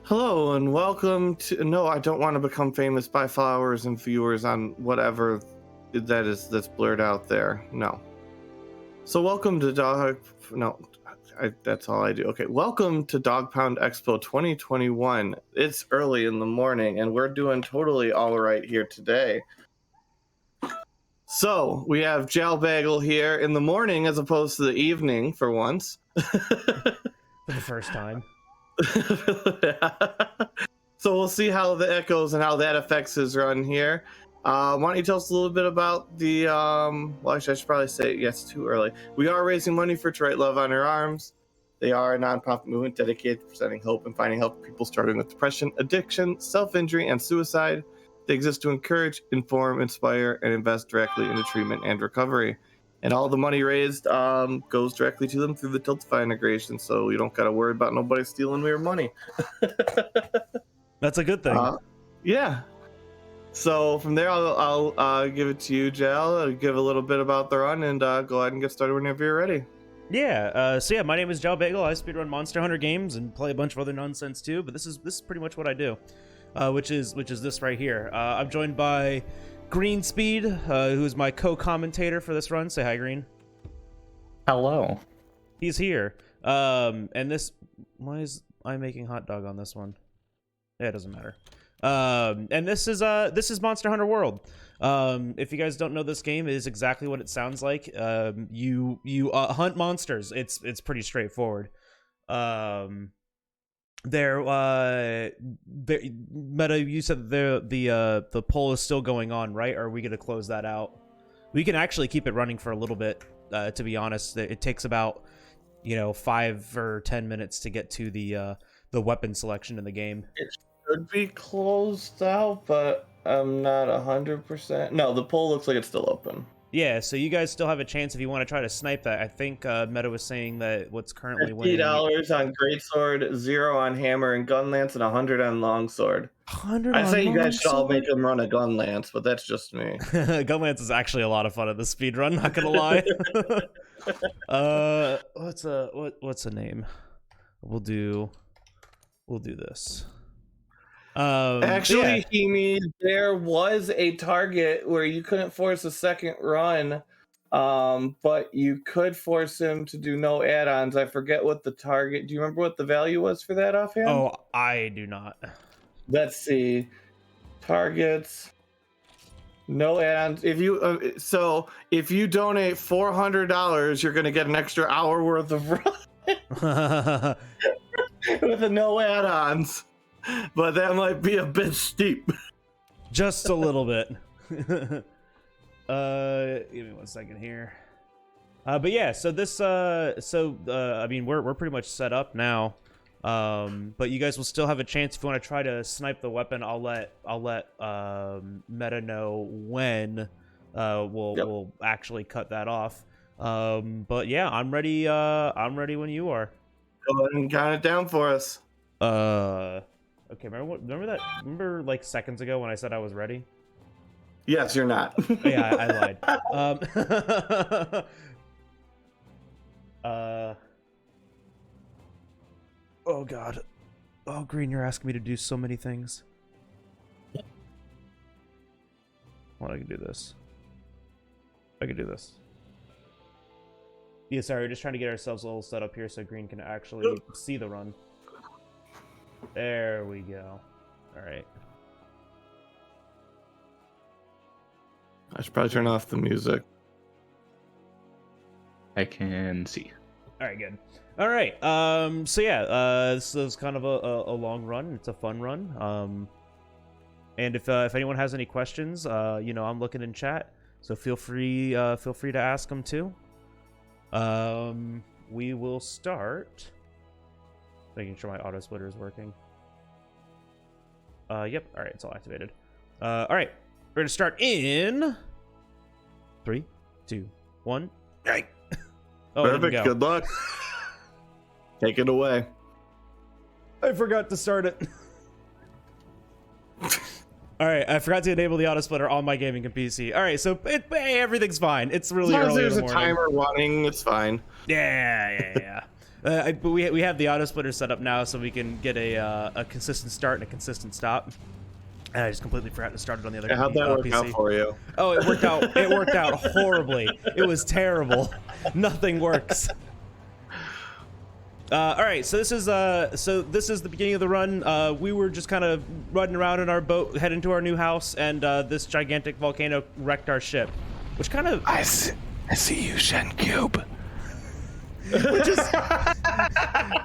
Hello and welcome to. No, I don't want to become famous by followers and viewers on whatever that's blurred out there. No. So welcome to Dog. No, that's all I do. Okay, welcome to Dog Pound Expo 2021. It's early in the morning and we're doing totally all right here today. So we have Jalbagel here in the morning as opposed to the evening for once. For the first time. So we'll see how that goes and how that affects his run here. Why don't you tell us a little bit about the well, actually, I should probably say yes, too early. We are raising money for To Write Love on Your Arms. They are a nonprofit movement dedicated to presenting hope and finding help for people struggling with depression, addiction, self-injury, and suicide. They exist to encourage, inform, inspire, and invest directly into treatment and recovery. And all the money raised goes directly to them through the Tiltify integration, so you don't got to worry about nobody stealing your money. That's a good thing. Yeah. So from there, I'll give it to you, Jal. I'll give a little bit about the run, and go ahead and get started whenever you're ready. Yeah. So yeah, my name is Jalbagel. I speedrun Monster Hunter games and play a bunch of other nonsense too. But this is pretty much what I do, which is this right here. I'm joined by Greenspeed, who is my co-commentator for this run. Say hi, Green. Hello. He's here. And this, why is I making hot dog on this one? Yeah, it doesn't matter. And this is Monster Hunter World. If you guys don't know, this game is exactly what it sounds like. You hunt monsters. It's pretty straightforward. Meta, you said the poll is still going on, right? Or are we gonna close that out? We can actually keep it running for a little bit. To be honest, it takes about 5 or 10 minutes to get to the weapon selection in the game. It should be closed out, but I'm not 100%. No, the poll looks like it's still open. Yeah, so you guys still have a chance if you want to try to snipe that. I think Meta was saying that what's currently winning. $50 on Greatsword, 0 on Hammer and Gun Lance, and 100 on Longsword. 100 I say you guys should all make them run a Gun Lance, but that's just me. Gun Lance is actually a lot of fun at the speedrun, not gonna lie. What's a name? We'll do this. Actually, yeah. there was a target where you couldn't force a second run, but you could force him to do no add-ons. I forget what the target. Do you remember what the value was for that offhand? Oh, I do not. Let's see. Targets. No add-ons. If you if you donate $400, you're gonna get an extra hour worth of run with the no add-ons. But that might be a bit steep. Just a little bit. Give me 1 second here. But yeah, so this I mean we're pretty much set up now. But you guys will still have a chance if you want to try to snipe the weapon. I'll let Meta know when we'll actually cut that off. But yeah, I'm ready when you are. Go ahead and count it down for us. Okay, remember like seconds ago when I said I was ready? Yes, you're not. Oh, yeah, I lied. Oh god. Oh, Green, you're asking me to do so many things. Well, I can do this. I can do this. Yeah, sorry, we're just trying to get ourselves a little set up here so Green can actually see the run. There we go. All right. I should probably turn off the music. I can see. All right, good. All right. So yeah, this is kind of a long run. It's a fun run. And if anyone has any questions, I'm looking in chat, so feel free to ask them too. We will start. Making sure my auto splitter is working. Yep. All right, it's all activated. All right, we're gonna start in 3, 2, 1. Right. Oh, perfect. Good luck. Take it away. I forgot to start it. All right, I forgot to enable the auto splitter on my gaming PC. All right, so hey, everything's fine. It's really early in the morning. There's a timer running. It's fine. Yeah. But we have the auto splitter set up now, so we can get a consistent start and a consistent stop. And I just completely forgot to start it on the other How'd that work PC. out for you? Oh, it worked out. It worked out horribly. It was terrible. Nothing works. All right, so this is the beginning of the run. We were just kind of running around in our boat, heading to our new house, and this gigantic volcano wrecked our ship, which kind of I see you, Shen Cube.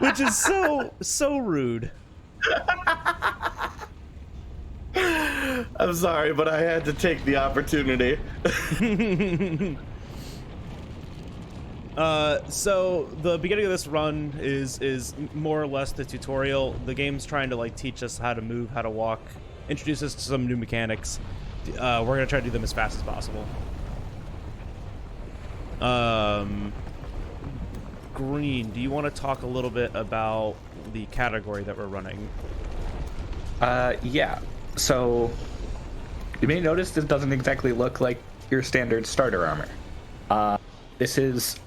which is so rude. I'm sorry, but I had to take the opportunity. So the beginning of this run is more or less the tutorial. The game's trying to like teach us how to move, how to walk, introduce us to some new mechanics. We're gonna try to do them as fast as possible. Green, do you want to talk a little bit about the category that we're running? Yeah. So you may notice this doesn't exactly look like your standard starter armor. This is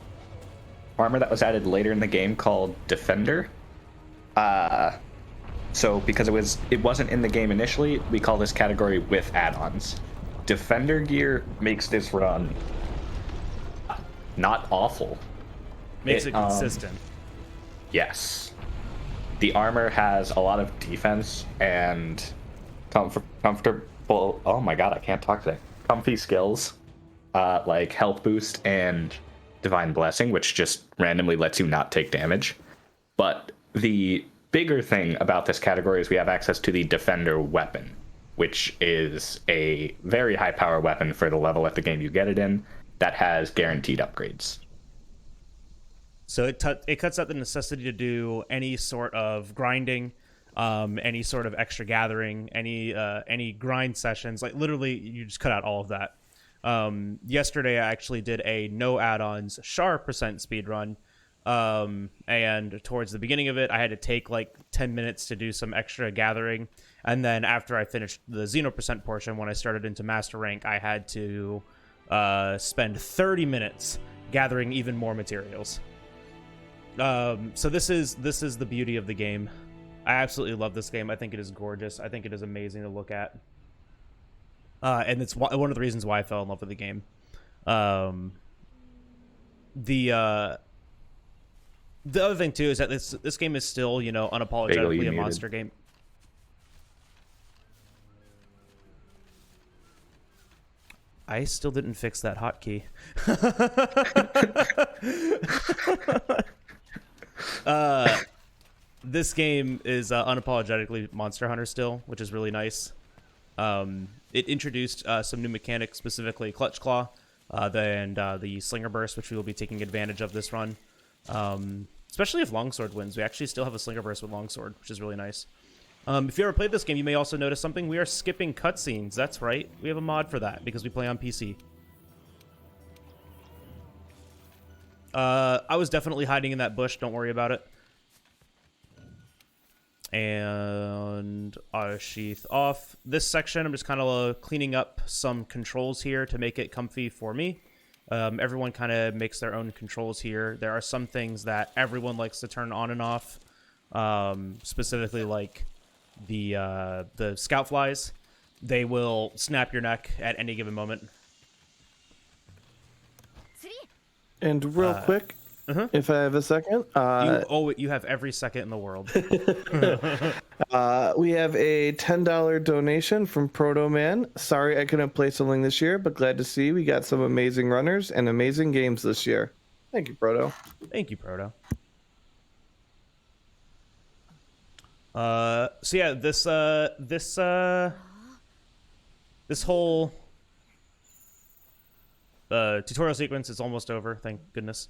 armor that was added later in the game called Defender. So because it wasn't in the game initially, we call this category with add-ons. Defender gear makes this run not awful. Makes it consistent. Yes. The armor has a lot of defense and comfortable. Oh my god, I can't talk today. Comfy skills, like health boost and divine blessing, which just randomly lets you not take damage. But the bigger thing about this category is we have access to the defender weapon, which is a very high power weapon for the level of the game you get it in that has guaranteed upgrades. So it cuts out the necessity to do any sort of grinding, any sort of extra gathering, any grind sessions. Like literally, you just cut out all of that. Yesterday, I actually did a no add-ons Char % speed run, and towards the beginning of it, I had to take like 10 minutes to do some extra gathering, and then after I finished the Xeno % portion, when I started into Master Rank, I had to spend 30 minutes gathering even more materials. So this is the beauty of the game. I absolutely love this game. I think it is gorgeous. I think it is amazing to look at. And it's one of the reasons why I fell in love with the game. The other thing too is that this game is still, unapologetically a monster game. I still didn't fix that hotkey. This game is unapologetically Monster Hunter still, which is really nice. It introduced some new mechanics, specifically Clutch Claw, and the Slinger Burst, which we will be taking advantage of this run. Especially if Longsword wins. We actually still have a Slinger Burst with Longsword, which is really nice. If you ever played this game, you may also notice something. We are skipping cutscenes. That's right. We have a mod for that because we play on PC. I was definitely hiding in that bush. Don't worry about it. And auto sheath off. This section, I'm just kind of cleaning up some controls here to make it comfy for me. Everyone kind of makes their own controls here. There are some things that everyone likes to turn on and off. Specifically like the scout flies. They will snap your neck at any given moment. And real quick, if I have a second, you have every second in the world. We have a $10 donation from Proto Man. Sorry I couldn't play something this year, but glad to see we got some amazing runners and amazing games this year. Thank you, Proto. Thank you, Proto. So yeah, this whole tutorial sequence is almost over, thank goodness.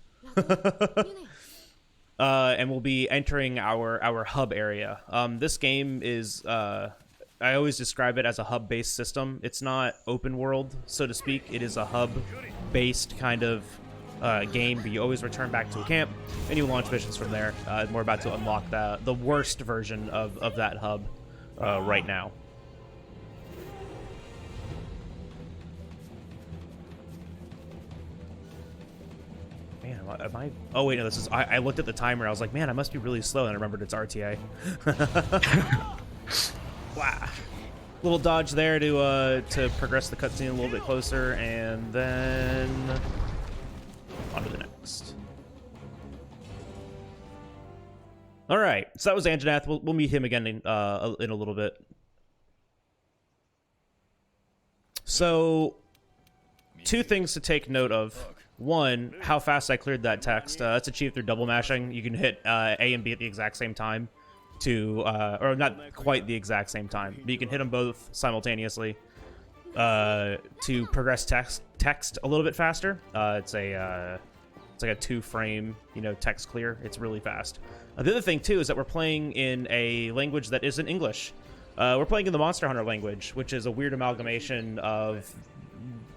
And we'll be entering our hub area. This game is, I always describe it as a hub-based system. It's not open world, so to speak. It is a hub-based kind of game, but you always return back to a camp, and you launch missions from there. We're about to unlock the worst version of that hub right now. Man, Am I? Oh wait, no. This is. I looked at the timer. I was like, man, I must be really slow, and I remembered it's RTA. Wow. Little dodge there to progress the cutscene a little bit closer, and then on to the next. All right, so that was Anjanath. We'll meet him again in a little bit. So, two things to take note of. One, how fast I cleared that text. That's achieved through double mashing. You can hit A and B at the exact same time or not quite the exact same time, but you can hit them both simultaneously to progress text a little bit faster. It's like a 2-frame, text clear. It's really fast. The other thing, too, is that we're playing in a language that isn't English. We're playing in the Monster Hunter language, which is a weird amalgamation of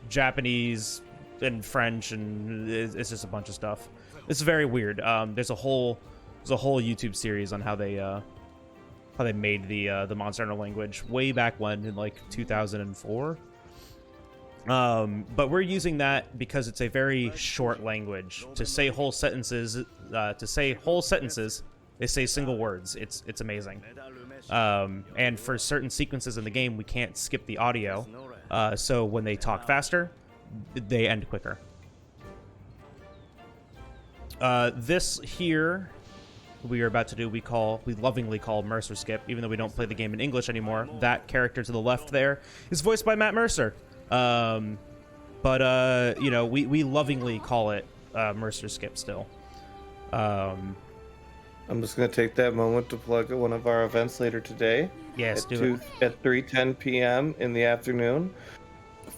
Japanese and French, and it's just a bunch of stuff. It's very weird. There's a whole YouTube series on how they made the Monster Hunter language way back when in like 2004. But we're using that because it's a very short language. To say whole sentences, they say single words. It's amazing. And for certain sequences in the game, we can't skip the audio. So when they talk faster, they end quicker. This here we are about to do, we lovingly call Mercer Skip, even though we don't play the game in English anymore. That character to the left there is voiced by Matt Mercer. But we lovingly call it Mercer Skip still. I'm just going to take that moment to plug one of our events later today. Yes, at 3:10 p.m. in the afternoon.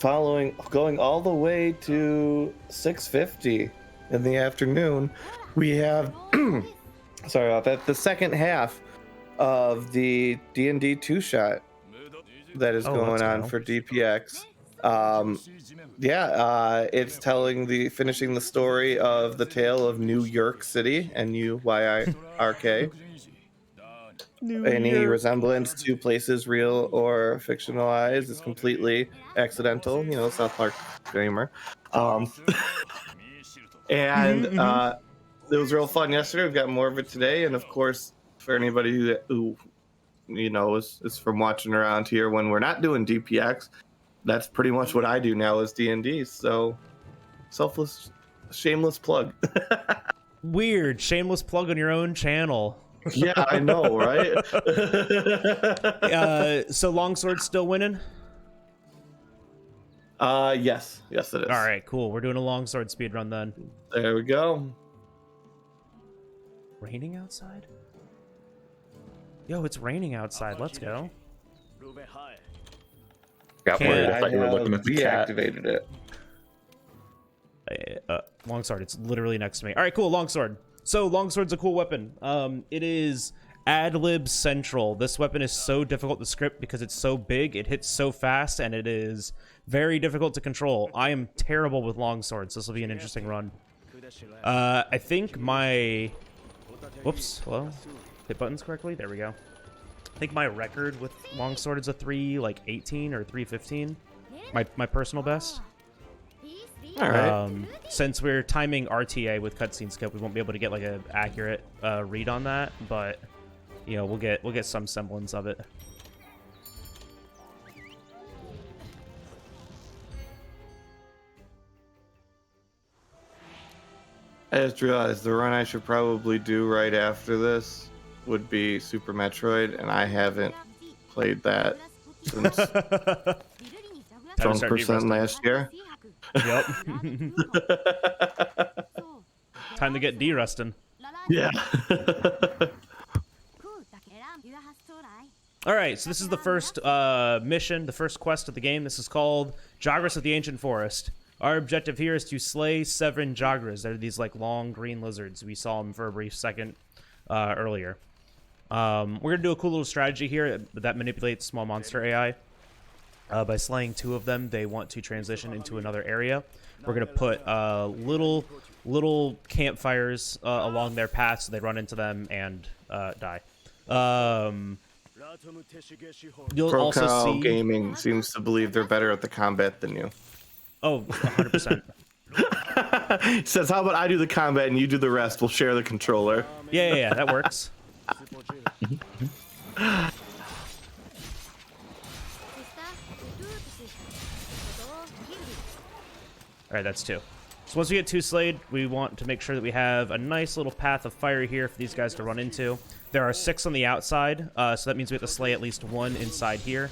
Going all the way to 6:50 in the afternoon, we have sorry about that, the second half of the D&D 2-shot that is going on for DPX. It's finishing the story of the tale of New York City, NUYRK. Any resemblance to places real or fictionalized is completely accidental. South Park gamer. And it was real fun yesterday. We've got more of it today, and of course, for anybody who is from watching around here when we're not doing DPX, that's pretty much what I do now is D&D. So, shameless plug. Weird, shameless plug on your own channel. Yeah, I know, right? So Longsword's still winning? Yes it is. All right, cool. We're doing a Longsword speedrun then. There we go. Raining outside? Yo, it's raining outside. Let's go. Got worried. I thought you were looking at the cat. Deactivated it. Longsword, it's literally next to me. All right, cool. Longsword. So Longsword's a cool weapon. It is ad-lib central. This weapon is so difficult to script because it's so big, it hits so fast, and it is very difficult to control. I am terrible with longswords. This will be an interesting run. I think my... Whoops, hello? Hit buttons correctly? There we go. I think my record with longsword is a 3:18 or 3:15. My personal best. All right. Since we're timing RTA with cutscene skip, we won't be able to get like an accurate read on that, but we'll get some semblance of it. I just realized the run I should probably do right after this would be Super Metroid, and I haven't played that since 20% last year. Yep. Time to get D-rusting. Yeah. All right, so this is the first mission, the first quest of the game. This is called Jagras of the Ancient Forest. Our objective here is to slay 7 Jagras. They're these like long green lizards. We saw them for a brief second earlier. We're gonna do a cool little strategy here that manipulates small monster AI. By slaying 2 of them, they want to transition into another area. We're gonna put little campfires along their path so they run into them and die. You'll also see Gaming seems to believe they're better at the combat than you. Oh, 100%. He says, how about I do the combat and you do the rest? We'll share the controller. Yeah, that works. All right, that's 2. So once we get 2 slayed, we want to make sure that we have a nice little path of fire here for these guys to run into. There are 6 on the outside, so that means we have to slay at least 1 inside here.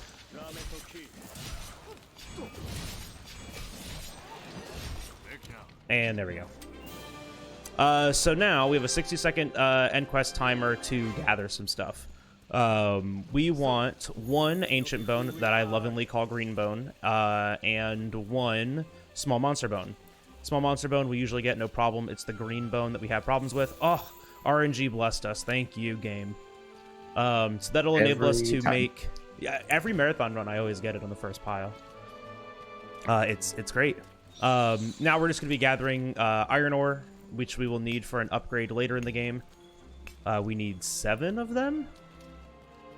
And there we go. So now we have a 60-second end quest timer to gather some stuff. We want 1 ancient bone that I lovingly call green bone, and 1 small monster bone. Small monster bone we usually get no problem. It's the green bone that we have problems with. Oh, RNG blessed us. Thank you, game. So that'll enable us to make... Yeah, every marathon run I always get it on the first pile. It's great. Now we're just going to be gathering iron ore, which we will need for an upgrade later in the game. We need 7 of them.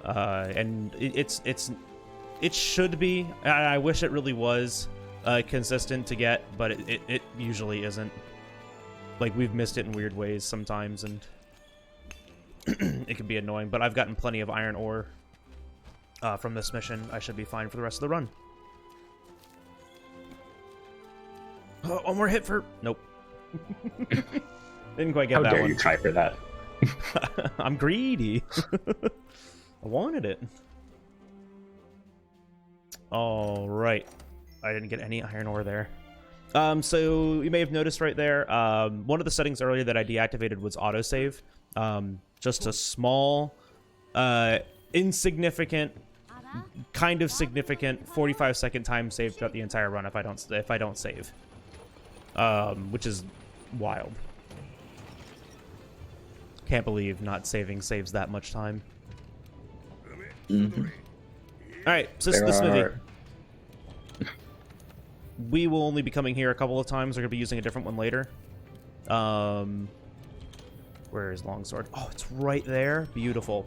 And it should be. I wish it really was consistent to get, but it usually isn't. Like, we've missed it in weird ways sometimes, and it can be annoying. But I've gotten plenty of iron ore from this mission. I should be fine for the rest of the run. Oh, one more hit for... Nope. Didn't quite get How that dare one. you try for that? I'm greedy. I wanted it. All right. I didn't get any iron ore there. So you may have noticed right there, one of the settings earlier that I deactivated was autosave. Just a small, insignificant, kind of significant 45-second time save throughout the entire run if I don't save. Which is wild. Can't believe not saving saves that much time. Mm-hmm. All right, so this is the smithy. We will only be coming here a couple of times. We're gonna be using a different one later. Where is longsword? Oh, it's right there. Beautiful.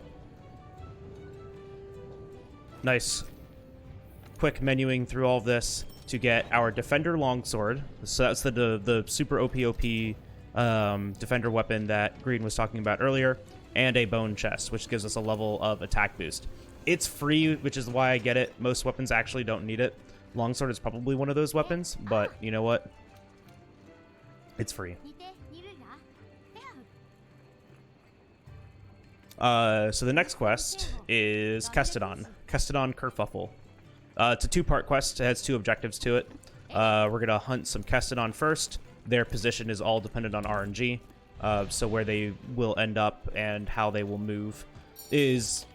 Nice. Quick menuing through all of this to get our defender longsword. So that's the super OP defender weapon that Green was talking about earlier, and a bone chest, which gives us a level of attack boost. It's free, which is why I get it. Most weapons actually don't need it. Longsword is probably one of those weapons, but you know what? It's free. So the next quest is Kestodon Kerfuffle. It's a 2-part quest. It has 2 objectives to it. We're gonna hunt some Kestodon first. Their position is all dependent on RNG. So where they will end up and how they will move is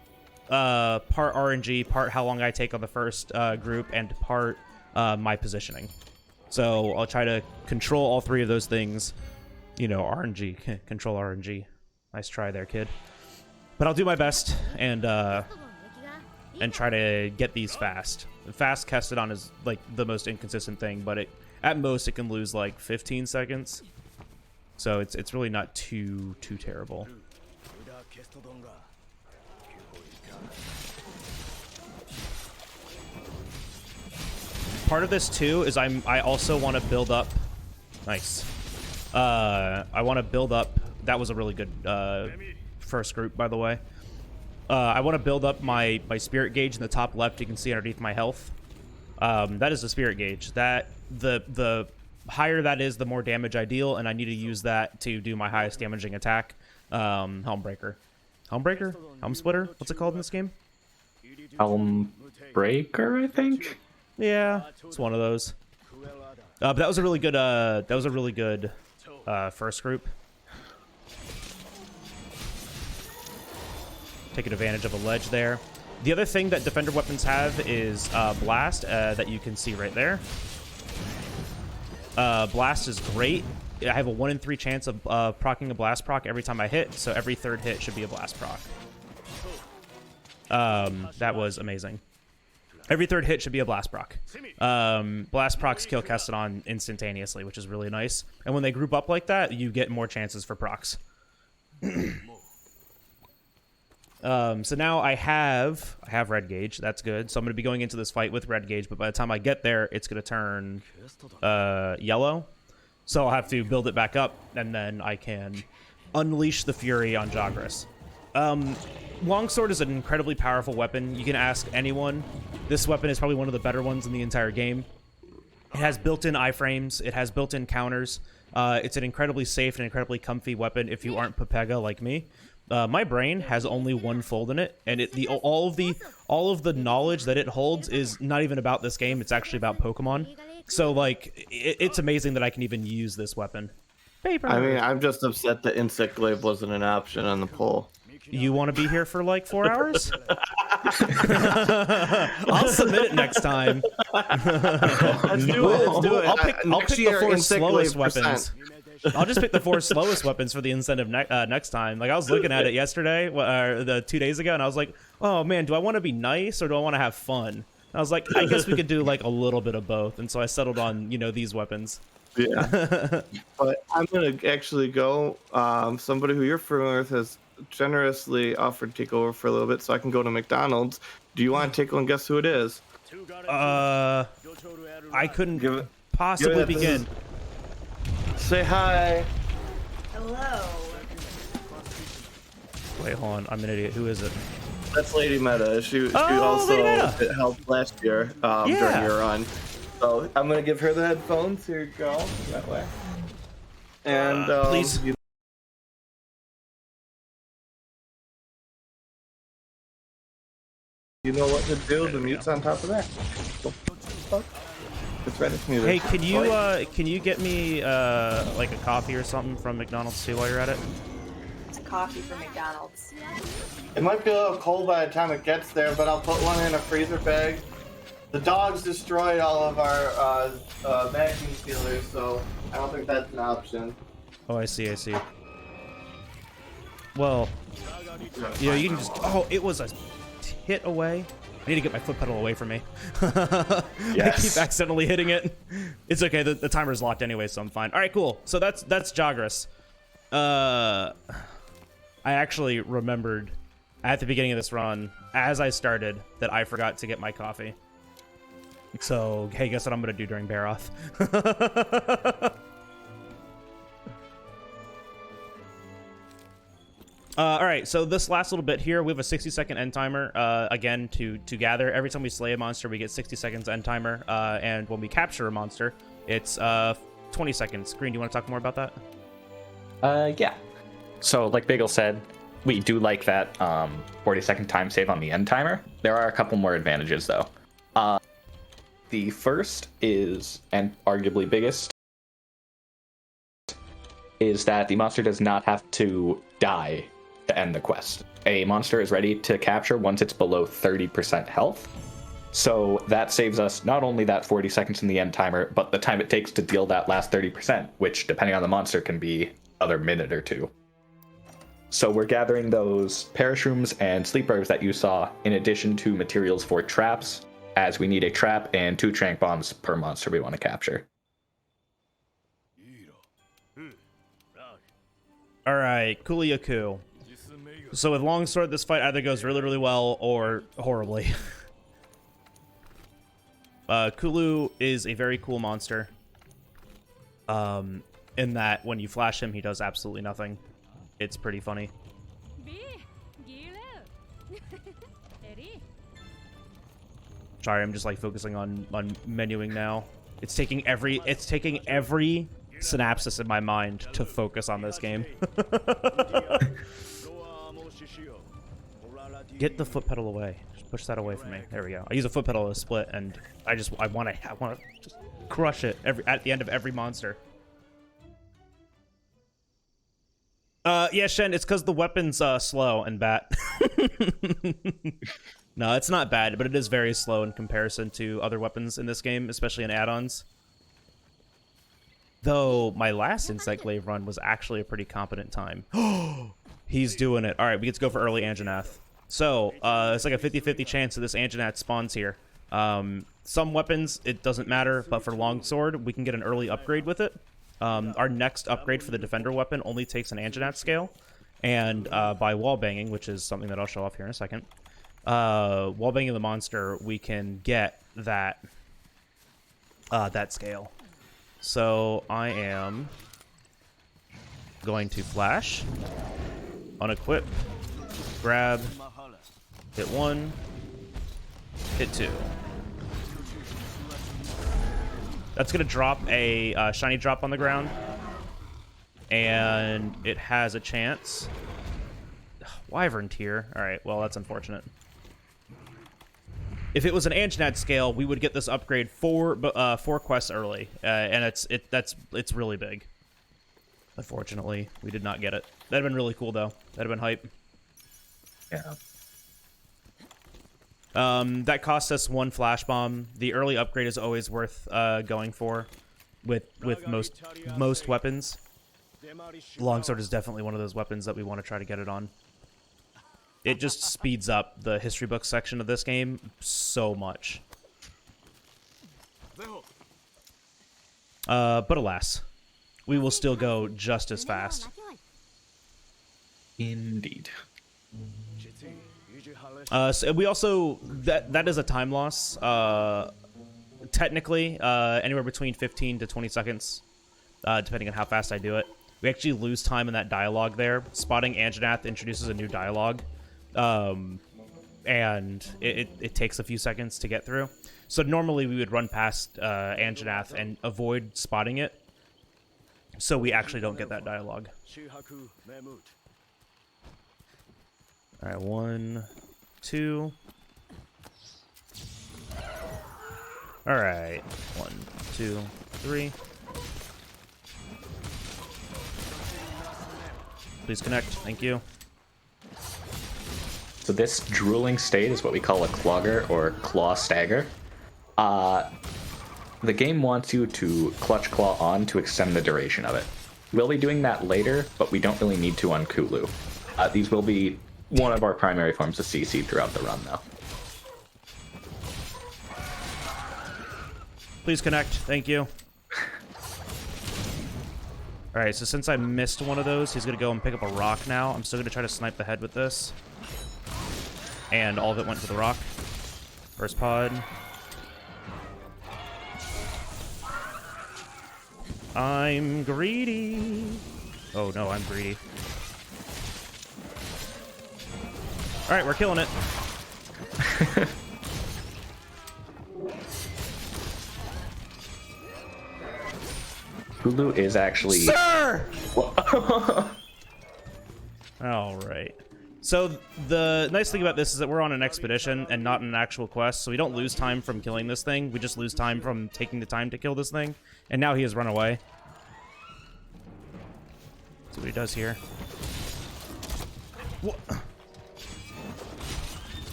part RNG, part how long I take on the first group, and part my positioning. So I'll try to control all 3 of those things. You know, RNG, control RNG. Nice try there, kid. But I'll do my best and try to get these fast. Fast Kestodon is like the most inconsistent thing, but at most it can lose like 15 seconds. So it's really not too terrible. Part of this too is I also want to build up. Nice. I want to build up. That was a really good first group, by the way. I want to build up my spirit gauge in the top left. You can see underneath my health. That is the spirit gauge. That the higher that is, the more damage I deal, and I need to use that to do my highest damaging attack. Helmbreaker, Helm Splitter. What's it called in this game? Helmbreaker, I think. Yeah, it's one of those. But that was a really good. First group. Taking advantage of a ledge there. The other thing that defender weapons have is blast that you can see right there. Blast is great. I have a 1 in 3 chance of proccing a blast proc every time I hit, so every 3rd hit should be a blast proc. That was amazing. Every 3rd hit should be a blast proc. Blast procs kill Kestodon instantaneously, which is really nice. And when they group up like that, you get more chances for procs. So now I have red gauge. That's good. So I'm going to be going into this fight with red gauge, but by the time I get there, it's going to turn yellow. So I'll have to build it back up, and then I can unleash the fury on Jagras. Longsword is an incredibly powerful weapon. You can ask anyone. This weapon is probably one of the better ones in the entire game. It has built-in iframes. It has built-in counters. It's an incredibly safe and incredibly comfy weapon if you aren't Pepega like me. My brain has only one fold in it, and all of the knowledge that it holds is not even about this game. It's actually about Pokemon. So like, it's amazing that I can even use this weapon. Paper. I mean, I'm just upset that Insect Glaive wasn't an option on the poll. You want to be here for like 4 hours? I'll submit it next time. Let's do it. Let's do it. I'll pick the 4 slowest weapons. I'll just pick the 4 slowest weapons for the incentive next time. Like, I was looking at it yesterday, the 2 days ago, and I was like, oh man, do I want to be nice or do I want to have fun? And I was like, I guess we could do like a little bit of both. And so I settled on, these weapons. Yeah. But I'm going to actually go. Somebody who you're familiar with has generously offered to take over for a little bit so I can go to McDonald's. Do you want to take one? Guess who it is? I couldn't possibly begin. Say hi. Hello. Wait, hold on. I'm an idiot. Who is it? That's Lady Meta. She Oh, also Lady Meta. helped last year during your run. So I'm going to give her the headphones. Here you go. That way. And please. You know what to do. The mute's on top of that. It's ready for me. Hey, can you get me like a coffee or something from McDonald's too while you're at it? It's a coffee from McDonald's. It might be a little cold by the time it gets there, but I'll put one in a freezer bag. The dogs destroyed all of our vacuum sealers, so I don't think that's an option. Oh, I see. Well, yeah, you can just. Oh, it was a hit away. I need to get my foot pedal away from me. I keep accidentally hitting it. It's okay. The timer's locked anyway, so I'm fine. All right, cool. So that's Jagras. I actually remembered at the beginning of this run, as I started, that I forgot to get my coffee. So, hey, guess what I'm gonna do during Baroth? All right, so this last little bit here, we have a 60-second end timer. Again, to gather. Every time we slay a monster, we get 60 seconds end timer. And when we capture a monster, it's 20 seconds. Green, do you want to talk more about that? Yeah. So, like Bagel said, we do like that 40-second time save on the end timer. There are a couple more advantages, though. The first is, and arguably biggest, is that the monster does not have to die to end the quest. A monster is ready to capture once it's below 30% health. So that saves us not only that 40 seconds in the end timer, but the time it takes to deal that last 30%, which, depending on the monster, can be another minute or two. So we're gathering those parashrooms and sleep herbs that you saw, in addition to materials for traps, as we need a trap and 2 trank bombs per monster we want to capture. All right, Kuliaku. So with Longsword, this fight either goes really, really well or horribly. Kulu is a very cool monster. In that when you flash him, he does absolutely nothing. It's pretty funny. Sorry, I'm just like focusing on menuing now. It's taking every synapses in my mind to focus on this game. Get the foot pedal away. Just push that away from me. There we go. I use a foot pedal to split, and I want to just crush it at the end of every monster. Yeah, Shen, it's because the weapon's slow and bad. No, it's not bad, but it is very slow in comparison to other weapons in this game, especially in add-ons. Though my last Insect Glaive run was actually a pretty competent time. He's doing it. All right, we get to go for early Anjanath. So, it's like a 50-50 chance that this Anjanath spawns here. Some weapons, it doesn't matter, but for Longsword, we can get an early upgrade with it. Our next upgrade for the Defender weapon only takes an Anjanath scale. And by wallbanging, which is something that I'll show off here in a second, wallbanging the monster, we can get that scale. So I am going to flash, unequip, grab, hit 1, hit 2. That's going to drop a shiny drop on the ground. And it has a chance. Wyvern tier. Alright, well, that's unfortunate. If it was an Anjanath scale, we would get this upgrade 4 quests early. And it's really big. Unfortunately, we did not get it. That'd have been really cool, though. That'd have been hype. Yeah. That cost us 1 flash bomb. The early upgrade is always worth going for with most weapons. Longsword is definitely one of those weapons that we want to try to get it on. It just speeds up the history book section of this game so much. But alas, we will still go just as fast. Indeed. So we also that is a time loss. Technically, anywhere between 15 to 20 seconds, depending on how fast I do it. We actually lose time in that dialogue there. Spotting Anjanath introduces a new dialogue, and it takes a few seconds to get through. So normally we would run past Anjanath and avoid spotting it, so we actually don't get that dialogue. All right, 1, 2. All right, 1, 2, 3. Please connect. Thank you. So this drooling state is what we call a clogger or claw stagger. The game wants you to clutch claw on to extend the duration of it. We'll be doing that later, but we don't really need to on Kulu. These will be one of our primary forms of CC throughout the run, though. Please connect. Thank you. Alright, so since I missed one of those, he's going to go and pick up a rock now. I'm still going to try to snipe the head with this. And all of it went to the rock. First pod. I'm greedy. Oh no, I'm greedy. Alright, we're killing it. Hulu is actually... Sir! Alright. So, the nice thing about this is that we're on an expedition and not an actual quest, so we don't lose time from killing this thing. We just lose time from taking the time to kill this thing. And now he has run away. Let's see what he does here. What?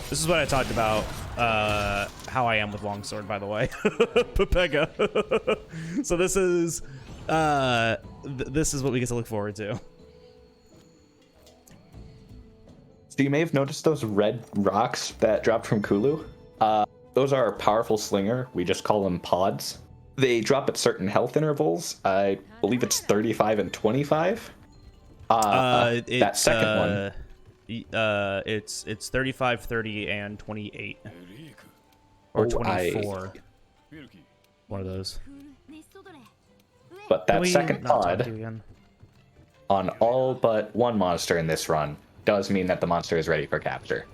This is what I talked about, how I am with longsword, by the way. Pepega. So this is, this is what we get to look forward to. So you may have noticed those red rocks that dropped from Kulu. Those are a powerful slinger. We just call them pods. They drop at certain health intervals. I believe it's 35 and 25. That second one. It's 35, 30, and 28. Or 24. One of those. But that second pod on all but one monster in this run does mean that the monster is ready for capture.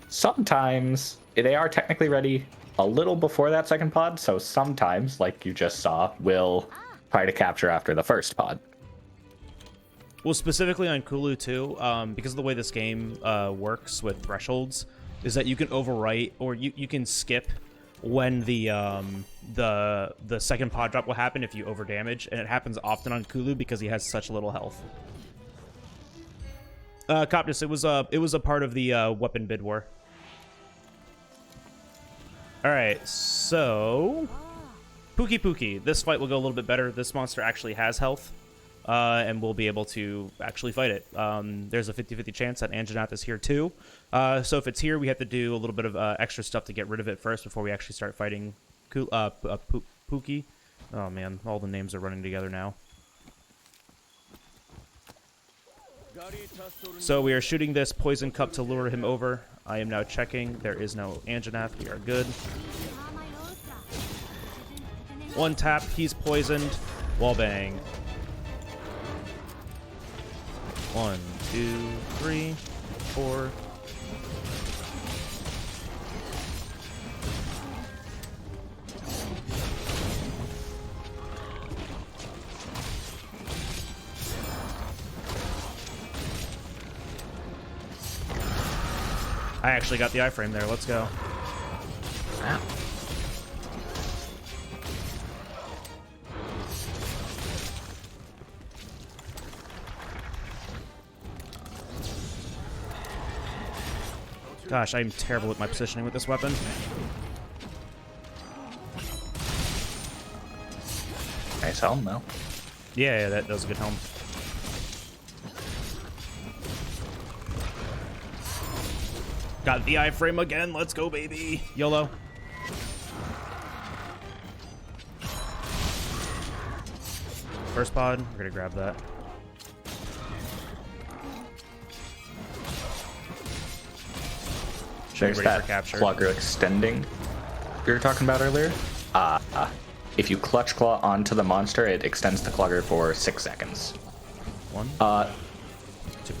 Sometimes they are technically ready a little before that second pod, so sometimes, like you just saw, we'll try to capture after the first pod. Well, specifically on Kulu too, because of the way this game works with thresholds, is that you can overwrite or you can skip when the second pod drop will happen if you overdamage, and it happens often on Kulu because he has such little health. Coptus, it was a part of the weapon bid war. All right, so Pookie Pookie. This fight will go a little bit better. This monster actually has health. And we'll be able to actually fight it. There's a 50-50 chance that Anjanath is here too. So if it's here, we have to do a little bit of extra stuff to get rid of it first before we actually start fighting Pookie. Oh man, all the names are running together now. So we are shooting this poison cup to lure him over. I am now checking. There is no Anjanath. We are good. One tap. He's poisoned. Wall bang. 1, 2, 3, 4. I actually got the iframe there. Let's go. Wow. Gosh, I'm terrible at my positioning with this weapon. Nice helm, though. Yeah, that was a good helm. Got the iframe again. Let's go, baby. YOLO. First pod. We're going to grab that. There's Ready for that capture. Clogger extending we were talking about earlier. If you clutch claw onto the monster, it extends the Clogger for 6 seconds. 1, 2.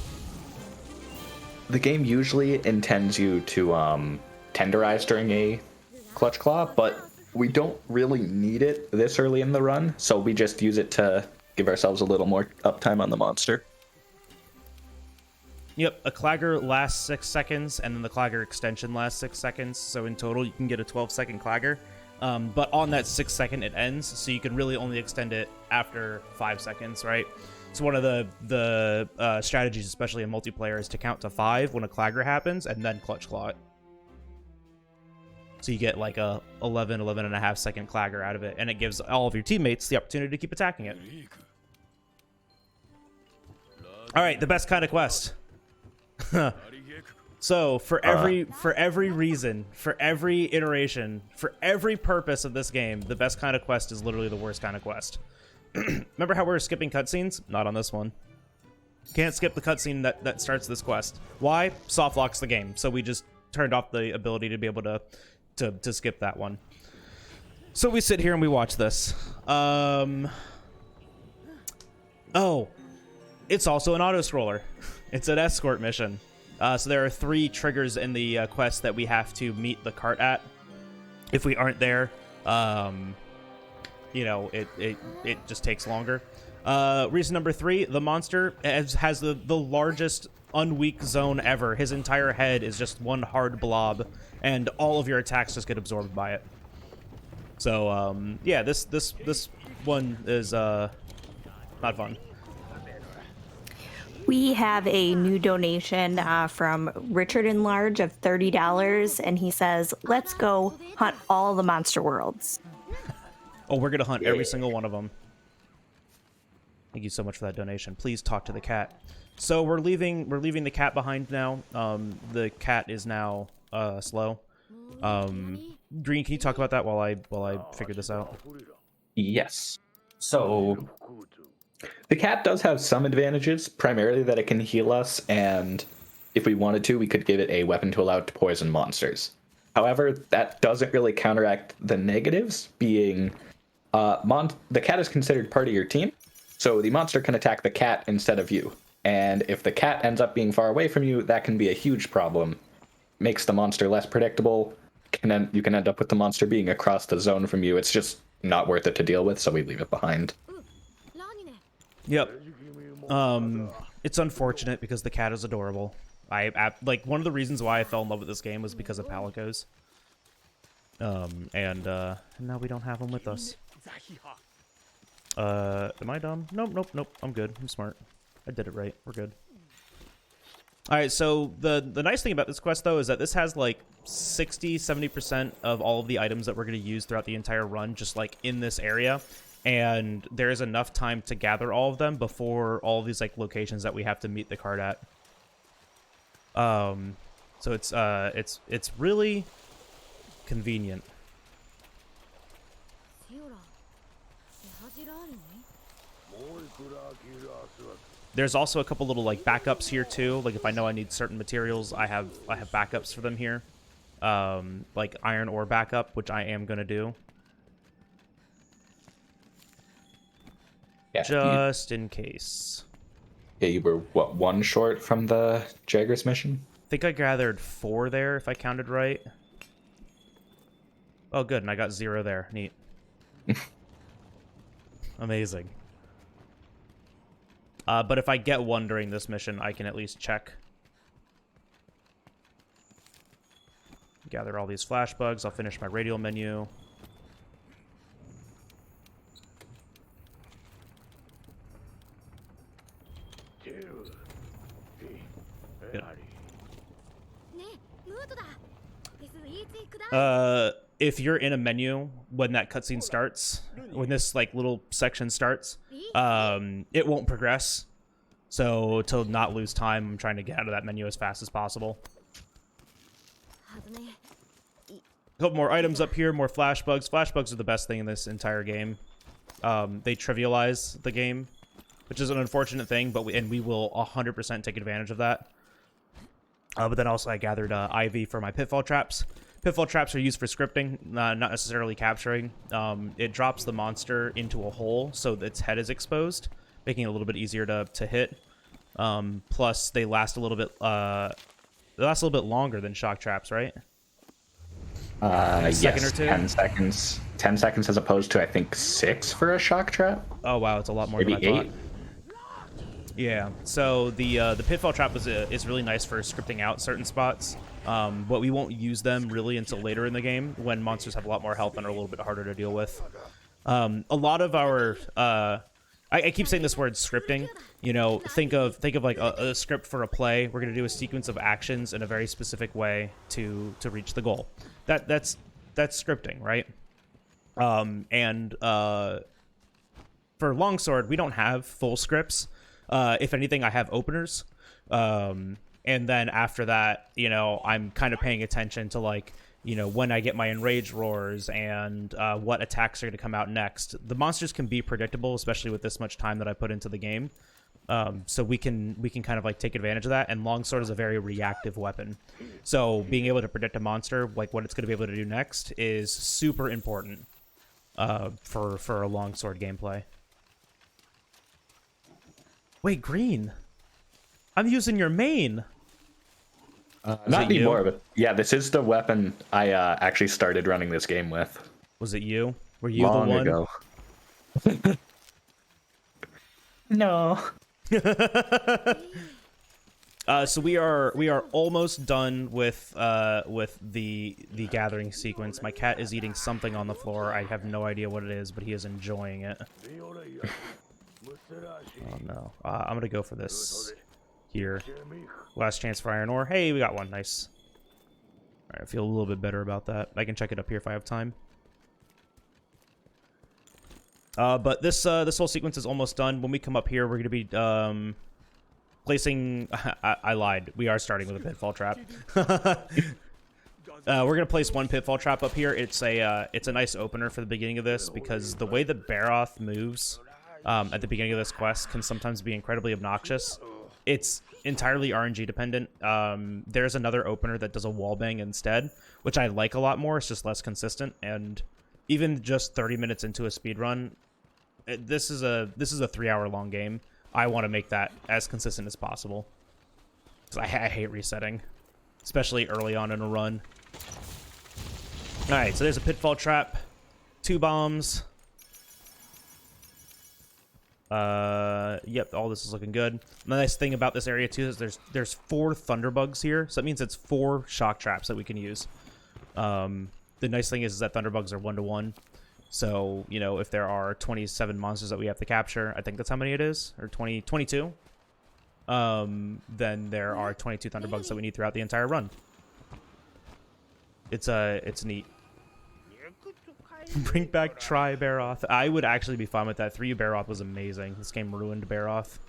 The game usually intends you to tenderize during a clutch claw, but we don't really need it this early in the run, so we just use it to give ourselves a little more uptime on the monster. Yep, a Clagger lasts 6 seconds, and then the Clagger extension lasts 6 seconds. So in total, you can get a 12-second Clagger. But on that 6 second, it ends, so you can really only extend it after 5 seconds, right? So one of the strategies, especially in multiplayer, is to count to 5 when a Clagger happens, and then clutch claw it. So you get like a 11 and a half second Clagger out of it, and it gives all of your teammates the opportunity to keep attacking it. All right, the best kind of quest. So for every reason, for every iteration, for every purpose of this game, the best kind of quest is literally the worst kind of quest. Remember how we were skipping cutscenes? Not on this one. Can't skip the cutscene that starts this quest. Why? Soft locks the game, so we just turned off the ability to be able to skip that one. So we sit here and we watch this. Oh, it's also an auto scroller. It's an escort mission. So there are 3 triggers in the quest that we have to meet the cart at. If we aren't there, you know, it just takes longer. Reason number 3, the monster has the largest unweak zone ever. His entire head is just one hard blob, and all of your attacks just get absorbed by it. So yeah, this one is not fun. We have a new donation from Richard in Large of $30, and he says, "Let's go hunt all the monster worlds." Oh, we're gonna hunt every single one of them. Thank you so much for that donation. Please talk to the cat. So we're leaving the cat behind now. The cat is now slow. Green, can you talk about that while I figure this out? Yes. So the cat does have some advantages, primarily that it can heal us, and if we wanted to, we could give it a weapon to allow it to poison monsters. However, that doesn't really counteract the negatives, being the cat is considered part of your team, so the monster can attack the cat instead of you. And if the cat ends up being far away from you, that can be a huge problem. Makes the monster less predictable. You can end up with the monster being across the zone from you. It's just not worth it to deal with, so we leave it behind. Yep. It's unfortunate because the cat is adorable. I like one of the reasons why I fell in love with this game was because of Palicos. And now we don't have him with us. Am I dumb? Nope. I'm good. I'm smart. I did it right. We're good. All right, so the nice thing about this quest, though, is that this has, like, 60-70% of all of the items that we're going to use throughout the entire run just, like, in this area. And there is enough time to gather all of them before all of these, like, locations that we have to meet the card at. So it's really convenient. There's also a couple little like backups here too. Like if I know I need certain materials, I have backups for them here. Like iron ore backup, which I am gonna do. Yeah, Just in case. Yeah, you were, what, 1 short from the Jaggers mission? I think I gathered 4 there, if I counted right. Oh, good, and I got 0 there. Neat. Amazing. But if I get 1 during this mission, I can at least check. Gather all these flash bugs. I'll finish my radial menu. If you're in a menu when that cutscene starts, when this like little section starts, it won't progress. So to not lose time, I'm trying to get out of that menu as fast as possible. A couple more items up here, more flash bugs. Flash bugs are the best thing in this entire game. They trivialize the game, which is an unfortunate thing, but we will 100% take advantage of that. But then also I gathered IV for my pitfall traps. Pitfall traps are used for scripting, not necessarily capturing. It drops the monster into a hole so its head is exposed, making it a little bit easier to hit. Plus, they last a little bit. They last a little bit longer than shock traps, right? Yes, or 2? 10 seconds. 10 seconds as opposed to, I think, 6 for a shock trap. Oh wow, it's a lot more Maybe than I 8. thought. Yeah, so the pitfall trap is really nice for scripting out certain spots, but we won't use them really until later in the game when monsters have a lot more health and are a little bit harder to deal with. A lot of our I keep saying this word scripting. You know, think of like a script for a play. We're gonna do a sequence of actions in a very specific way to reach the goal. That's scripting, right? For Longsword, we don't have full scripts. If anything, I have openers. And then after that, you know, I'm kind of paying attention to, like, you know, when I get my enraged roars and what attacks are going to come out next. The monsters can be predictable, especially with this much time that I put into the game. So we can kind of like take advantage of that. And Longsword is a very reactive weapon. So being able to predict a monster, like what it's going to be able to do next, is super important for a Longsword gameplay. Wait, Green. I'm using your main. Not anymore, but yeah, this is the weapon I actually started running this game with. Was it you? Were you Long the one? ago. No. So we are almost done with the gathering sequence. My cat is eating something on the floor. I have no idea what it is, but he is enjoying it. Oh no. I'm gonna go for this here. Last chance for iron ore. Hey, we got one. Nice. Alright, I feel a little bit better about that. I can check it up here if I have time. But this whole sequence is almost done. When we come up here, we're gonna be placing... I lied. We are starting with a pitfall trap. We're gonna place one pitfall trap up here. It's a nice opener for the beginning of this because the way that Baroth moves at the beginning of this quest can sometimes be incredibly obnoxious. It's entirely RNG dependent. There's another opener that does a wallbang instead, which I like a lot more. It's just less consistent, and even just 30 minutes into a speedrun, this is a 3-hour long game. I want to make that as consistent as possible. Because I hate resetting, especially early on in a run. Alright, so there's a pitfall trap, 2 bombs. Yep, all this is looking good. The nice thing about this area too is there's 4 thunderbugs here, so that means it's 4 shock traps that we can use. The nice thing is that thunderbugs are 1-to-1. So, you know, if there are 27 monsters that we have to capture, I think that's how many it is, or 22, then there are 22 thunderbugs that we need throughout the entire run. It's neat. Bring back Try Baroth. I would actually be fine with that. 3 Baroth was amazing. This game ruined Baroth.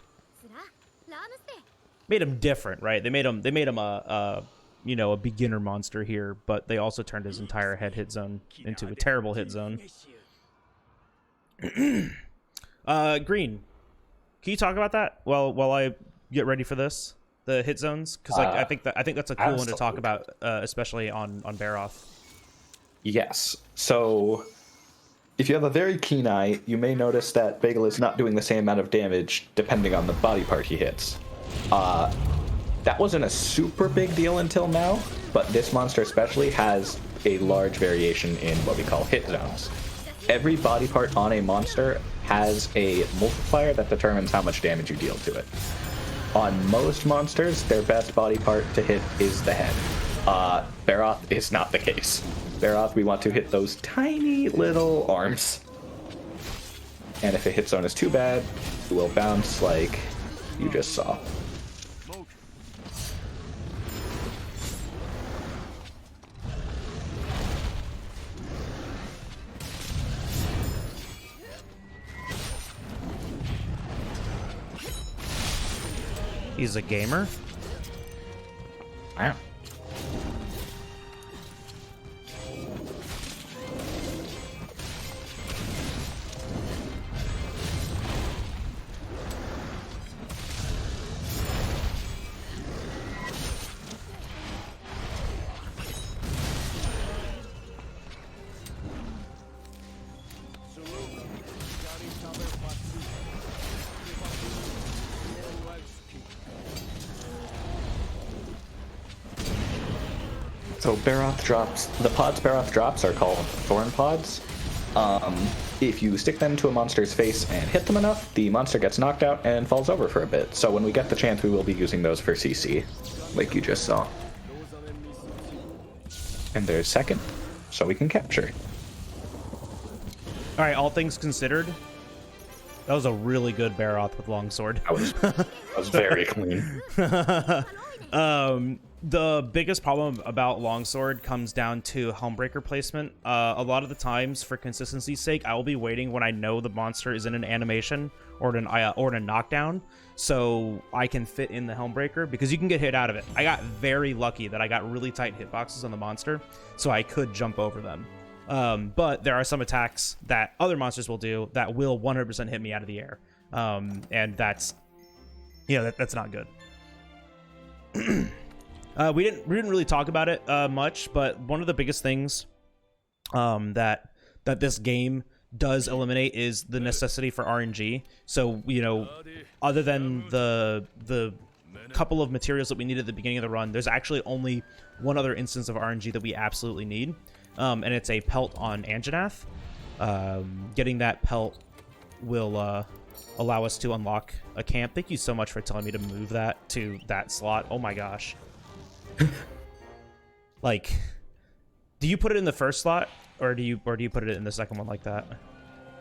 Made him different, right? They made him a you know, a beginner monster here, but they also turned his entire head hit zone into a terrible hit zone. Green, Can you talk about that while I get ready for this? The hit zones, because like I think that's a cool one to talk about, especially on Baroth. Yes. So if you have a very keen eye, you may notice that Bagel is not doing the same amount of damage depending on the body part he hits. That wasn't a super big deal until now, but this monster especially has a large variation in what we call hit zones. Every body part on a monster has a multiplier that determines how much damage you deal to it. On most monsters, their best body part to hit is the head. Baroth is not the case. Baroth, we want to hit those tiny little arms. And if a hit zone is too bad, it will bounce like you just saw. He's a gamer? Wow. So Baroth drops, the pods Baroth drops are called Thorn Pods. If you stick them to a monster's face and hit them enough, the monster gets knocked out and falls over for a bit. So when we get the chance, we will be using those for CC, like you just saw. And there's second, so we can capture. All right, all things considered, that was a really good Baroth with longsword. That was very clean. The biggest problem about longsword comes down to Helmbreaker placement. A lot of the times, for consistency's sake, I will be waiting when I know the monster is in an animation or in a knockdown, so I can fit in the Helmbreaker, because you can get hit out of it. I got very lucky that I got really tight hitboxes on the monster, so I could jump over them. But there are some attacks that other monsters will do that will 100% hit me out of the air, and that's not good. We didn't really talk about it much, but one of the biggest things that this game does eliminate is the necessity for RNG. So, other than the couple of materials that we need at the beginning of the run, there's actually only one other instance of RNG that we absolutely need, and it's a pelt on Anjanath. Getting that pelt will allow us to unlock a camp. Thank you so much for telling me to move that to that slot. Oh my gosh. Like, do you put it in the first slot, or do you put it in the second one like that?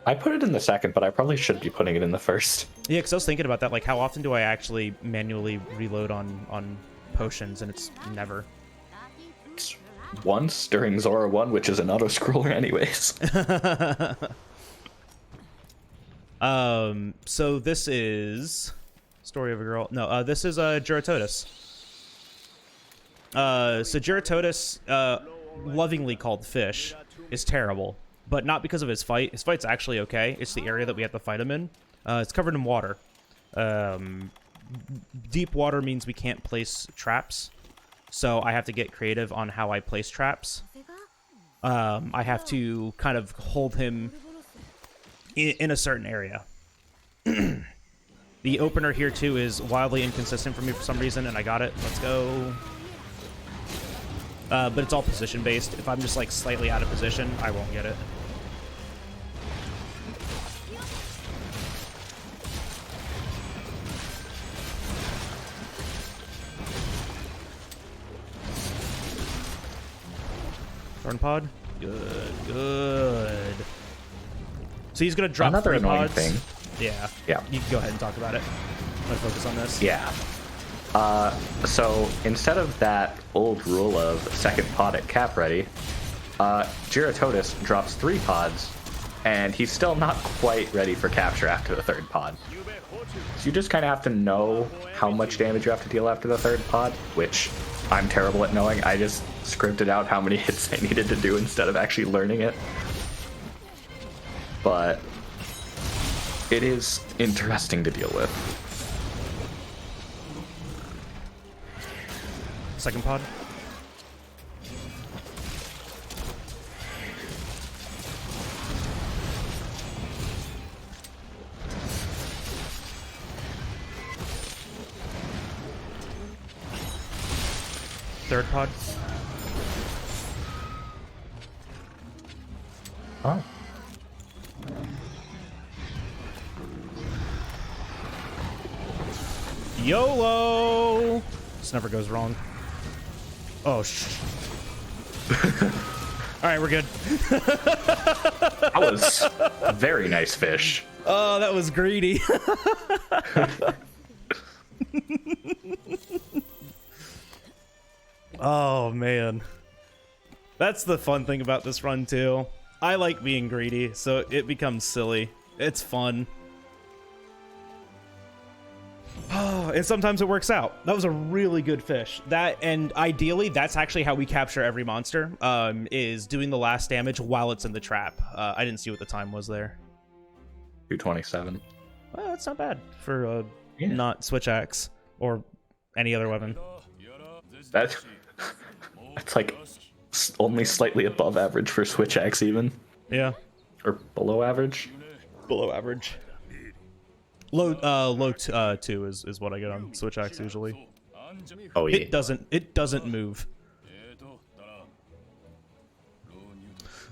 I put it in the second, but I probably should be putting it in the first. Yeah, because I was thinking about that. Like, how often do I actually manually reload on potions, and it's never. It's once during Zora 1, which is an auto-scroller anyways. So this is Story of a Girl. No, this is Geratodus. So Geratodus, lovingly called Fish, is terrible, but not because of his fight. His fight's actually okay. It's the area that we have to fight him in. It's covered in water. Deep water means we can't place traps, so I have to get creative on how I place traps. I have to kind of hold him in a certain area. The opener here, too, is wildly inconsistent for me for some reason, and I got it. Let's go. But it's all position-based. If I'm just, like, slightly out of position, I won't get it. Thorn pod? Good. So he's going to drop another Thorn annoying pods. thing. Yeah. Yeah. You can go ahead and talk about it. I'm going to focus on this. Yeah. So instead of that old rule of second pod at cap ready, Geratodus drops 3 pods, and he's still not quite ready for capture after the 3rd pod. So you just kind of have to know how much damage you have to deal after the 3rd pod, which I'm terrible at knowing. I just scripted out how many hits I needed to do instead of actually learning it. But it is interesting to deal with. Second pod. Third pod. Oh. YOLO! This never goes wrong. Oh, Alright, we're good. That was a very nice fish. Oh, that was greedy. Oh, man. That's the fun thing about this run, too. I like being greedy, so it becomes silly. It's fun. Oh, and sometimes it works out. That was a really good fish. That, and ideally, that's actually how we capture every monster, is doing the last damage while it's in the trap. I didn't see what the time was there. 227. Well, that's not bad for not switch axe or any other weapon. That's like only slightly above average for switch axe even. Yeah. Or below average. Below average. Low 2 is what I get on switch axe usually. Oh yeah. It doesn't move.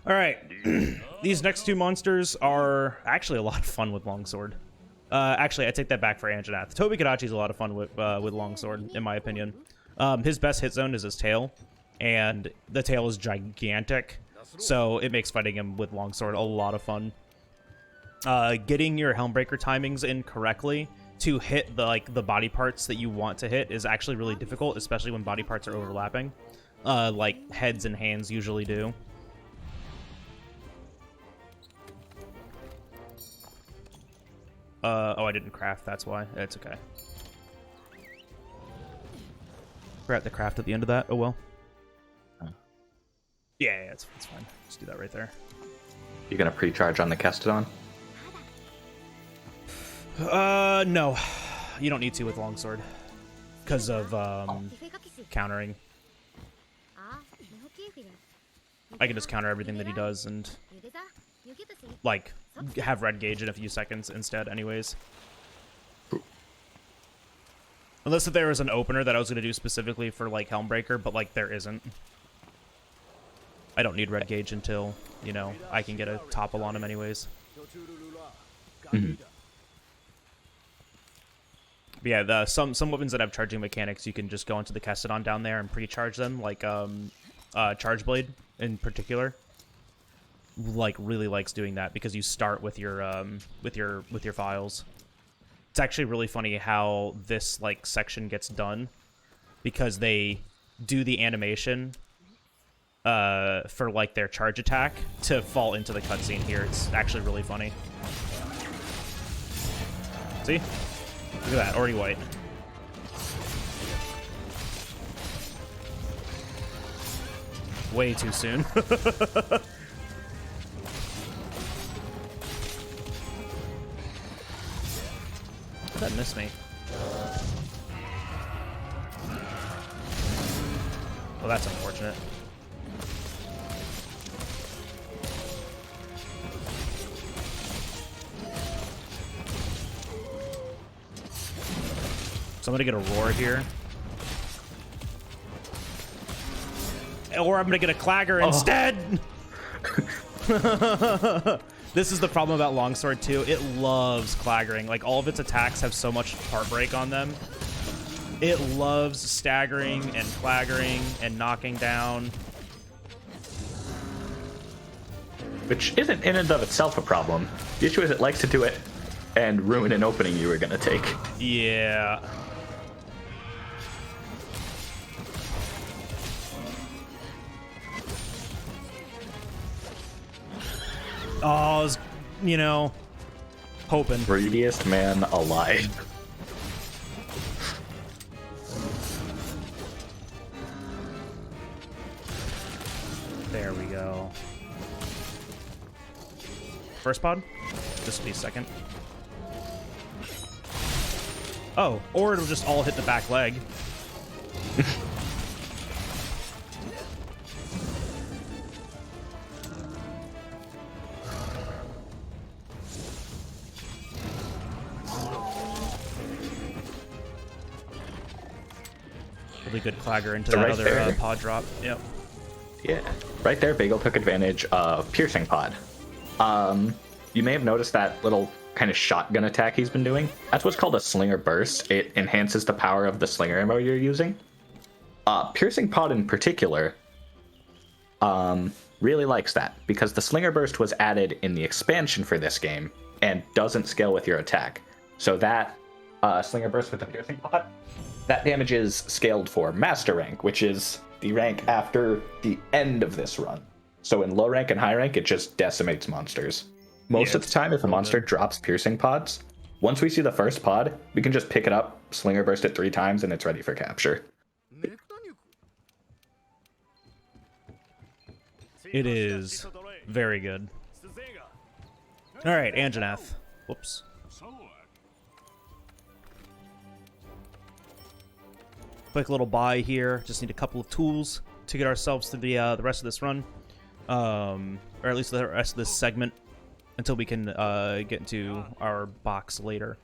All right. These next two monsters are actually a lot of fun with longsword. Actually, I take that back for Anjanath. Tobi Kadachi's a lot of fun with longsword, in my opinion. His best hit zone is his tail, and the tail is gigantic, so it makes fighting him with longsword a lot of fun. Getting your Helmbreaker timings in correctly to hit the body parts that you want to hit is actually really difficult, especially when body parts are overlapping, like heads and hands usually do. Oh, I didn't craft, that's why. It's okay. Forgot the craft at the end of that. Oh well. Yeah, it's fine. Just do that right there. You gonna pre-charge on the Kestodon? No. You don't need to with longsword. Because of, countering. I can just counter everything that he does and, like, have red gauge in a few seconds instead anyways. Unless if there was an opener that I was going to do specifically for, like, Helmbreaker, but, like, there isn't. I don't need red gauge until, you know, I can get a topple on him anyways. Mm-hmm. But yeah, some weapons that have charging mechanics, you can just go into the Kestodon down there and pre-charge them, like Charge Blade in particular. Like really likes doing that because you start with your files. It's actually really funny how this like section gets done because they do the animation for like their charge attack to fall into the cutscene here. It's actually really funny. See? Look at that, already white. Way too soon. That missed me. Well, that's unfortunate. So I'm gonna get a roar here. Or I'm gonna get a clagger instead! This is the problem about longsword too. It loves claggering. Like all of its attacks have so much heartbreak on them. It loves staggering and claggering and knocking down. Which isn't in and of itself a problem. The issue is it likes to do it and ruin an opening you were gonna take. Yeah. Oh, I was, you know, hoping. Greediest man alive. There we go. First pod? This will be second. Oh, or it'll just all hit the back leg. Really good clagger into that right other there. pod drop. Yep. Yeah, right there, Bagel took advantage of Piercing Pod. You may have noticed that little kind of shotgun attack he's been doing. That's what's called a Slinger Burst. It enhances the power of the Slinger ammo you're using. Piercing Pod in particular really likes that, because the Slinger Burst was added in the expansion for this game and doesn't scale with your attack. So that Slinger Burst with the Piercing Pod, that damage is scaled for Master Rank, which is the rank after the end of this run. So in low rank and high rank, it just decimates monsters. Most of the time, if a monster drops Piercing Pods, once we see the first pod, we can just pick it up, Slinger Burst it 3 times, and it's ready for capture. It is very good. All right, Anjanath. Whoops. Quick little buy here. Just need a couple of tools to get ourselves through the rest of this run, or at least the rest of this segment, until we can get into our box later.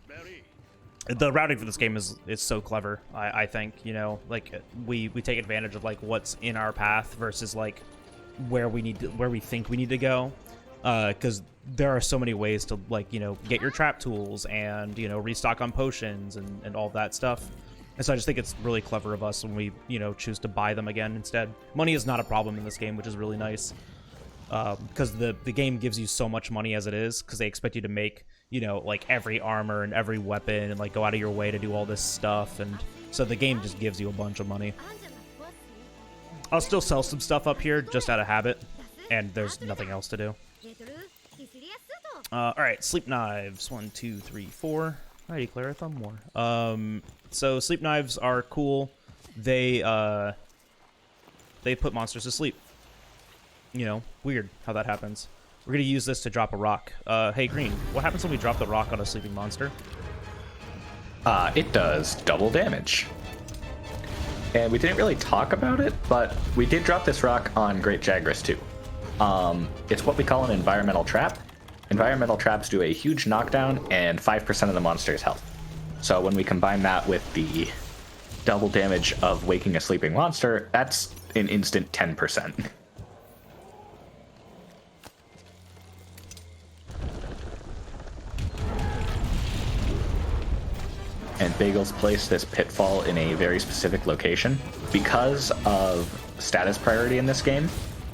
The routing for this game is so clever. I think, you know, like we take advantage of like what's in our path versus like where we think we need to go, because there are so many ways to, like, you know, get your trap tools and, you know, restock on potions and all that stuff. And so I just think it's really clever of us when we, you know, choose to buy them again instead. Money is not a problem in this game, which is really nice, because the game gives you so much money as it is, because they expect you to make, you know, like every armor and every weapon and like go out of your way to do all this stuff, and so the game just gives you a bunch of money. I'll still sell some stuff up here just out of habit, and there's nothing else to do. All right, sleep knives. 1, 2, 3, 4. I declare a thumb war. So sleep knives are cool. They put monsters to sleep. You know, weird how that happens. We're gonna use this to drop a rock. Hey Green, what happens when we drop the rock on a sleeping monster? It does double damage. And we didn't really talk about it, but we did drop this rock on Great Jagras too. It's what we call an environmental trap. Environmental traps do a huge knockdown and 5% of the monster's health. So when we combine that with the double damage of waking a sleeping monster, that's an instant 10%. And Bagel's placed this pitfall in a very specific location. Because of status priority in this game,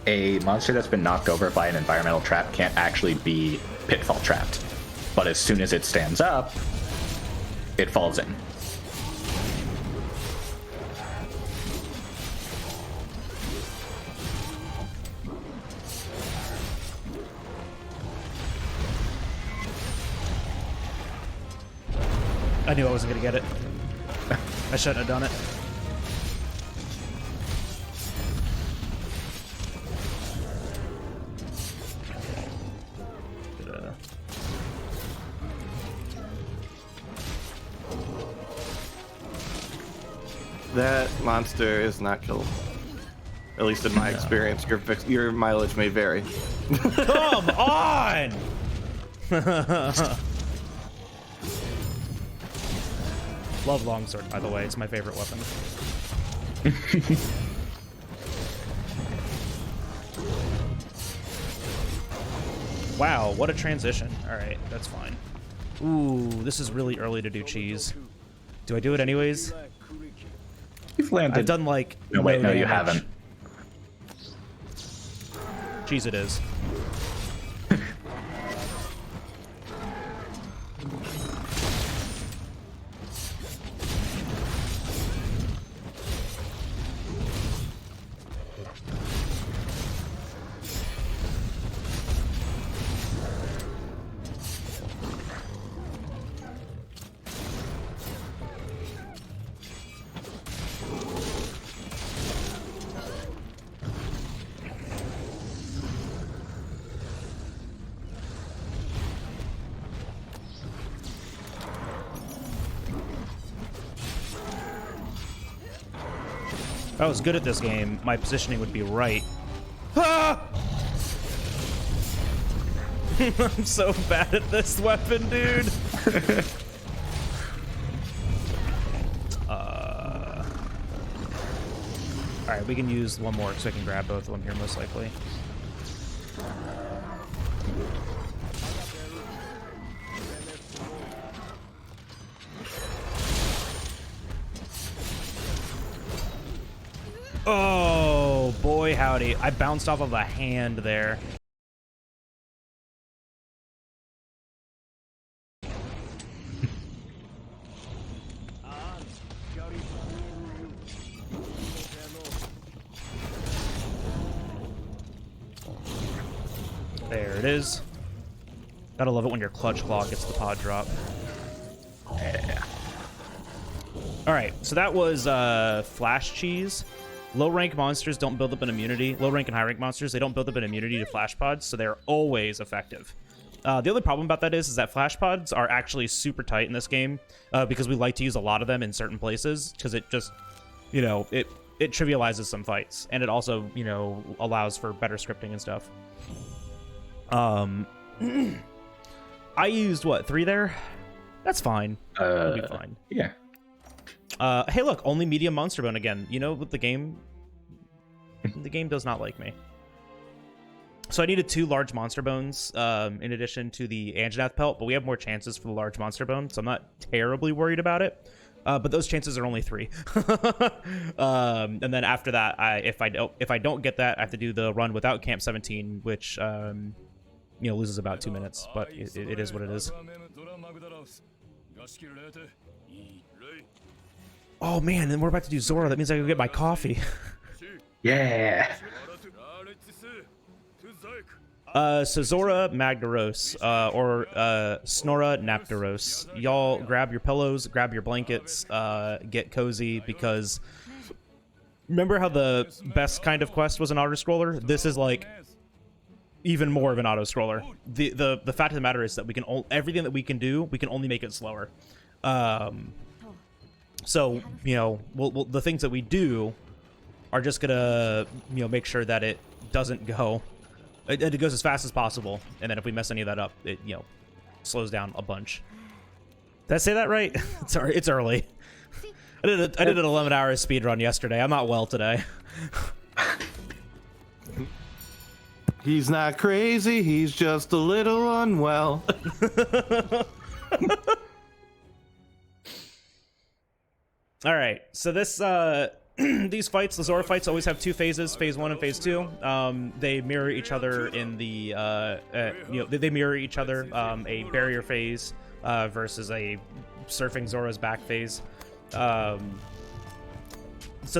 a monster that's been knocked over by an environmental trap can't actually be pitfall trapped. But as soon as it stands up, it falls in. I knew I wasn't gonna get it. I shouldn't have done it. That monster is not killable. At least in my experience. Your mileage may vary. Come on! Love longsword, by the way. It's my favorite weapon. Wow, what a transition. Alright, that's fine. Ooh, this is really early to do cheese. Do I do it anyways? You've landed. I've done like... No, wait, no, you damage. haven't. Cheese it is. If I was good at this game, my positioning would be right. Ah! I'm so bad at this weapon, dude. Alright, we can use one more so I can grab both of them here most likely. Oh, boy howdy. I bounced off of a hand there. There it is. Gotta love it when your clutch claw gets the pod drop. Yeah. Alright, so that was Flash Cheese. Low rank monsters don't build up an immunity. Low rank and high rank monsters, they don't build up an immunity to flash pods, so they're always effective. The other problem about that is that flash pods are actually super tight in this game because we like to use a lot of them in certain places because it just, you know, it trivializes some fights, and it also, you know, allows for better scripting and stuff. I used what, 3 there? That's fine. It'll be fine. Yeah. Hey, look, only medium monster bone again. You know, with the game does not like me. So I needed 2 large monster bones in addition to the Anjanath pelt, but we have more chances for the large monster bone, so I'm not terribly worried about it. But those chances are only 3. And then after that, if I don't get that, I have to do the run without Camp 17, which you know, loses about 2 minutes. But it is what it is. Oh man, and we're about to do Zora. That means I can get my coffee. Yeah. So Zora Magdaros, or Snora Napdaros. Y'all grab your pillows, grab your blankets, get cozy, because remember how the best kind of quest was an auto-scroller? This is like even more of an auto-scroller. The fact of the matter is that we can everything that we can do, we can only make it slower. So, you know, the things that we do are just gonna, you know, make sure that it doesn't go. It goes as fast as possible, and then if we mess any of that up, it, you know, slows down a bunch. Did I say that right? It's early. I did an 11-hour speedrun yesterday. I'm not well today. He's not crazy. He's just a little unwell. All right, so this these fights, the Zora fights, always have 2 phases, phase 1 and phase 2. They mirror each other in the you know, they mirror each other. A barrier phase versus a surfing Zora's back phase. So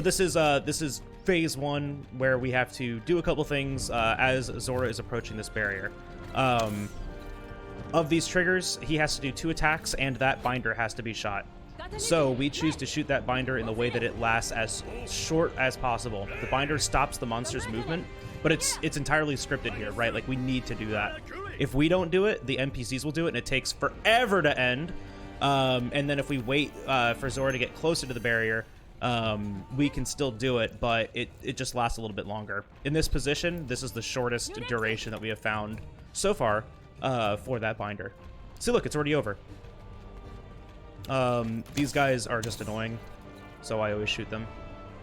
this is phase 1, where we have to do a couple things as Zora is approaching this barrier. Of these triggers, he has to do 2 attacks, and that binder has to be shot. So we choose to shoot that binder in the way that it lasts as short as possible. The binder stops the monster's movement, but it's entirely scripted here, right? Like, we need to do that. If we don't do it, the NPCs will do it, and it takes forever to end. And then if we wait for Zora to get closer to the barrier, we can still do it, but it just lasts a little bit longer. In this position, this is the shortest duration that we have found so far for that binder. See, look, it's already over. These guys are just annoying, so I always shoot them.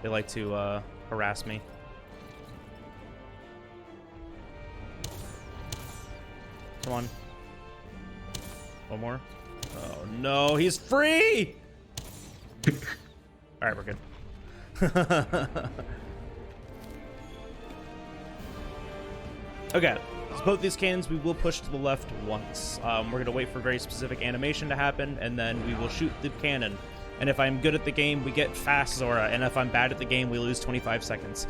They like to harass me. Come on. One more. Oh no, he's free! Alright, we're good. Okay. So both these cannons, we will push to the left once. We're going to wait for very specific animation to happen, and then we will shoot the cannon. And if I'm good at the game, we get fast Zora, and if I'm bad at the game, we lose 25 seconds.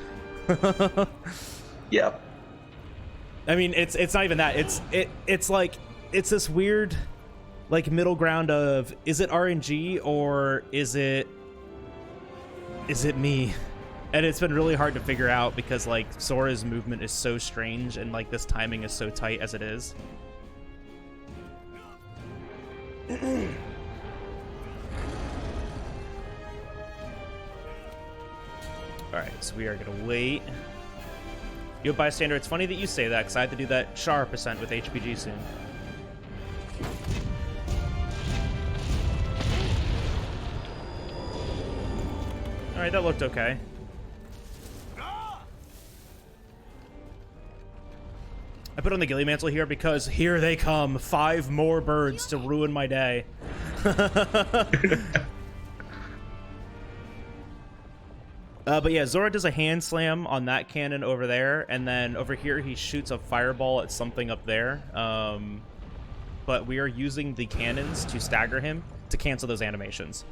Yep. I mean, it's not even that. It's like, it's this weird, like, middle ground of, is it RNG or is it me? And it's been really hard to figure out because, like, Zora's movement is so strange and, like, this timing is so tight as it is. Alright, so we are gonna wait. Yo, bystander, it's funny that you say that, because I have to do that sharp percent with HPG soon. Alright, that looked okay. I put on the ghillie mantle here because here they come. 5 more birds to ruin my day. But yeah, Zora does a hand slam on that cannon over there, and then over here he shoots a fireball at something up there. But we are using the cannons to stagger him to cancel those animations.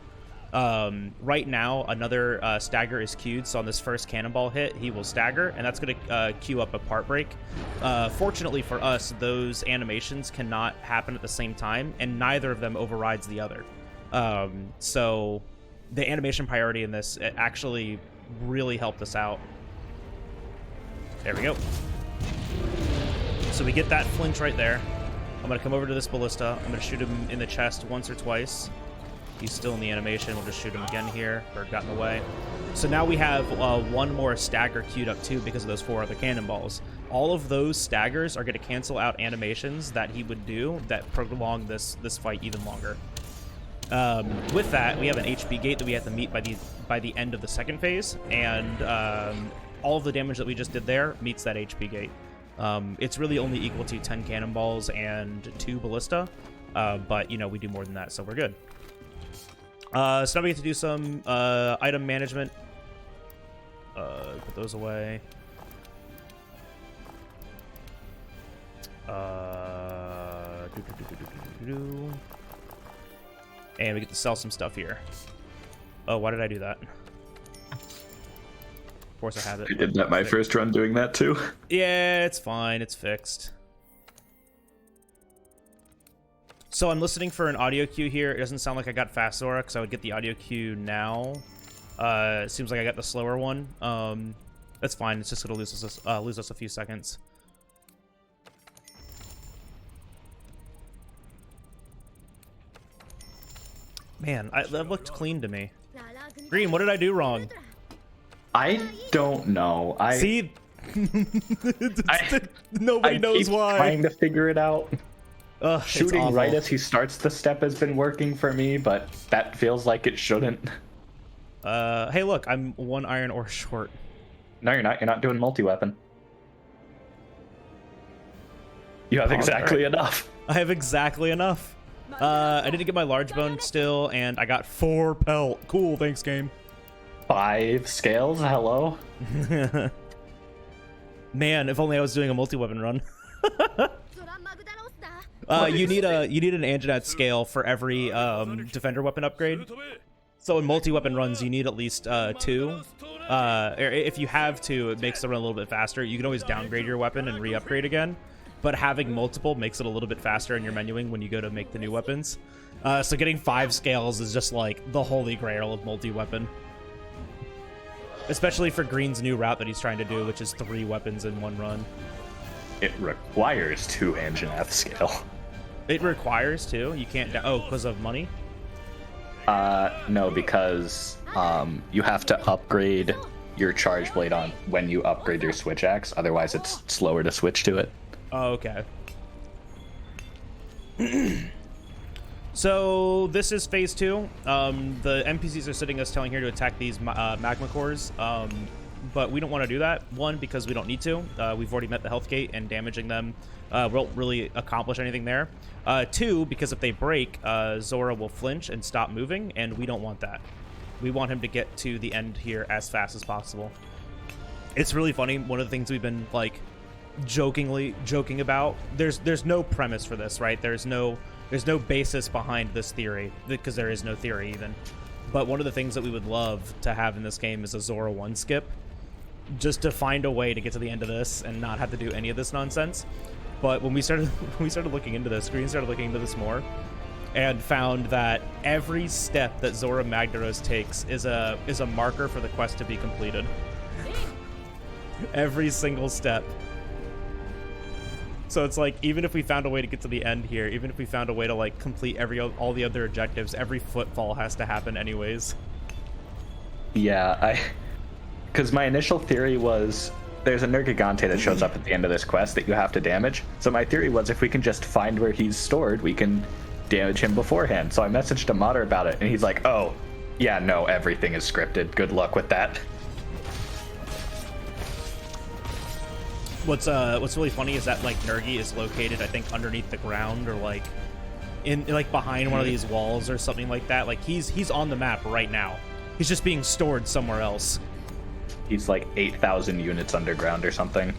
Right now, another stagger is queued, so on this first cannonball hit, he will stagger, and that's going to queue up a part break. Fortunately for us, those animations cannot happen at the same time, and neither of them overrides the other. So the animation priority in this actually really helped us out. There we go. So we get that flinch right there. I'm going to come over to this ballista. I'm going to shoot him in the chest once or twice. He's still in the animation. We'll just shoot him again here. Bird got in the way. So now we have one more stagger queued up too because of those 4 other cannonballs. All of those staggers are going to cancel out animations that he would do that prolong this fight even longer. With that, we have an HP gate that we have to meet by the end of the second phase, and all of the damage that we just did there meets that HP gate. It's really only equal to 10 cannonballs and 2 ballista, but you know, we do more than that, so we're good. So now we get to do some item management. Put those away. And we get to sell some stuff here. Oh, why did I do that? Of course I have it. I did that my first run doing that too. Yeah, it's fine. It's fixed. So I'm listening for an audio cue here. It doesn't sound like I got fast Zora, because I would get the audio cue now. It seems like I got the slower one. That's fine. It's just going to lose us a few seconds. Man, that looked clean to me. Green, what did I do wrong? I don't know. See? Nobody knows why. Trying to figure it out. Shooting right awful. as he starts the step has been working for me, but that feels like it shouldn't. Hey, look, I'm 1 iron ore short. No, you're not. You're not doing multi-weapon. You have exactly enough. I have exactly enough. I didn't get my large bone still, and I got 4 pelt. Cool, thanks, game. 5 scales? Hello? Man, if only I was doing a multi-weapon run. You need an Anjanat scale for every defender weapon upgrade. So in multi-weapon runs, you need at least 2. If you have 2, it makes the run a little bit faster. You can always downgrade your weapon and re-upgrade again, but having multiple makes it a little bit faster in your menuing when you go to make the new weapons. So getting 5 scales is just like the holy grail of multi-weapon. Especially for Green's new route that he's trying to do, which is 3 weapons in 1 run. It requires 2 Anjanath scale. It requires 2? You can't... Oh, because of money? No, because you have to upgrade your charge blade on when you upgrade your switch axe. Otherwise, it's slower to switch to it. Oh, okay. So this is phase 2. The NPCs are sitting us telling here to attack these magma cores, but we don't want to do that. 1, because we don't need to. We've already met the health gate, and damaging them won't really accomplish anything there. 2, because if they break, Zora will flinch and stop moving, and we don't want that. We want him to get to the end here as fast as possible. It's really funny. One of the things we've been like joking about. There's no premise for this, right? There's no basis behind this theory, because there is no theory even. But one of the things that we would love to have in this game is a Zora 1 skip, just to find a way to get to the end of this and not have to do any of this nonsense. But when we started looking into this, Green started looking into this more, and found that every step that Zora Magdaros takes is a marker for the quest to be completed. Every single step. So it's like, even if we found a way to get to the end here, even if we found a way to like complete all the other objectives, every footfall has to happen anyways. Yeah, because my initial theory was there's a Nergigante that shows up at the end of this quest that you have to damage. So my theory was if we can just find where he's stored, we can damage him beforehand. So I messaged a modder about it, and he's like, oh, yeah, no, everything is scripted. Good luck with that. What's really funny is that like Nergi is located, I think, underneath the ground or like in like behind one of these walls or something like that. Like he's on the map right now. He's just being stored somewhere else. He's like 8,000 units underground or something.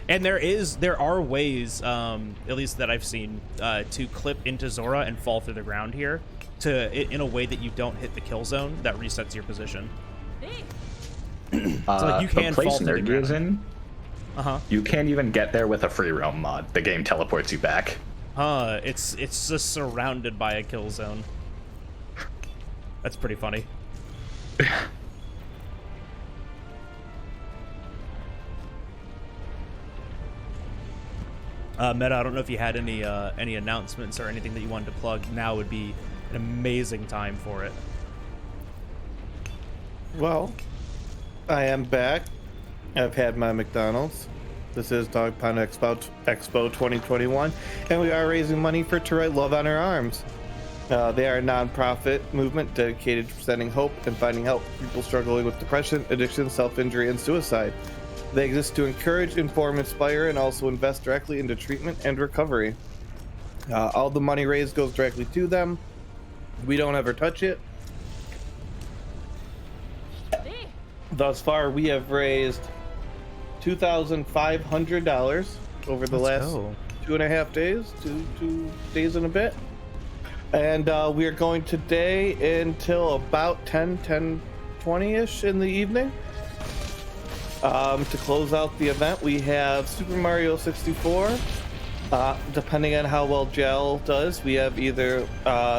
And there are ways, at least that I've seen, to clip into Zora and fall through the ground here, in a way that you don't hit the kill zone that resets your position. So like you can the place fall through the Nergi ground. is in, you can't even get there with a free roam mod. The game teleports you back. It's just surrounded by a kill zone. That's pretty funny. Meta, I don't know if you had any announcements or anything that you wanted to plug. Now would be an amazing time for it. Well, I am back. I've had my McDonald's. This is DogPound Expo 2021, and we are raising money for To Write Love on Our Arms. They are a non-profit movement dedicated to sending hope and finding help for people struggling with depression, addiction, self-injury, and suicide. They exist to encourage, inform, inspire, and also invest directly into treatment and recovery. All the money raised goes directly to them. We don't ever touch it. Thus far, we have raised $2,500 over the last 2.5 days, two days and a bit. And we are going today until about 10:20-ish in the evening. To close out the event, we have Super Mario 64. Depending on how well Gel does, we have either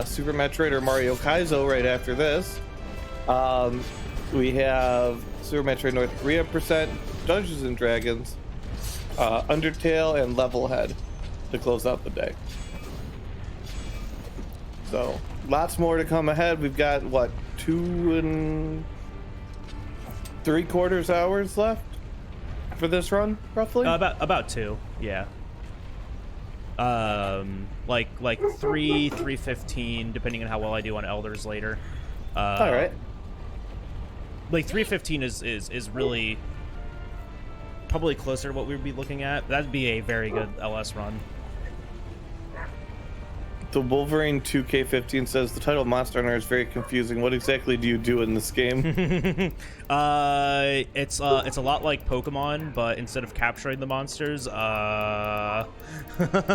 Super Metroid or Mario Kaizo right after this. We have Super Metroid North Korea %, Dungeons and Dragons, Undertale, and Levelhead to close out the day. So, lots more to come ahead. We've got, what, 2 3/4 hours left for this run, roughly? About 2, yeah. Like 3:15, depending on how well I do on Elders later. All right. Like 3:15 is really probably closer to what we'd be looking at. That'd be a very good LS run. The Wolverine 2K15 says the title Monster Hunter is very confusing. What exactly do you do in this game? It's a lot like Pokemon, but instead of capturing the monsters,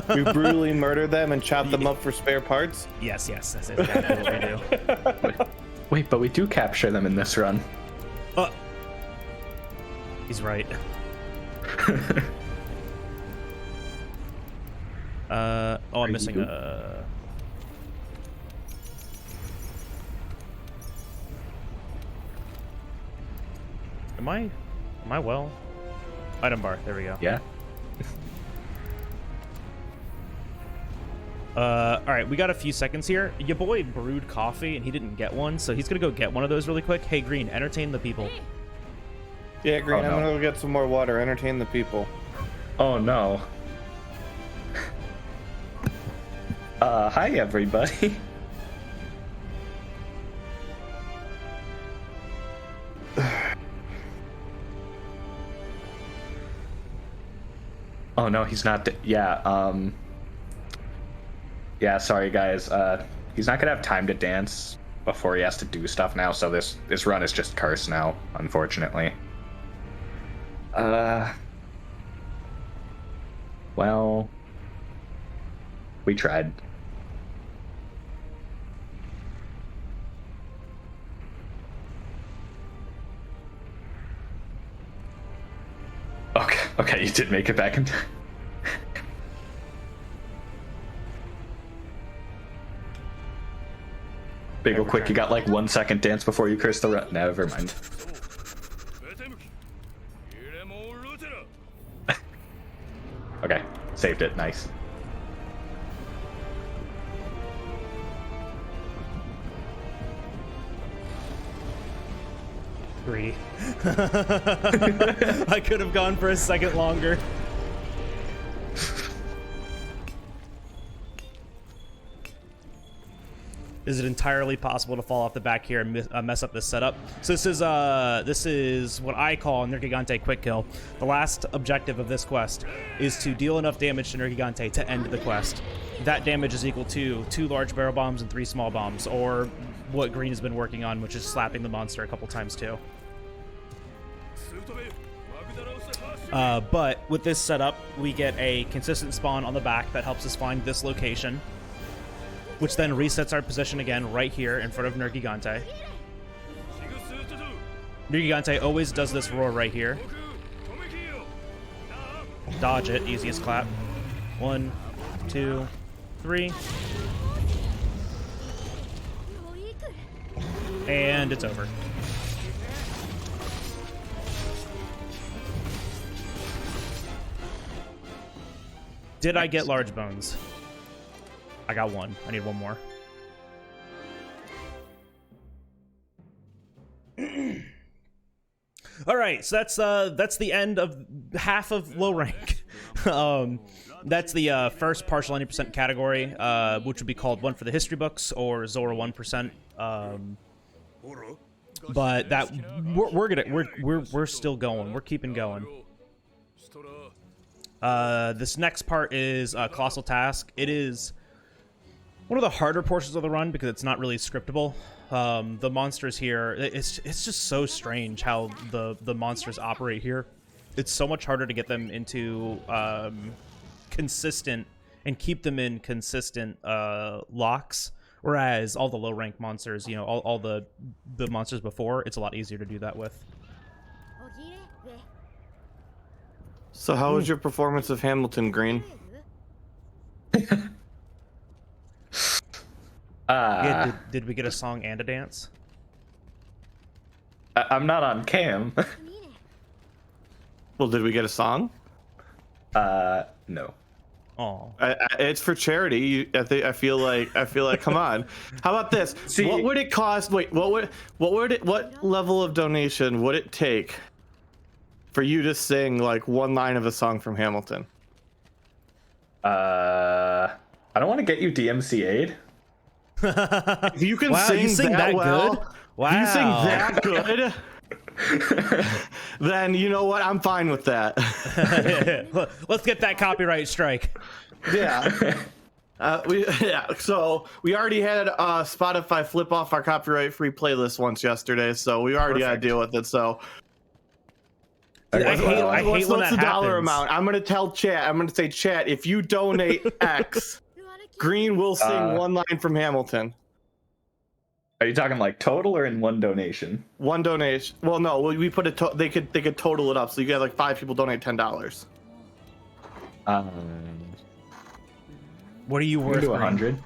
We brutally murder them and chop them up for spare parts? Yes, that's exactly what we do. Wait, but we do capture them in this run. He's right. I'm missing a. Am I well? Item bar. There we go. Yeah. All right, we got a few seconds here. Your boy brewed coffee and he didn't get one, so he's gonna go get one of those really quick. Hey, Green, entertain the people. Yeah, Green, Oh, I'm no. gonna go get some more water. Entertain the people. Oh no. Hi everybody. Oh no, he's not. Yeah, sorry guys. He's not gonna have time to dance before he has to do stuff now. So this run is just cursed now, unfortunately. Well, we tried. Okay, you did make it back in time. Bagel, quick, you got like 1 second dance before you curse the run. Never mind. Okay, saved it, nice. Greedy. I could have gone for a second longer. Is it entirely possible to fall off the back here and mess up this setup? So this is what I call Nergigante quick kill. The last objective of this quest is to deal enough damage to Nergigante to end the quest. That damage is equal to 2 large barrel bombs and 3 small bombs, or what Green has been working on, which is slapping the monster a couple times too. But with this setup, we get a consistent spawn on the back that helps us find this location, which then resets our position again right here in front of Nergigante. Nergigante always does this roar right here. Dodge it, easiest clap. 1, 2, 3. And it's over. Did I get large bones? I got 1. I need 1 more. All right, so that's the end of half of low rank. That's the first partial 90% category, which would be called 1 for the history books or Zora 1%. But that we're still going. We're keeping going. This next part is Colossal Task. It is one of the harder portions of the run because it's not really scriptable. The monsters here, it's just so strange how the monsters operate here. It's so much harder to get them into consistent and keep them in consistent locks, whereas all the low rank monsters, you know, all the monsters before, it's a lot easier to do that with. So how was your performance of Hamilton, Green? Yeah, did we get a song and a dance? I'm not on cam. Well, did we get a song? No. Oh, It's for charity. I feel like. Come on. How about this? See, what would it cost? Wait, what level of donation would it take for you to sing like 1 line of a song from Hamilton? I don't want to get you DMCA'd. If you can wow, sing, you sing that well, good? Wow. If you sing that good, then you know what? I'm fine with that. Let's get that copyright strike. Yeah. So we already had Spotify flip off our copyright-free playlist once yesterday, so we already got to deal with it. So I hate when what's that the dollar happens. amount? I'm gonna tell chat. I'm gonna say, chat, if you donate X, Green will sing 1 line from Hamilton. Are you talking like total or in 1 donation? 1 donation. Well, no, we put it. They could total it up. So you get like 5 people donate $10. What are you We worth? can do Green? 100.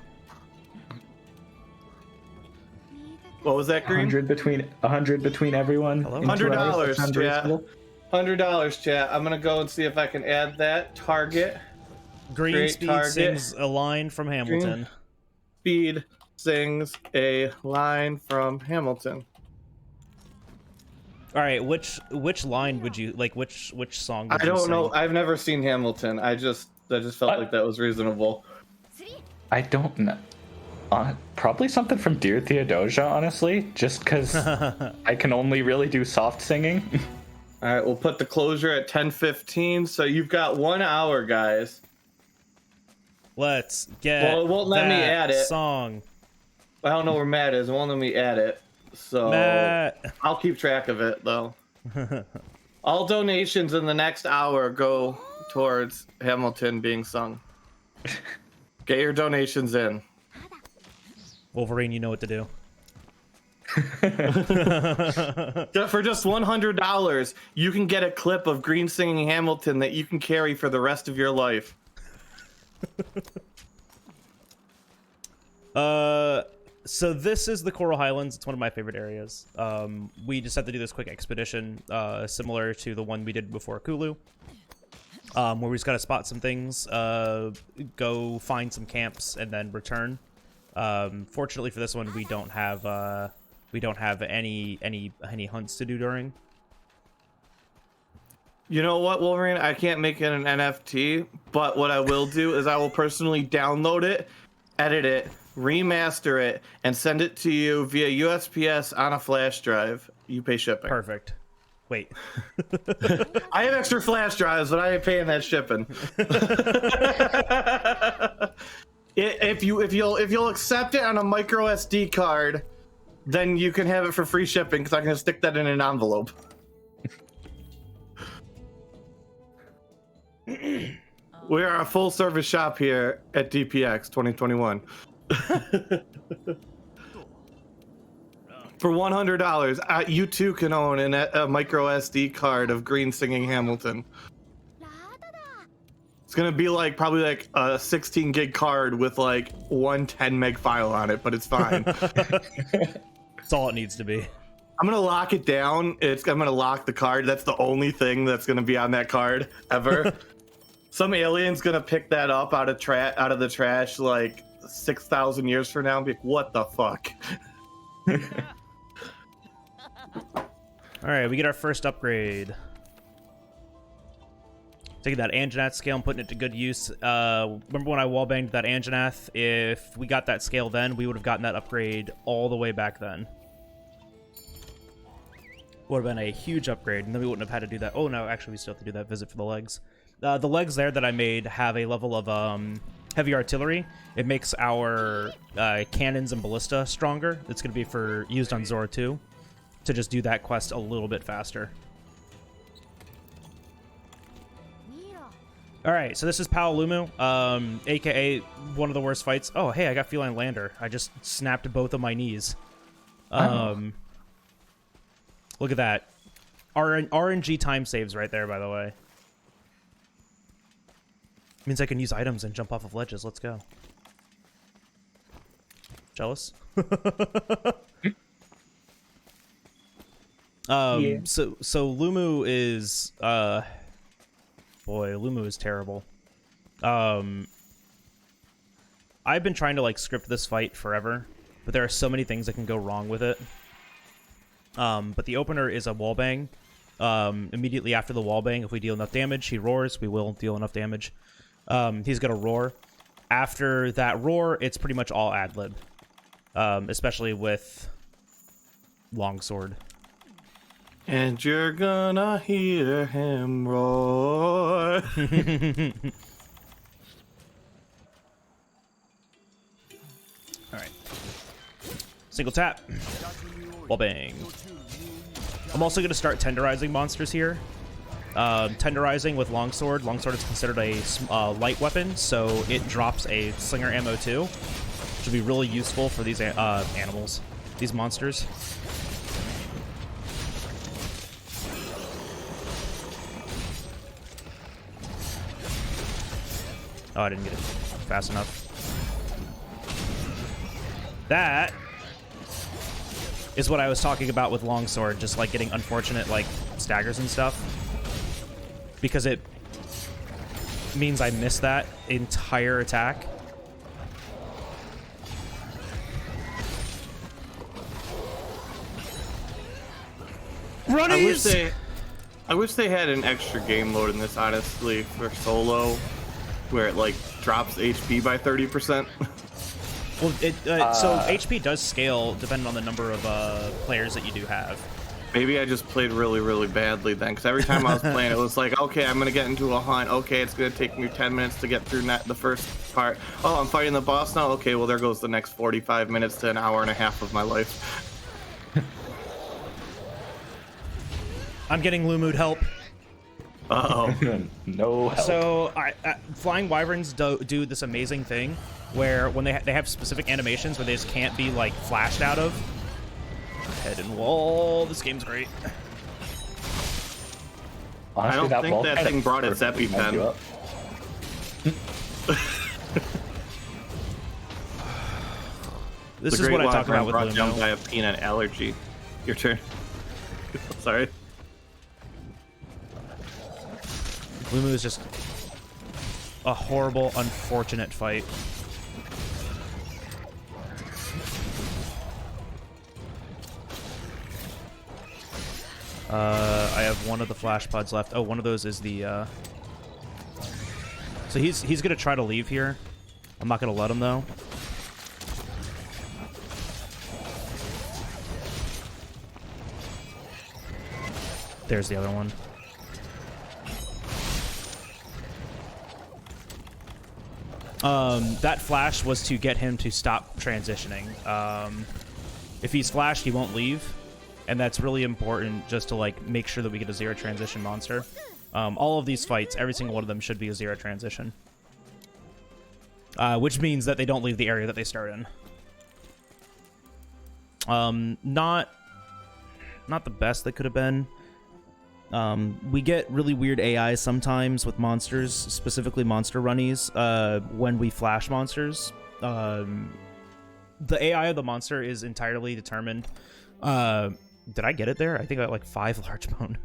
What was that, Green? 100 between everyone. Hello? in 2 hours. $100, Sounds chat. reasonable? $100, chat. I'm gonna go and see if I can add that. Target. Green Great Speed target. sings a line from Hamilton. Speed sings a line from Hamilton. All right, which line would you like? Which song? Would I you don't sing? know. I've never seen Hamilton. I just felt like that was reasonable. I don't know. Probably something from Dear Theodosia, honestly, just because I can only really do soft singing. All right, we'll put the closure at 10:15. So you've got 1 hour, guys. Let's get. Well, it won't let me that add it. Song. I don't know where Matt is. It won't let me add it. So Matt. I'll keep track of it though. All donations in the next hour go towards Hamilton being sung. Get your donations in. Wolverine, you know what to do. For just $100, you can get a clip of Green singing Hamilton that you can carry for the rest of your life. So this is the Coral Highlands. It's one of my favorite areas. We just have to do this quick expedition, similar to the one we did before Kulu, where we just gotta spot some things, go find some camps, and then return. Fortunately for this one, we don't have we don't have any hunts to do during. You know what, Wolverine? I can't make it an NFT, but what I will do is I will personally download it, edit it, remaster it, and send it to you via USPS on a flash drive. You pay shipping. Perfect. Wait. I have extra flash drives, but I ain't paying that shipping. If you'll accept it on a micro SD card, then you can have it for free shipping because I'm gonna stick that in an envelope. We are a full service shop here at DPX 2021. For $100, you too can own a micro SD card of Green singing Hamilton. It's gonna be like probably like a 16 gig card with like one 10 meg file on it, but it's fine. That's all it needs to be. I'm gonna lock it down. I'm gonna lock the card. That's the only thing that's gonna be on that card ever. Some alien's gonna pick that up out of the trash like 6,000 years from now and be like, "What the fuck?" All right, we get our first upgrade. Taking that Anjanath scale and putting it to good use. Remember when I wallbanged that Anjanath? If we got that scale then, we would have gotten that upgrade all the way back then. Would have been a huge upgrade, and then we wouldn't have had to do that. Oh no, actually we still have to do that visit for the legs. The legs there that I made have a level of heavy artillery. It makes our cannons and ballista stronger. It's going to be used on Zora 2 to just do that quest a little bit faster. All right, so this is Paolumu, aka one of the worst fights. Oh, hey, I got Feline Lander. I just snapped both of my knees. Look at that. RNG time saves right there, by the way. Means I can use items and jump off of ledges. Let's go. Jealous? Yeah. So Lumu is boy, Lumu is terrible. I've been trying to like script this fight forever, but there are so many things that can go wrong with it. But the opener is a wallbang. Immediately after the wallbang, if we deal enough damage, he roars. We will deal enough damage. He's gonna roar. After that roar, it's pretty much all ad-lib. Especially with longsword. And you're gonna hear him roar. Alright. Single tap. Wallbang. I'm also going to start tenderizing monsters here. Tenderizing with longsword. Longsword is considered a light weapon, so it drops a slinger ammo too, which will be really useful for these animals, these monsters. Oh, I didn't get it fast enough. That is what I was talking about with longsword, just like getting unfortunate like staggers and stuff, because it means I miss that entire attack. Runnies! I wish they had an extra game mode in this, honestly, for solo, where it like drops HP by 30%. Well, so HP does scale depending on the number of players that you do have. Maybe I just played really, really badly then, because every time I was playing, it was like, okay, I'm gonna get into a hunt. Okay, it's gonna take me 10 minutes to get through the first part. Oh, I'm fighting the boss now. Okay, well there goes the next 45 minutes to an hour and a half of my life. I'm getting Lumud help. Uh-oh. No help. So flying wyverns do this amazing thing where when they have specific animations where they just can't be like flashed out of. Head and wall. This game's great. Honestly, I don't think that thing brought its EpiPen. This is what I talk about with Lumu. Lumu. I have peanut allergy. Your turn. Sorry. Lumu is just a horrible, unfortunate fight. I have one of the flash pods left. Oh, one of those is the... So he's going to try to leave here. I'm not going to let him, though. There's the other one. That flash was to get him to stop transitioning. If he's flashed, he won't leave. And that's really important just to, like, make sure that we get a zero transition monster. All of these fights, every single one of them should be a zero transition. Which means that they don't leave the area that they start in. Not the best that could have been. We get really weird AI sometimes with monsters, specifically monster runnies, when we flash monsters. The AI of the monster is entirely determined. Did I get it there? I think I got like 5 large bone.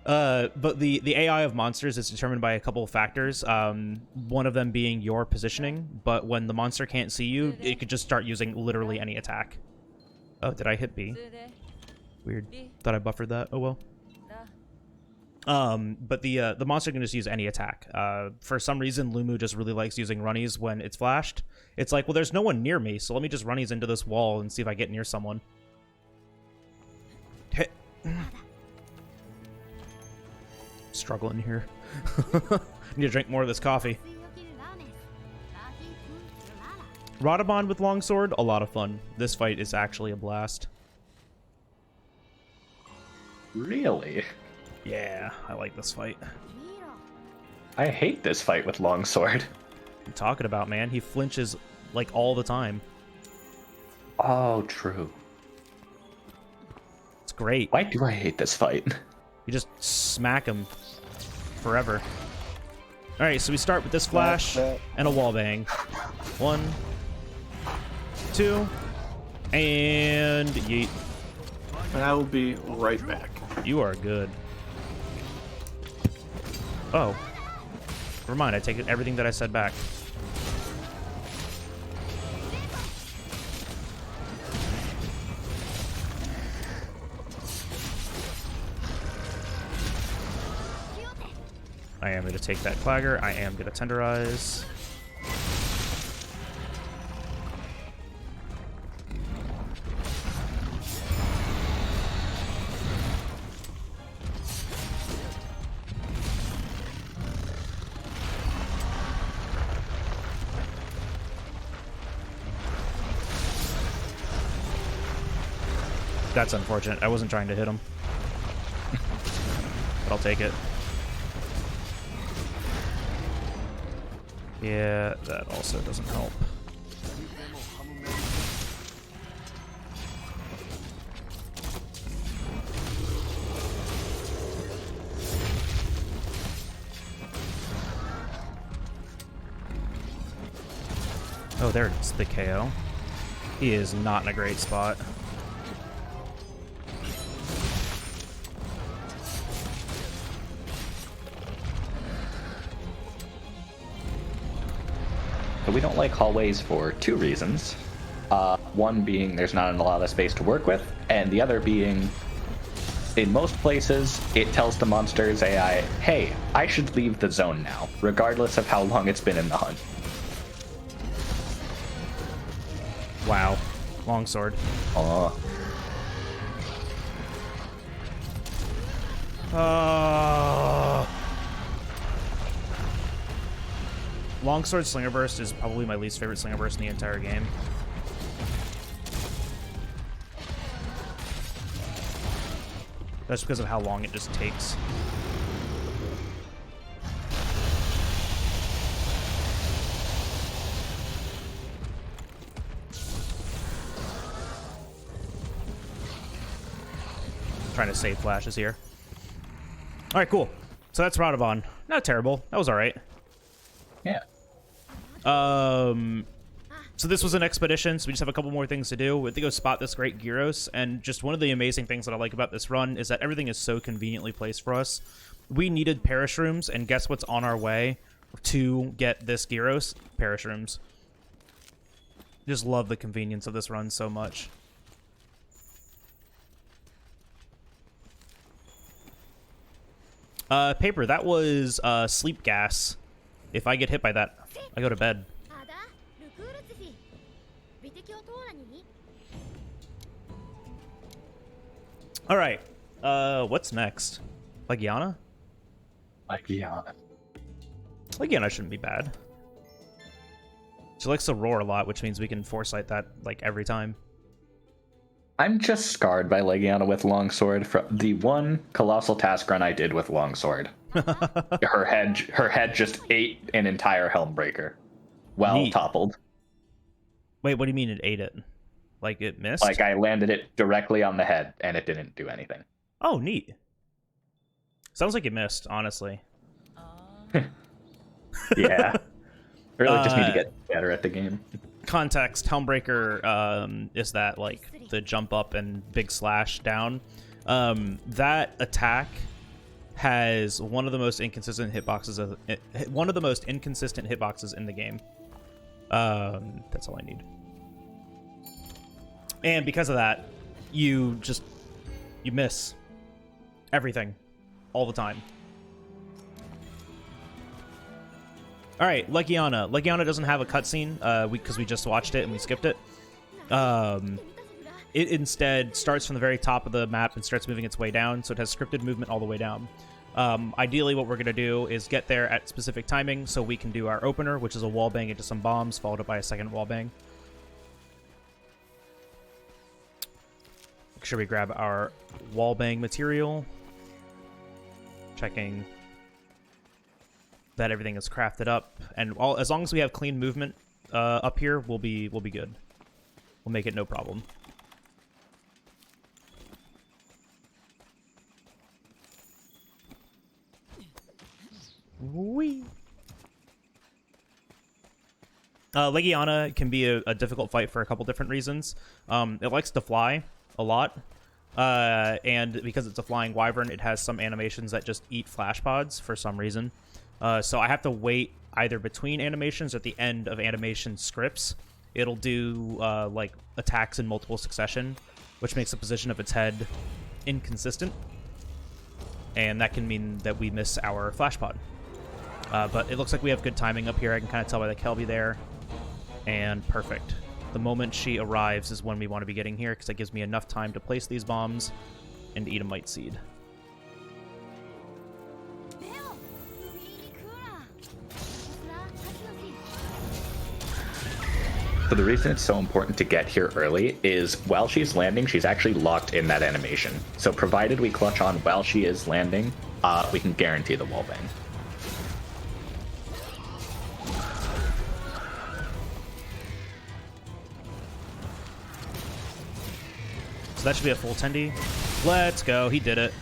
But the AI of monsters is determined by a couple of factors. One of them being your positioning, but when the monster can't see you, it could just start using literally any attack. Oh, did I hit B? Weird. Thought I buffered that. Oh well. But the monster can just use any attack. For some reason, Lumu just really likes using runnies when it's flashed. It's like, well, there's no one near me, so let me just runnies into this wall and see if I get near someone. Hit. Struggling here. Need to drink more of this coffee. Rodabond with longsword, a lot of fun. This fight is actually a blast. Really? Yeah, I like this fight. I hate this fight with longsword. What are you talking about, man? He flinches like all the time. Oh, true. It's great. Why do I hate this fight? You just smack him forever. Alright, so we start with this flash and a wall bang. 1, 2, and yeet. And I will be right back. You are good. Oh. Never mind, I take everything that I said back. I am going to take that Clagger. I am going to tenderize. That's unfortunate. I wasn't trying to hit him. But I'll take it. Yeah, that also doesn't help. Oh, there it is, the KO. He is not in a great spot. But we don't like hallways for 2 reasons. One being there's not a lot of space to work with, and the other being, in most places, it tells the monster's AI, hey, I should leave the zone now, regardless of how long it's been in the hunt. Wow. Longsword. Longsword Slinger Burst is probably my least favorite Slinger Burst in the entire game. That's because of how long it just takes. Trying to save flashes here. Alright, cool. So that's Rodabon. Not terrible. That was alright. Yeah. So this was an expedition, so we just have a couple more things to do. We have to go spot this great Gyros, and just one of the amazing things that I like about this run is that everything is so conveniently placed for us. We needed Perish Rooms, and guess what's on our way to get this Gyros? Perish Rooms. Just love the convenience of this run so much. Paper, that was sleep gas. If I get hit by that, I go to bed. All right. What's next? Legiana? Legiana. Legiana shouldn't be bad. She likes to roar a lot, which means we can foresight that like every time. I'm just scarred by Legiana with longsword from the one colossal task run I did with longsword. her head just ate an entire Helmbreaker. Well Neat. toppled. Wait, what do you mean it ate it? Like it missed? Like I landed it directly on the head and it didn't do anything. Oh, neat. Sounds like it missed, honestly. Yeah. I really just need to get better at the game. Context, Helmbreaker is that like the jump up and big slash down. That attack has one of the most inconsistent hitboxes in the game. That's all I need. And because of that, you miss everything all the time. All right, Legiana. Legiana doesn't have a cutscene because we just watched it and we skipped it. It instead starts from the very top of the map and starts moving its way down, so it has scripted movement all the way down. Ideally, what we're going to do is get there at specific timing so we can do our opener, which is a wall bang into some bombs, followed up by a second wall bang. Make sure we grab our wall bang material. Checking that everything is crafted up, and as long as we have clean movement up here, we'll be good. We'll make it no problem. Whee! Legiana can be a difficult fight for a couple different reasons. It likes to fly a lot, and because it's a flying wyvern, it has some animations that just eat flash pods for some reason. So I have to wait either between animations or at the end of animation scripts. It'll do like attacks in multiple succession, which makes the position of its head inconsistent, and that can mean that we miss our flash pod. But it looks like we have good timing up here. I can kind of tell by the Kelby there. And perfect. The moment she arrives is when we want to be getting here, because it gives me enough time to place these bombs and eat a Might Seed. So the reason it's so important to get here early is while she's landing, she's actually locked in that animation. So provided we clutch on while she is landing, we can guarantee the wall bang. So that should be a full tendy. Let's go. He did it.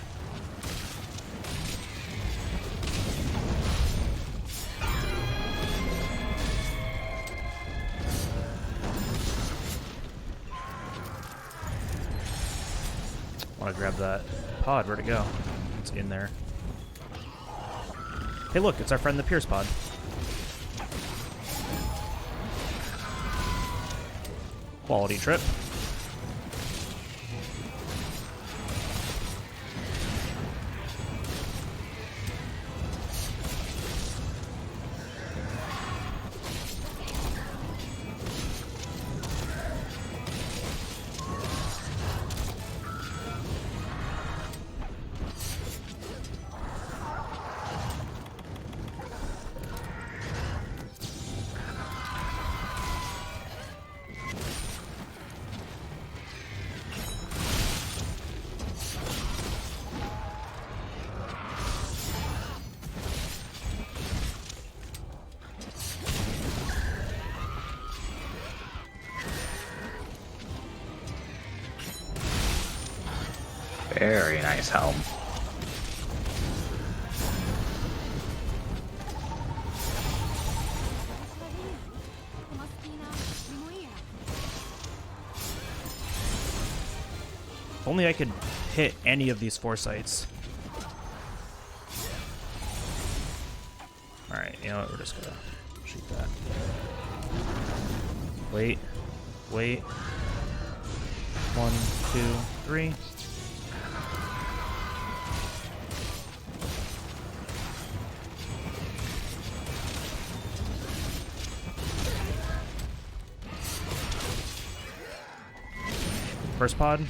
Want to grab that pod. Where'd it go? It's in there. Hey, look. It's our friend the Pierce pod. Quality trip. Very nice helm. If only I could hit any of these foresights. Alright, you know what? We're just gonna shoot that. Wait. Wait. 1, 2, 3. First pod.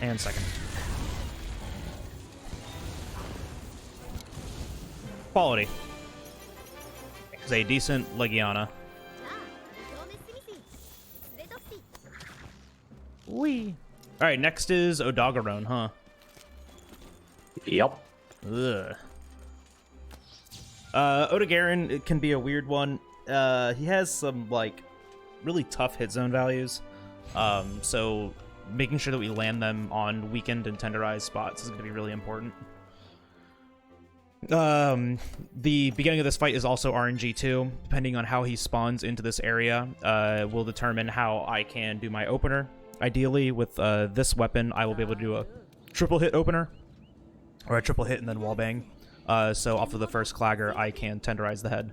And second. Quality. It's a decent Legiana. Wee. Alright, next is Odogaron, huh? Yep. Ugh. Odogaron, it can be a weird one. He has some, like, really tough hit zone values. So making sure that we land them on weakened and tenderized spots is going to be really important. The beginning of this fight is also RNG too. Depending on how he spawns into this area, will determine how I can do my opener. Ideally, with this weapon, I will be able to do a triple hit opener, or a triple hit and then wallbang. So off of the first clagger, I can tenderize the head.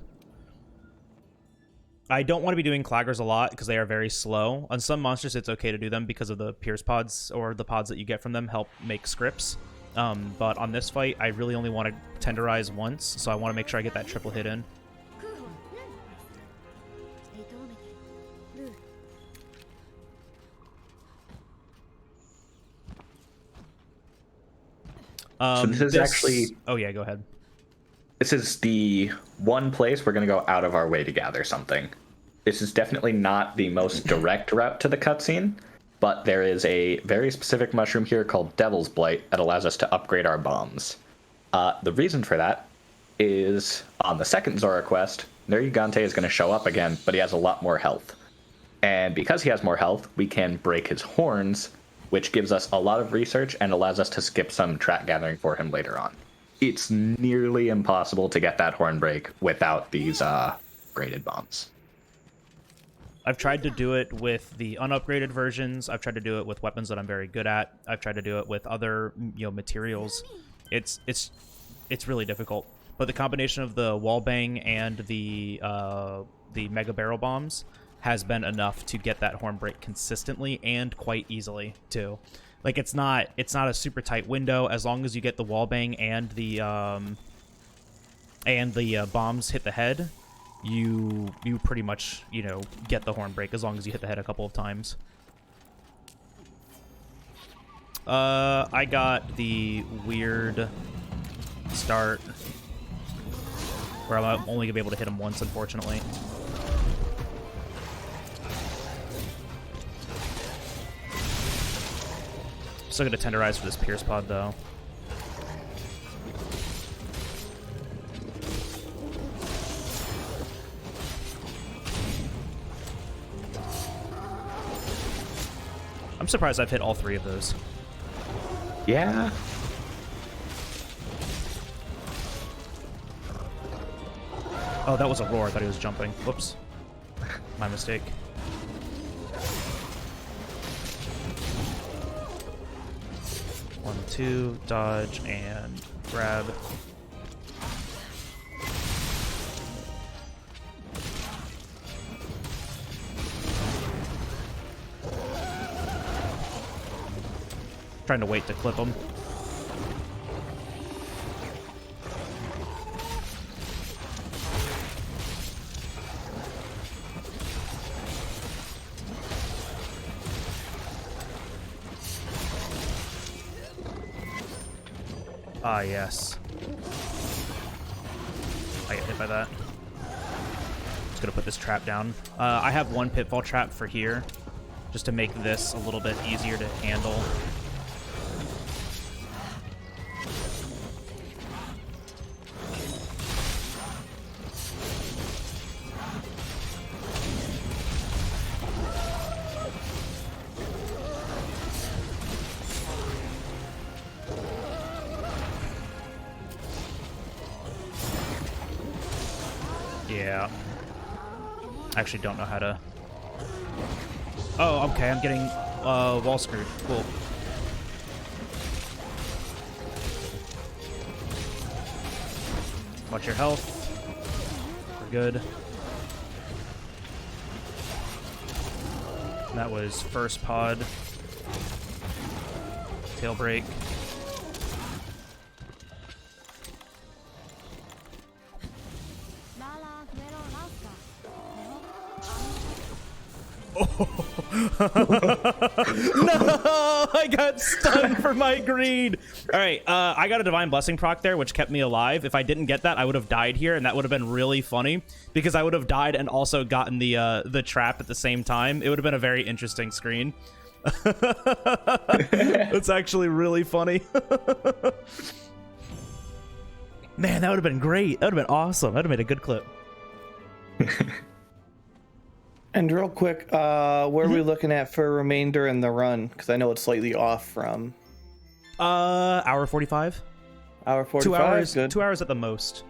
I don't want to be doing claggers a lot because they are very slow. On some monsters, it's okay to do them because of the pierce pods, or the pods that you get from them help make scripts. But on this fight, I really only want to tenderize once, so I want to make sure I get that triple hit in. So this is actually... Oh yeah, go ahead. This is the one place we're going to go out of our way to gather something. This is definitely not the most direct route to the cutscene, but there is a very specific mushroom here called Devil's Blight that allows us to upgrade our bombs. The reason for that is on the second Zora quest, Nerugante is going to show up again, but he has a lot more health. And because he has more health, we can break his horns, which gives us a lot of research and allows us to skip some track gathering for him later on. It's nearly impossible to get that horn break without these graded bombs. I've tried to do it with the unupgraded versions. I've tried to do it with weapons that I'm very good at. I've tried to do it with other, materials. It's really difficult. But the combination of the wallbang and the mega barrel bombs has been enough to get that horn break consistently and quite easily too. Like it's not a super tight window as long as you get the wallbang and the bombs hit the head. You pretty much, get the horn break as long as you hit the head a couple of times. I got the weird start where I'm only gonna be able to hit him once, unfortunately. Still gonna tenderize for this pierce pod though. I'm surprised I've hit all three of those. Yeah. Oh, that was a roar. I thought he was jumping. Whoops. My mistake. One, two, dodge, and grab. Trying to wait to clip him. Ah, yes. I get hit by that. Just gonna put this trap down. I have one pitfall trap for here, just to make this a little bit easier to handle. Yeah. I actually don't know how to... Oh, okay, I'm getting wall screwed. Cool. Watch your health. We're good. That was first pod. Tail break. I got stunned for my greed. All right, I got a Divine Blessing proc there, which kept me alive. If I didn't get that, I would have died here, and that would have been really funny because I would have died and also gotten the trap at the same time. It would have been a very interesting screen. That's actually really funny. Man, that would have been great. That would have been awesome. That would have made a good clip. And real quick, where are we looking at for remainder in the run? Because I know it's slightly off from. Hour 45. Hour 45. 2 hours. Good. 2 hours at the most.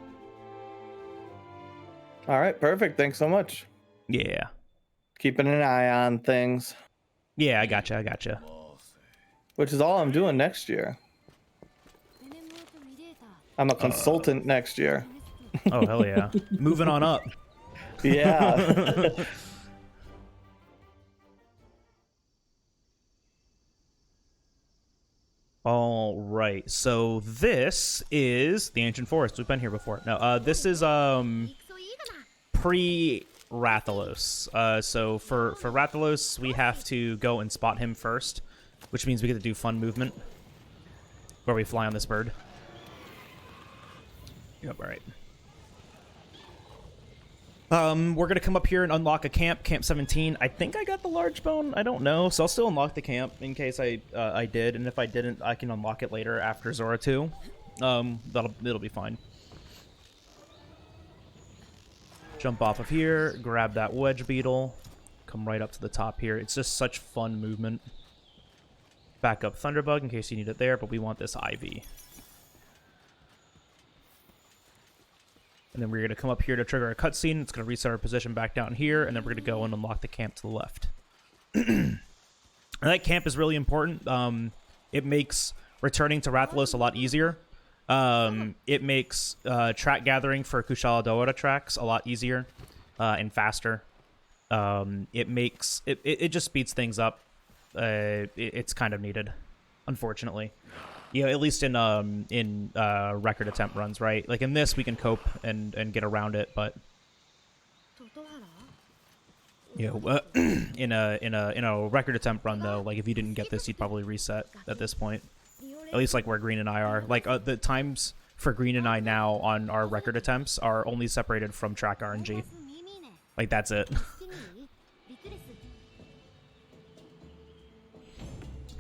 All right, perfect. Thanks so much. Yeah. Keeping an eye on things, Yeah, I gotcha. which is all I'm doing next year. I'm a consultant next year. Oh, hell yeah. Moving on up. Yeah. All right. So this is the Ancient Forest. We've been here before. No, this is pre-Rathalos. So for Rathalos, we have to go and spot him first, which means we get to do fun movement where we fly on this bird. Yep, all right. We're gonna come up here and unlock a camp, Camp 17. I think I got the large bone. I don't know, so I'll still unlock the camp in case I did, and if I didn't, I can unlock it later after Zora 2. It'll be fine. Jump off of here, grab that wedge beetle, come right up to the top here. It's just such fun movement. Back up Thunderbug in case you need it there, but we want this IV. And then we're going to come up here to trigger a cutscene. It's going to reset our position back down here, and then we're going to go and unlock the camp to the left. And that camp is really important. It makes returning to Rathalos a lot easier. It makes track gathering for Kushala Daora tracks a lot easier and faster. It just speeds things up. It's kind of needed, unfortunately. Yeah, at least in record attempt runs, right? Like in this, we can cope and get around it, but you know, in a record attempt run though, like if you didn't get this, you'd probably reset at this point. At least like where Green and I are. Like the times for Green and I now on our record attempts are only separated from track RNG. Like that's it.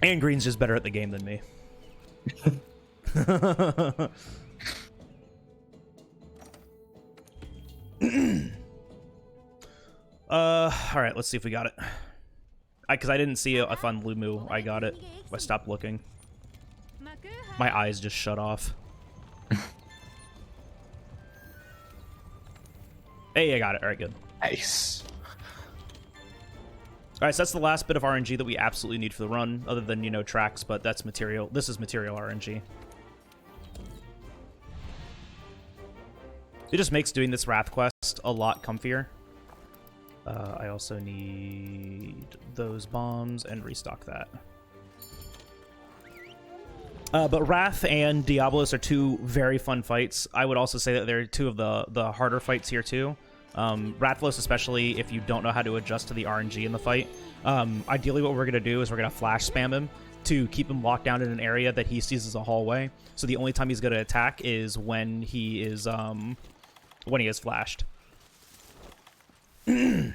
And Green's just better at the game than me. All right, let's see if we got it. Because I didn't see a fun Lumu. I got it. I stopped looking. My eyes just shut off. Hey, I got it. All right, good. Nice. All right, so that's the last bit of RNG that we absolutely need for the run, other than, you know, tracks, but that's material. This is material RNG. It just makes doing this Wrath quest a lot comfier. I also need those bombs and restock that. But Wrath and Diablos are two very fun fights. I would also say that they're two of the harder fights here, too. Rathalos, especially if you don't know how to adjust to the RNG in the fight. Ideally, what we're going to do is we're going to flash spam him to keep him locked down in an area that he sees as a hallway. So the only time he's going to attack is when he is flashed. The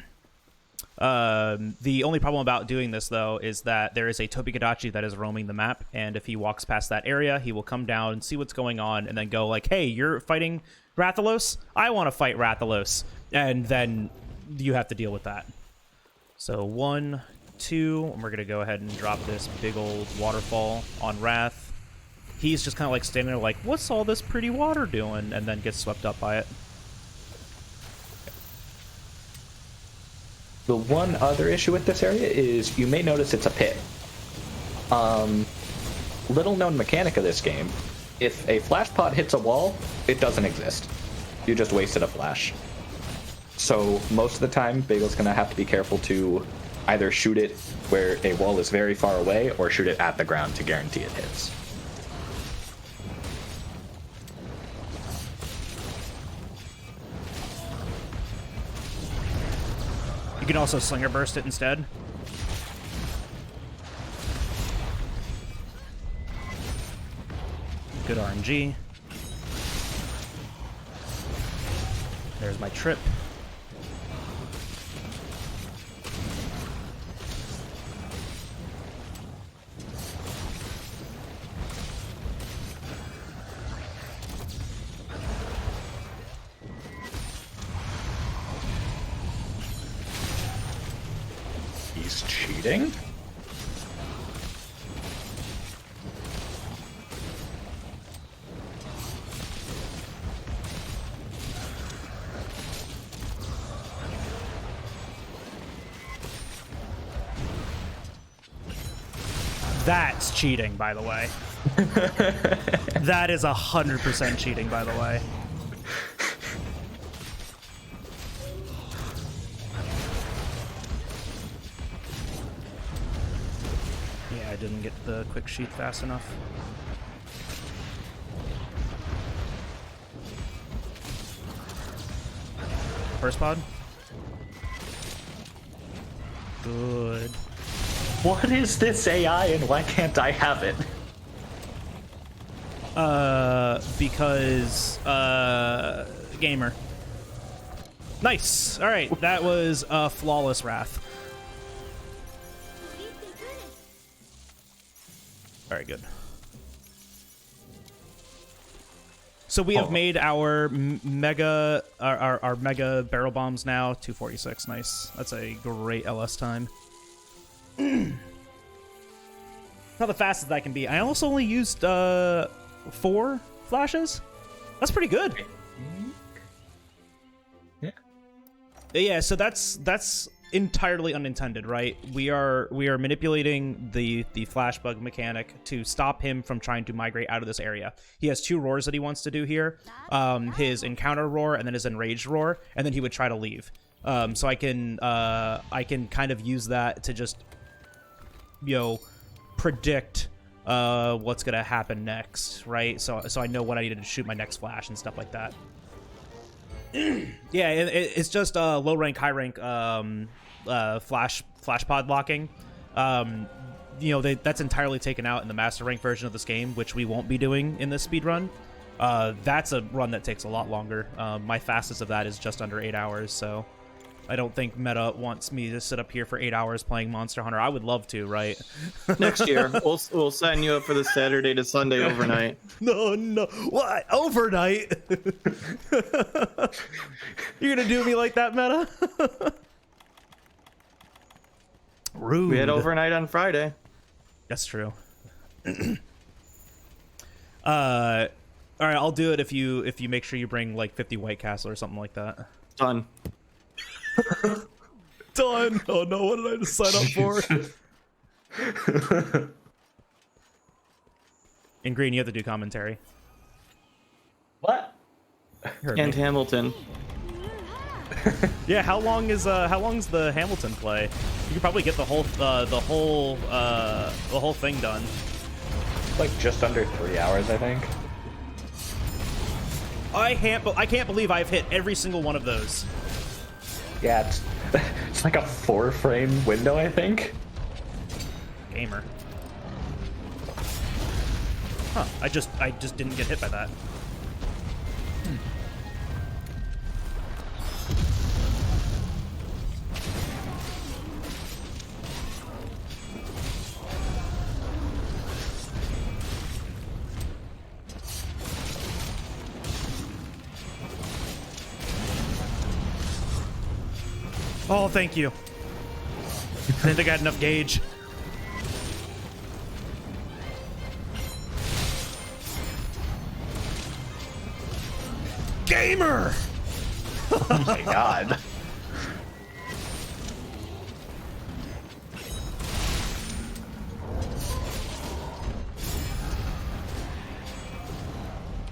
only problem about doing this, though, is that there is a Topikadachi that is roaming the map, and if he walks past that area, he will come down, see what's going on, and then go like, hey, you're fighting Rathalos? I want to fight Rathalos. And then you have to deal with that. So 1, 2, and we're going to go ahead and drop this big old waterfall on Wrath. He's just kind of like standing there like, what's all this pretty water doing? And then gets swept up by it. The one other issue with this area is you may notice it's a pit. Little known mechanic of this game, if a flash pod hits a wall, it doesn't exist. You just wasted a flash. So most of the time, Bagel's going to have to be careful to either shoot it where a wall is very far away or shoot it at the ground to guarantee it hits. You can also Slinger Burst it instead. Good RNG. There's my trip. He's cheating? That's cheating, by the way. That is 100% cheating, by the way. Yeah, I didn't get the quick sheet fast enough. First pod. Good. What is this AI and why can't I have it? Because, gamer. Nice. All right, that was flawless Wrath. All right, good. So we have made our mega, our mega barrel bombs now 246. Nice. That's a great LS time. Not the fastest I can be. I also only used 4 flashes. That's pretty good. Yeah. Yeah, so that's entirely unintended, right? We are manipulating the flash bug mechanic to stop him from trying to migrate out of this area. He has 2 roars that he wants to do here. His encounter roar and then his enraged roar, and then he would try to leave. So I can kind of use that to just predict what's gonna happen next, right? So I know when I needed to shoot my next flash and stuff like that. Yeah, it's just low rank, high rank flash pod locking. That's entirely taken out in the master rank version of this game, which we won't be doing in this speed run. That's a run that takes a lot longer. My fastest of that is just under 8 hours, so I don't think meta wants me to sit up here for 8 hours playing Monster Hunter. I would love to, right? Next year, we'll sign you up for the Saturday to Sunday overnight. No, what? Overnight? You're gonna do me like that, meta? Rude. We had overnight on Friday. That's true. All right, I'll do it if you make sure you bring like 50 White Castle or something like that. Done. Done. Oh no, what did I just sign up for? In green, you have to do commentary. What? And Hamilton. Yeah, how long is the Hamilton play? You could probably get the whole thing done. Like just under 3 hours, I think. I can't believe I've hit every single one of those. Yeah, it's like a 4-frame window, I think. Gamer. Huh? I just didn't get hit by that. Oh, thank you. I didn't think I had enough gauge. Gamer! Oh my god.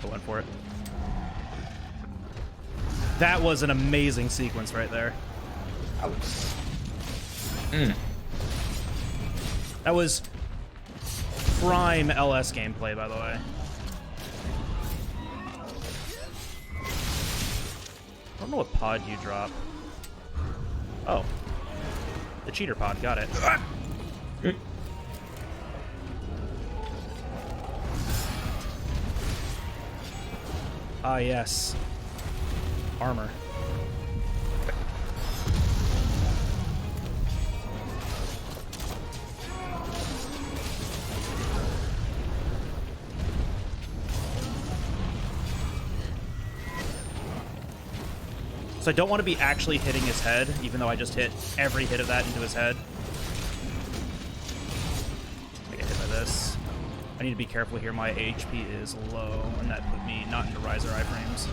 I went for it. That was an amazing sequence right there. That was prime LS gameplay, by the way. I don't know what pod you drop. Oh. The cheater pod, got it. Ah, yes. Armor. So I don't want to be actually hitting his head, even though I just hit every hit of that into his head. I get hit by this. I need to be careful here. My HP is low, and that put me not into riser iframes.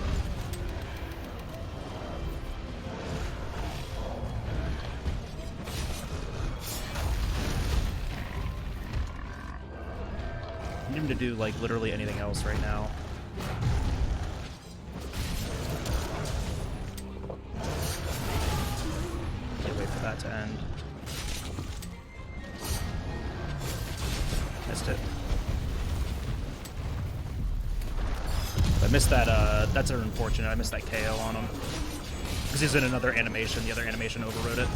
I need him to do, like, literally anything else right now. Wait for that to end. Missed it. I missed that, that's unfortunate. I missed that KO on him. Because he's in another animation. The other animation overrode it.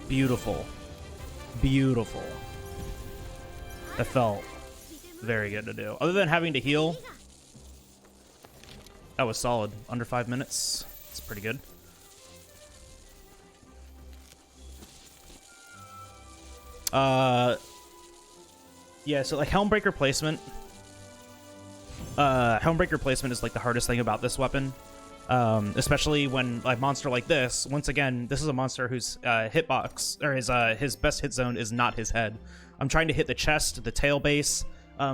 Beautiful. Beautiful. That felt very good to do. Other than having to heal, that was solid. Under 5 minutes. It's pretty good. Yeah, so like Helmbreaker placement. Helmbreaker placement is like the hardest thing about this weapon. Especially when a monster like this, once again, this is a monster whose hitbox, or his best hit zone is not his head. I'm trying to hit the chest, the tail base.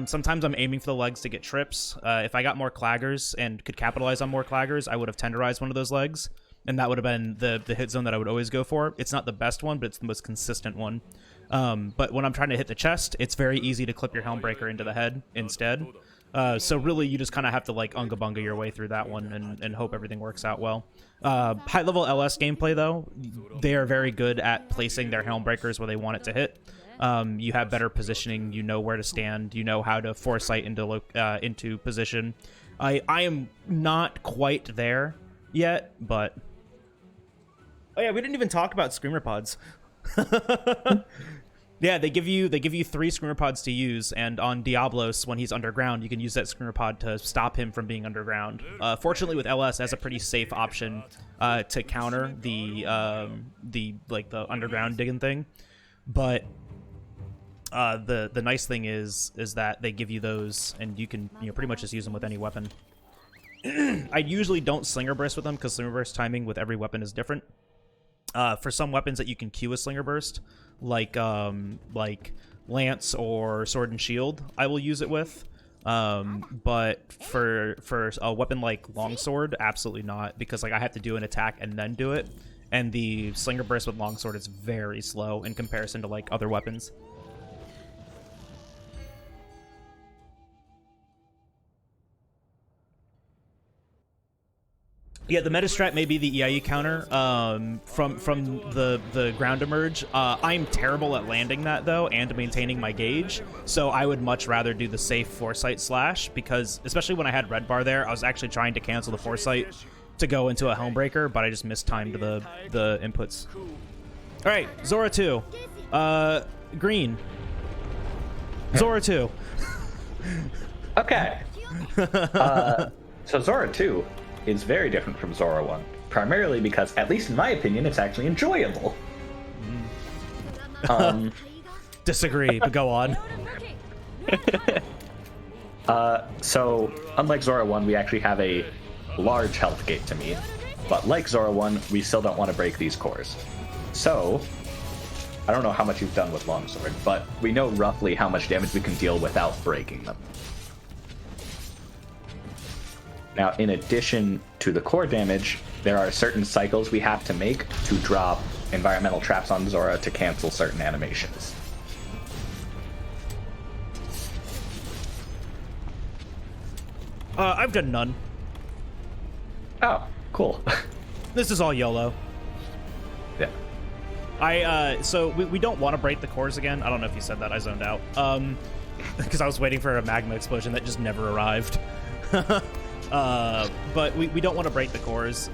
Sometimes I'm aiming for the legs to get trips. If I got more claggers and could capitalize on more claggers, I would have tenderized one of those legs, and that would have been the hit zone that I would always go for. It's not the best one, but it's the most consistent one. But when I'm trying to hit the chest, it's very easy to clip your Helmbreaker into the head instead. So really, you just kind of have to like unga-bunga your way through that one and hope everything works out well. High-level LS gameplay, though, they are very good at placing their Helmbreakers where they want it to hit. You have better positioning. You know where to stand. You know how to foresight into position. I am not quite there yet, but oh yeah, we didn't even talk about screamer pods. Yeah, they give you 3 screamer pods to use, and on Diablos, when he's underground, you can use that screamer pod to stop him from being underground. Fortunately, with LS, that's a pretty safe option to counter the underground digging thing. But the nice thing is that they give you those, and you can pretty much just use them with any weapon. I usually don't slinger burst with them because slinger burst timing with every weapon is different. For some weapons that you can queue a slinger burst, like lance or sword and shield, I will use it with. But for a weapon like longsword, absolutely not, because like I have to do an attack and then do it, and the slinger burst with longsword is very slow in comparison to like other weapons. Yeah, the meta strat may be the EIE counter from the ground emerge. I'm terrible at landing that, though, and maintaining my gauge, so I would much rather do the safe foresight slash, because, especially when I had red bar there, I was actually trying to cancel the foresight to go into a Helmbreaker, but I just mistimed the inputs. All right, Zora 2. Green. Zora 2. Okay. So Zora 2 is very different from Zora 1, primarily because, at least in my opinion, it's actually enjoyable. Disagree, but go on. So, unlike Zora 1, we actually have a large health gate to meet, but like Zora 1, we still don't want to break these cores. So, I don't know how much you've done with longsword, but we know roughly how much damage we can deal without breaking them. Now, in addition to the core damage, there are certain cycles we have to make to drop environmental traps on Zora to cancel certain animations. I've done none. Oh, cool. This is all YOLO. Yeah. So we don't want to break the cores again. I don't know if you said that. I zoned out. Because I was waiting for a magma explosion that just never arrived. But we don't want to break the cores.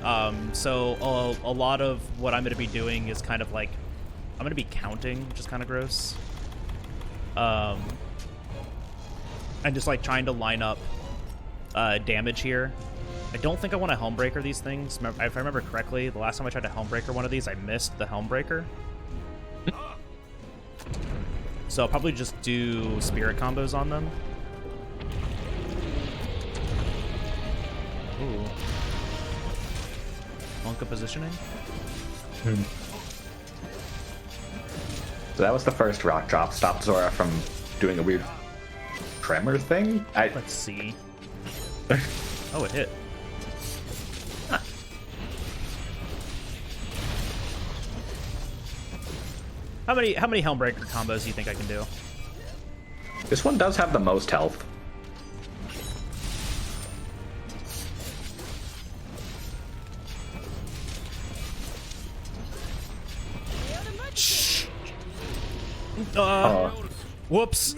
So a lot of what I'm going to be doing is kind of like, I'm going to be counting, which is kind of gross. And just like trying to line up damage here. I don't think I want to Helmbreaker these things. If I remember correctly, the last time I tried to Helmbreaker one of these, I missed the Helmbreaker. So I'll probably just do spirit combos on them. Ooh. Monka positioning. So that was the first rock drop. Stopped Zora from doing a weird tremor thing. Let's see. Oh, it hit. Huh. How many Helmbreaker combos do you think I can do? This one does have the most health. Whoops.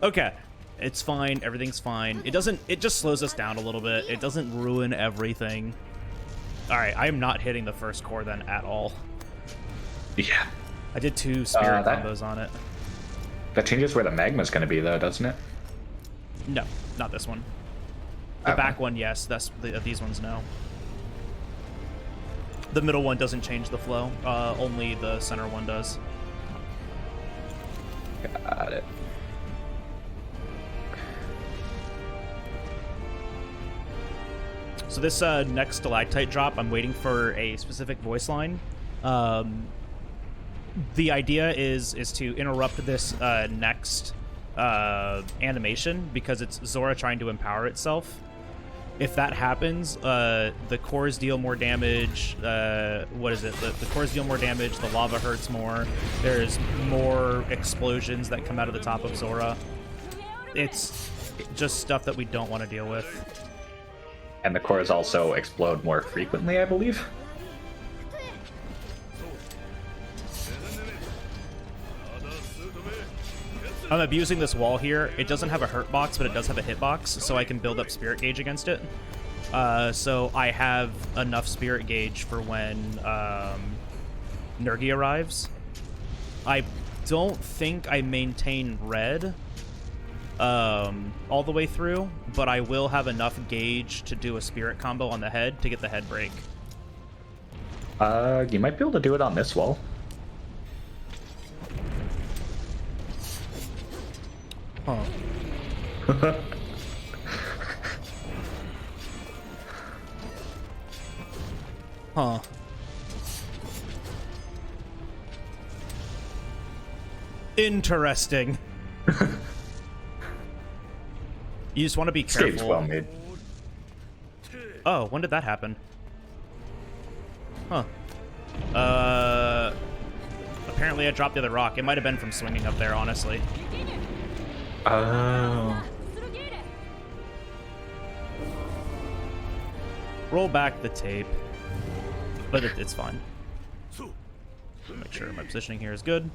Okay. It's fine. Everything's fine. It just slows us down a little bit. It doesn't ruin everything. All right. I am not hitting the first core then at all. Yeah. I did 2 spirit combos on it. That changes where the magma's going to be, though, doesn't it? No, not this one. The back one, yes. These ones, no. The middle one doesn't change the flow. Only the center one does. Got it. So this next stalactite drop, I'm waiting for a specific voice line. The idea is to interrupt this next animation because it's Zora trying to empower itself. If that happens, the cores deal more damage. What is it? The cores deal more damage. The lava hurts more. There's more explosions that come out of the top of Zora. It's just stuff that we don't want to deal with. And the cores also explode more frequently, I believe. I'm abusing this wall here. It doesn't have a hurt box, but it does have a hit box, so I can build up spirit gauge against it. So I have enough spirit gauge for when Nergi arrives. I don't think I maintain red all the way through, but I will have enough gauge to do a spirit combo on the head to get the head break. You might be able to do it on this wall. Huh. Huh. Interesting. You just want to be careful. Escape's well made. Oh, when did that happen? Huh. Apparently I dropped the other rock. It might have been from swinging up there, honestly. Oh. Roll back the tape. But it's fine. Make sure my positioning here is good.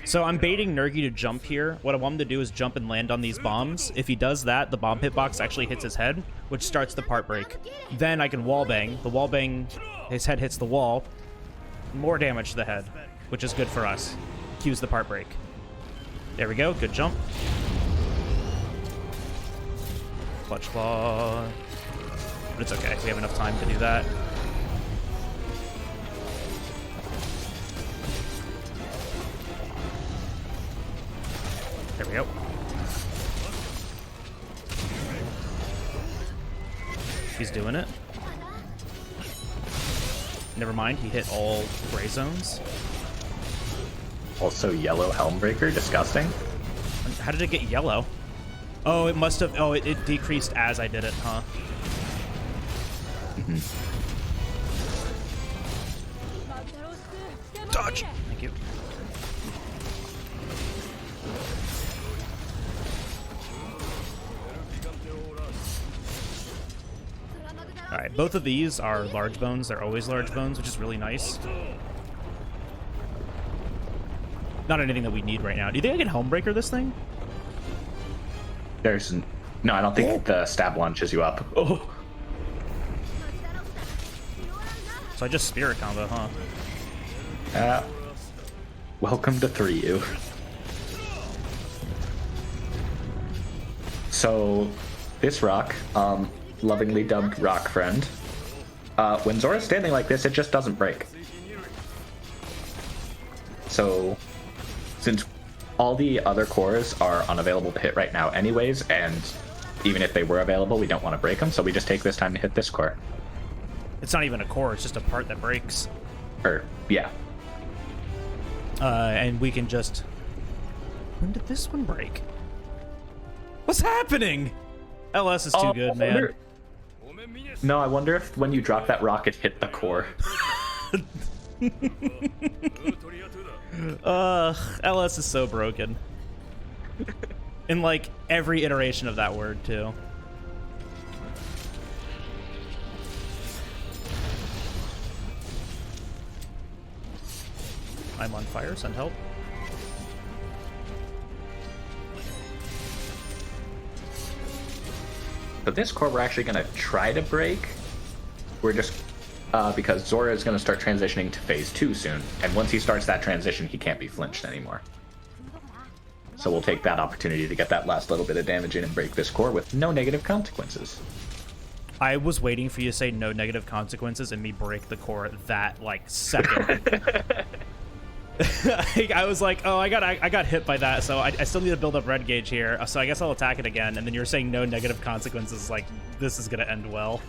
So I'm baiting Nergi to jump here. What I want him to do is jump and land on these bombs. If he does that, the bomb hitbox actually hits his head, which starts the part break. Then I can wallbang. The wallbang, his head hits the wall. More damage to the head, which is good for us. Cues the part break. There we go. Good jump. Clutch claw. But it's okay. We have enough time to do that. There we go. He's doing it. Never mind, he hit all gray zones. Also, yellow Helmbreaker, disgusting. How did it get yellow? Oh, it must have. Oh, it decreased as I did it, huh? Dodge. Thank you. All right, both of these are large bones. They're always large bones, which is really nice. Not anything that we need right now. Do you think I can Helmbreaker this thing? There's no, I don't think the stab launches you up. Oh, So I just spirit combo, huh? welcome to 3U. So, this rock, lovingly dubbed Rock Friend, when Zora's standing like this, it just doesn't break. So, since all the other cores are unavailable to hit right now anyways, and even if they were available, we don't want to break them, so we just take this time to hit this core. It's not even a core, it's just a part that breaks. Yeah. And we can just... When did this one break? What's happening? LS is too good, man. No, I wonder if when you drop that rock, it hit the core. LS is so broken. In, like, every iteration of that word, too. I'm on fire, send help. But this core we're actually going to try to break. We're just... because Zora is going to start transitioning to phase 2 soon. And once he starts that transition, he can't be flinched anymore. So we'll take that opportunity to get that last little bit of damage in and break this core with no negative consequences. I was waiting for you to say no negative consequences and me break the core that, like, second. I was like, oh, I got hit by that, so I still need to build up red gauge here, so I guess I'll attack it again. And then you're saying no negative consequences, like, this is gonna end well.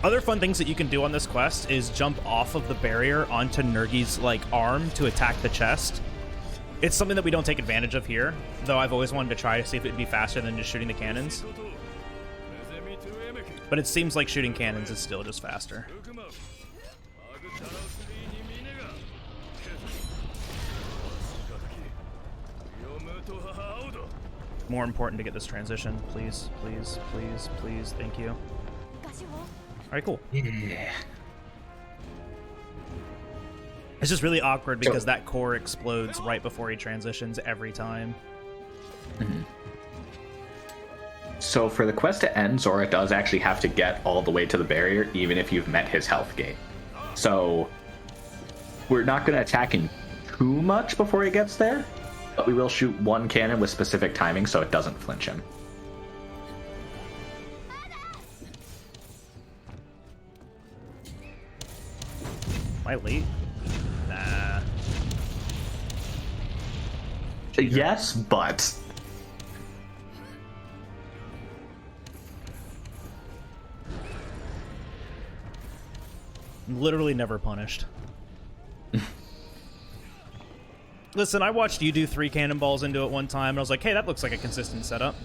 Other fun things that you can do on this quest is jump off of the barrier onto Nergi's, like, arm to attack the chest. It's something that we don't take advantage of here, though I've always wanted to try to see if it'd be faster than just shooting the cannons. But it seems like shooting cannons is still just faster. More important to get this transition. Please, please, please, please. Thank you. Alright, cool. Yeah. It's just really awkward because that core explodes right before he transitions every time. So for the quest to end, Zora does actually have to get all the way to the barrier, even if you've met his health gate. So we're not going to attack him too much before he gets there, but we will shoot one cannon with specific timing so it doesn't flinch him. Am I late? Nah. Yes, but... Literally never punished. Listen, I watched you do 3 cannonballs into it one time, and I was like, hey, that looks like a consistent setup.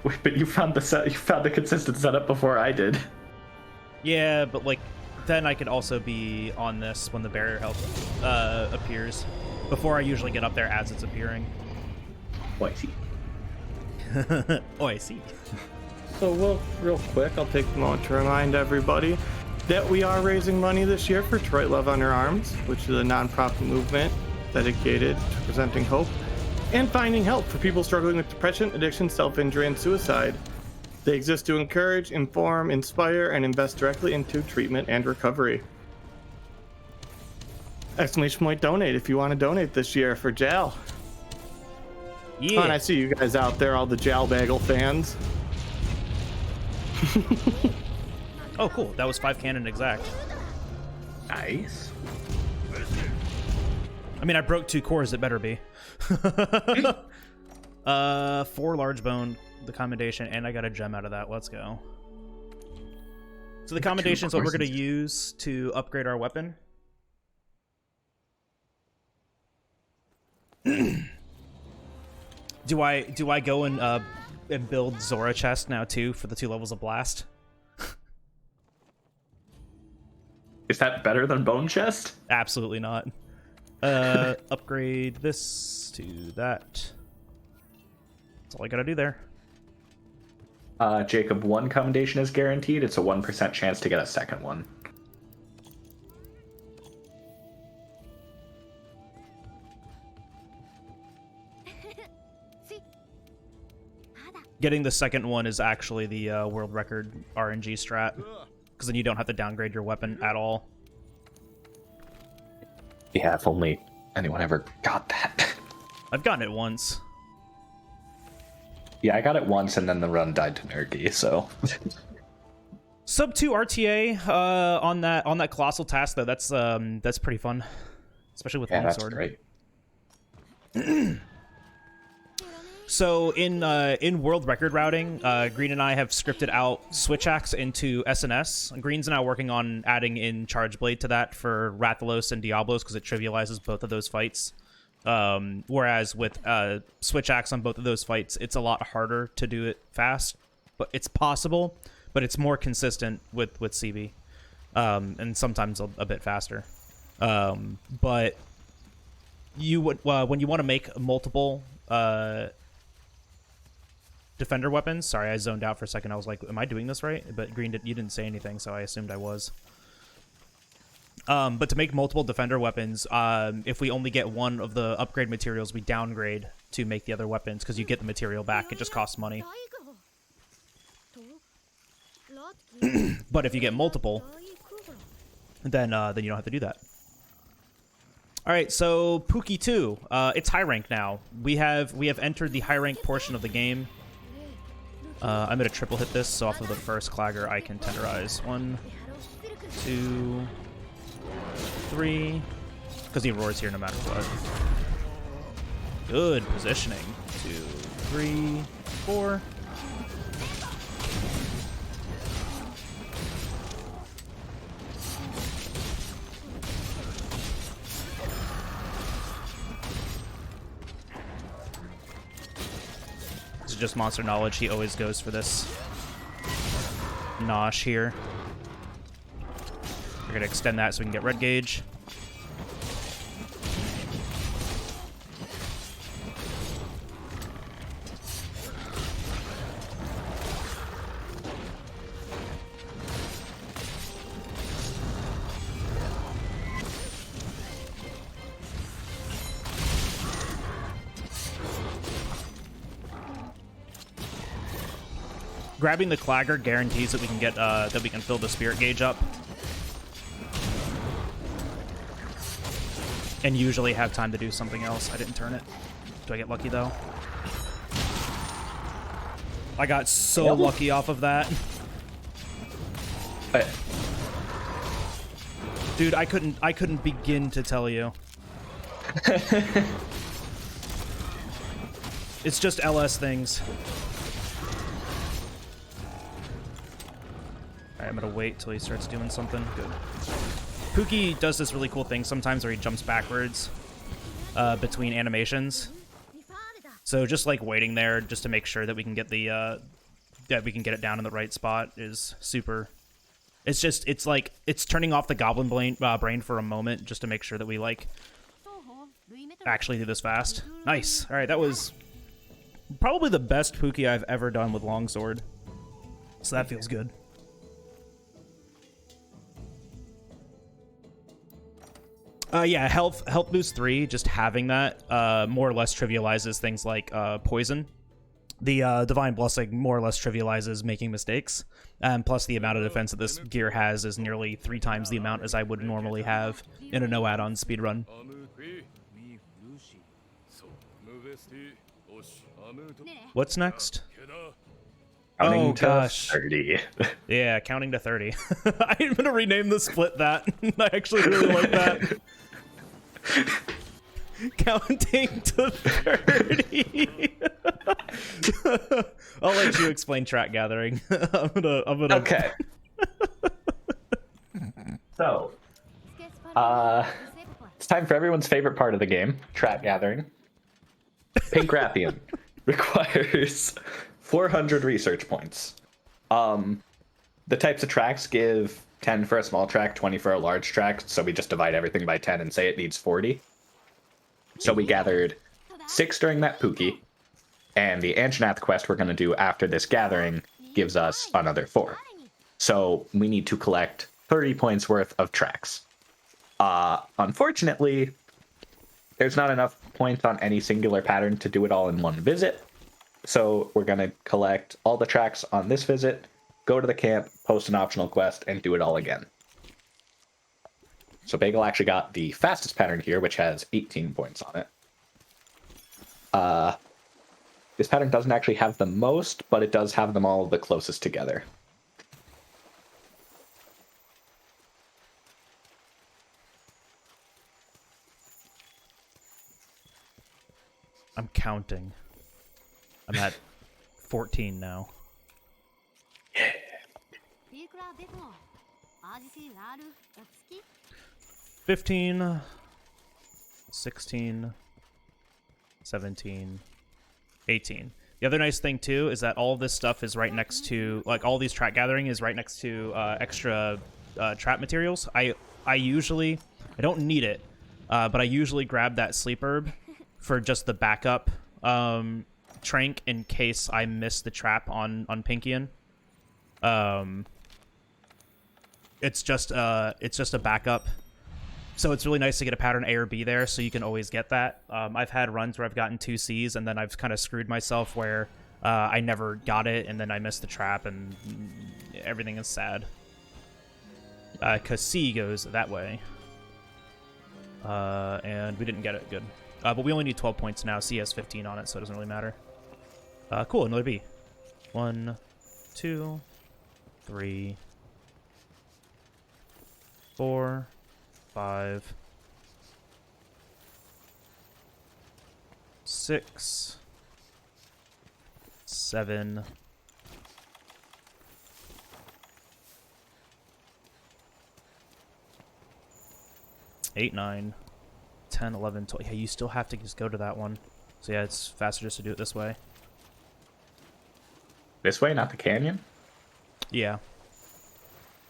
Wait, but you found the consistent setup before I did. Yeah, but, like, then I could also be on this when the barrier health appears, before I usually get up there as it's appearing. Oh, I see. Oh, I see. So real quick, I'll take a moment to remind everybody that we are raising money this year for Detroit Love Under Arms, which is a nonprofit movement dedicated to presenting hope and finding help for people struggling with depression, addiction, self-injury, and suicide. They exist to encourage, inform, inspire, and invest directly into treatment and recovery. Exclamation point donate if you want to donate this year for Jal. Yeah. Oh, and I see you guys out there, all the Jalbagel fans. Oh, cool. That was 5 cannon exact. Nice. I mean, I broke 2 cores. It better be. 4 large bone, the commendation, and I got a gem out of that. Let's go. So the commendation is what we're going to use to upgrade our weapon. Do I go and build Zora chest now too for the 2 levels of blast? Is that better than bone chest? Absolutely not. Upgrade this to that. That's all I gotta do there. Jacob, 1 commendation is guaranteed. It's a 1% chance to get a second one. Getting the second one is actually the world record RNG strat, because then you don't have to downgrade your weapon at all. Yeah, if only anyone ever got that. I've gotten it once. Yeah, I got it once, and then the run died to Nergy, so... Sub 2 RTA on that colossal task though. That's pretty fun, especially with longsword. That's great. So in world record routing, Green and I have scripted out switch axe into SNS. Green's now working on adding in Charge Blade to that for Rathalos and Diablos because it trivializes both of those fights. Whereas with switch axe on both of those fights, it's a lot harder to do it fast, but it's possible. But it's more consistent with CB, and sometimes a bit faster. But you would when you want to make multiple defender weapons. Sorry, I zoned out for a second. I was like, "Am I doing this right?" But Green, you didn't say anything, so I assumed I was. But to make multiple defender weapons, if we only get one of the upgrade materials, we downgrade to make the other weapons because you get the material back. It just costs money. But if you get multiple, then you don't have to do that. All right, so Pookie 2, it's high rank now. We have entered the high rank portion of the game. I'm gonna triple hit this, so off of the first clagger I can tenderize. 1, 2, 3, because he roars here no matter what. Good positioning. 2, 3, 4. Just monster knowledge, he always goes for this Nosh here. We're gonna extend that so we can get red gauge. Grabbing the clagger guarantees that we can get that we can fill the spirit gauge up, and usually have time to do something else. I didn't turn it. Do I get lucky though? I got so lucky off of that. Dude, I couldn't begin to tell you. It's just LS things. Alright, I'm gonna wait till he starts doing something. Good. Pookie does this really cool thing sometimes where he jumps backwards between animations. So just like waiting there just to make sure that we can get the that we can get it down in the right spot is super. It's just it's turning off the goblin brain for a moment just to make sure that we like actually do this fast. Nice. All right, that was probably the best Pookie I've ever done with longsword. So that feels good. Yeah, health boost 3, just having that more or less trivializes things like poison. The Divine Blessing more or less trivializes making mistakes. Plus the amount of defense that this gear has is nearly 3 times the amount as I would normally have in a no add-on speedrun. What's next? Counting oh to gosh. 30. Yeah, counting to 30. I'm gonna rename the split that. I actually really like that. Counting to 30. I'll let you explain track gathering. I'm gonna. Okay. So, it's time for everyone's favorite part of the game, track gathering. Pink Rathian requires 400 research points. The types of tracks give 10 for a small track, 20 for a large track, so we just divide everything by 10 and say it needs 40. So we gathered 6 during that Pookie, and the Anjanath quest we're going to do after this gathering gives us another 4. So we need to collect 30 points worth of tracks. Unfortunately, there's not enough points on any singular pattern to do it all in one visit. So we're going to collect all the tracks on this visit, go to the camp, post an optional quest, and do it all again. So Bagel actually got the fastest pattern here, which has 18 points on it. This pattern doesn't actually have the most, but it does have them all the closest together. I'm counting. I'm at 14 now. 15, 16, 17, 18. The other nice thing too is that all of this stuff is right next to, like, all these track gathering is right next to extra trap materials. I don't need it, but I usually grab that sleep herb for just the backup trank in case I miss the trap on Pinkian. It's just a backup, so it's really nice to get a pattern A or B there, so you can always get that. I've had runs where I've gotten 2 C's and then I've kind of screwed myself where I never got it and then I missed the trap and everything is sad. Because C goes that way, and we didn't get it. Good. But we only need 12 points now. C has 15 on it, so it doesn't really matter. Cool, another B. 1, 2, 3, 4, 5, 6, 7, 8, 9, 10, 11, 12. Yeah, you still have to just go to that one. So yeah, it's faster just to do it this way. This way, not the canyon? Yeah.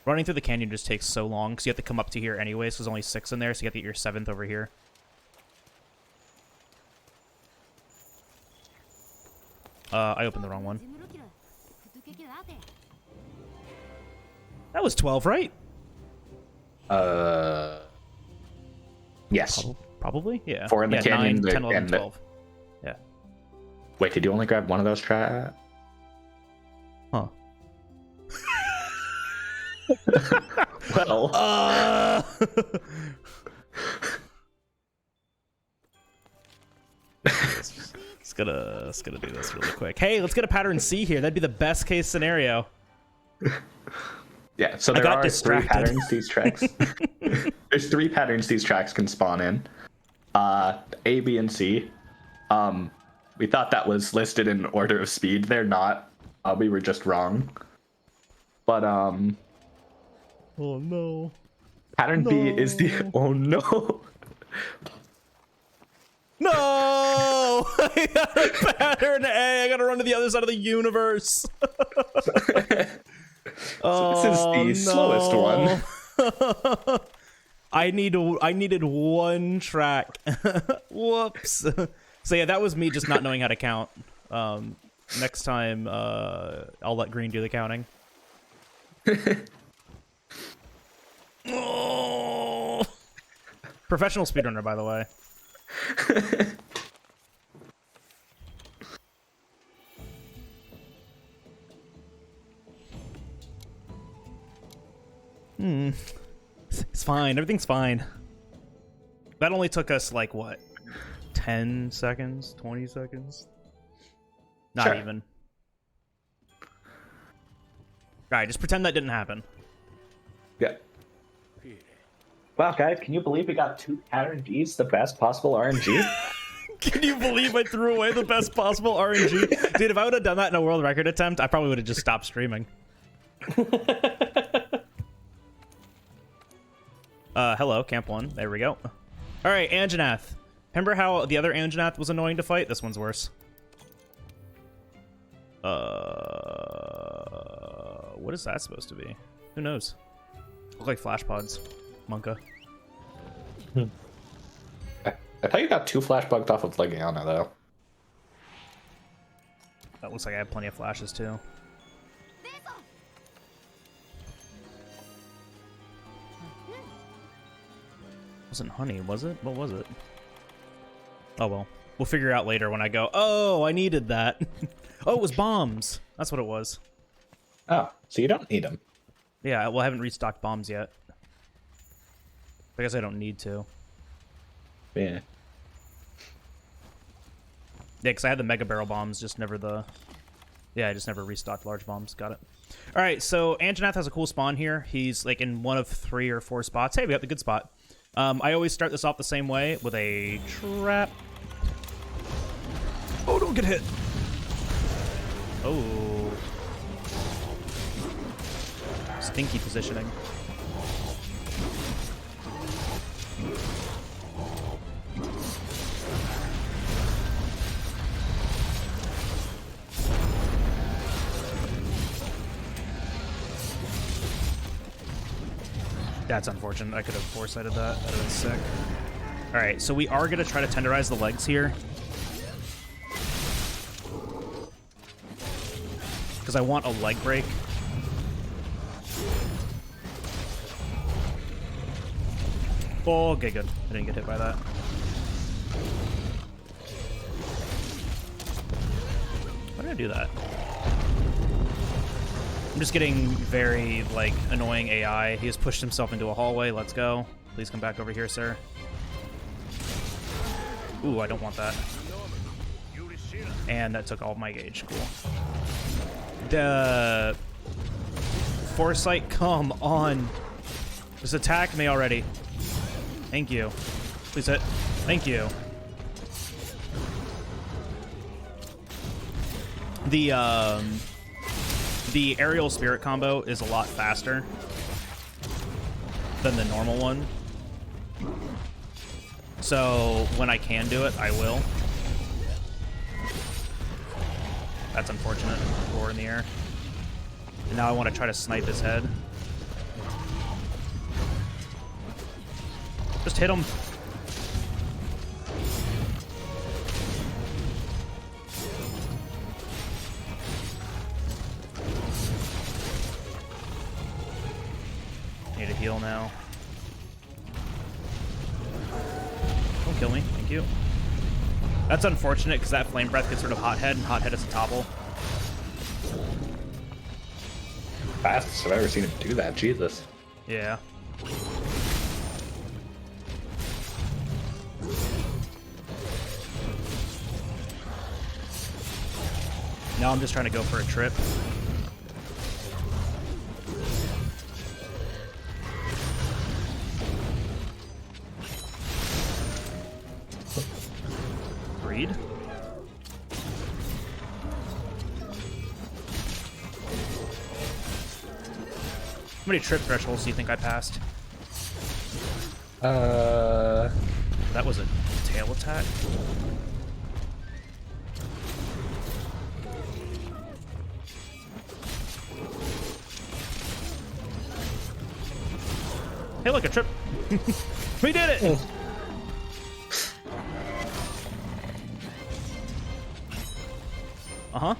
Running through the canyon just takes so long, because you have to come up to here anyways, because there's only 6 in there, so you have to get your 7th over here. I opened the wrong one. That was 12, right? Yes. Probably, yeah. 4 in the yeah, canyon. 9, 10, 11, 12. Yeah. Wait, did you only grab one of those tracks? Huh. Well. It's gonna do this really quick. Hey, let's get a pattern C here. That'd be the best case scenario. Yeah, so there are 3 patterns these tracks. There's 3 patterns these tracks can spawn in. A, B, and C. We thought that was listed in order of speed. They're not. We were just wrong. But oh no. Pattern B is the oh no. No! I got a pattern A. I gotta run to the other side of the universe. So this is the slowest one. I needed one track. Whoops. So yeah, that was me just not knowing how to count. Next time, I'll let Green do the counting. Oh! Professional speedrunner, by the way. It's fine. Everything's fine. That only took us, like, what? 10 seconds? 20 seconds? Not Sure. even. Alright, just pretend that didn't happen. Yeah. Wow, guys, can you believe we got 2 RNGs, the best possible RNG? Can you believe I threw away the best possible RNG? Dude, if I would have done that in a world record attempt, I probably would have just stopped streaming. Hello, Camp 1. There we go. Alright, Anjanath. Remember how the other Anjanath was annoying to fight? This one's worse. What is that supposed to be? Who knows? Look like flash pods. Monka. I thought you got 2 flash bugs off of Legiana, though. That looks like I have plenty of flashes, too. Wasn't honey, was it? What was it? Oh, well. We'll figure out later when I go, oh, I needed that. Oh, it was bombs. That's what it was. Oh, so you don't need them. Yeah, well, I haven't restocked bombs yet. I guess I don't need to. Yeah. Yeah, because I had the mega barrel bombs, just never the... Yeah, I just never restocked large bombs. Got it. All right, so Anjanath has a cool spawn here. He's like in one of 3 or 4 spots. Hey, we got the good spot. I always start this off the same way with a trap. Oh, don't get hit. Oh. Stinky positioning. That's unfortunate. I could have foresighted that. That would have been sick. Alright, so we are going to try to tenderize the legs here. Because I want a leg break. Oh, okay, good. I didn't get hit by that. Why did I do that? I'm just getting very, like, annoying AI. He has pushed himself into a hallway. Let's go. Please come back over here, sir. Ooh, I don't want that. And that took all of my gauge. Cool. The Foresight, come on. Just attack me already. Thank you. Please hit. Thank you. The aerial spirit combo is a lot faster than the normal one. So when I can do it, I will. That's unfortunate. 4 in the air. And now I want to try to snipe his head. Just hit him. Need a heal now. Don't kill me. Thank you. That's unfortunate because that flame breath gets rid of Hothead, and Hothead is a topple. Fastest I've ever seen him do that, Jesus. Yeah. Now I'm just trying to go for a trip. Read. How many trip thresholds do you think I passed? That was a tail attack. Hey, look, a trip. We did it! Uh-huh.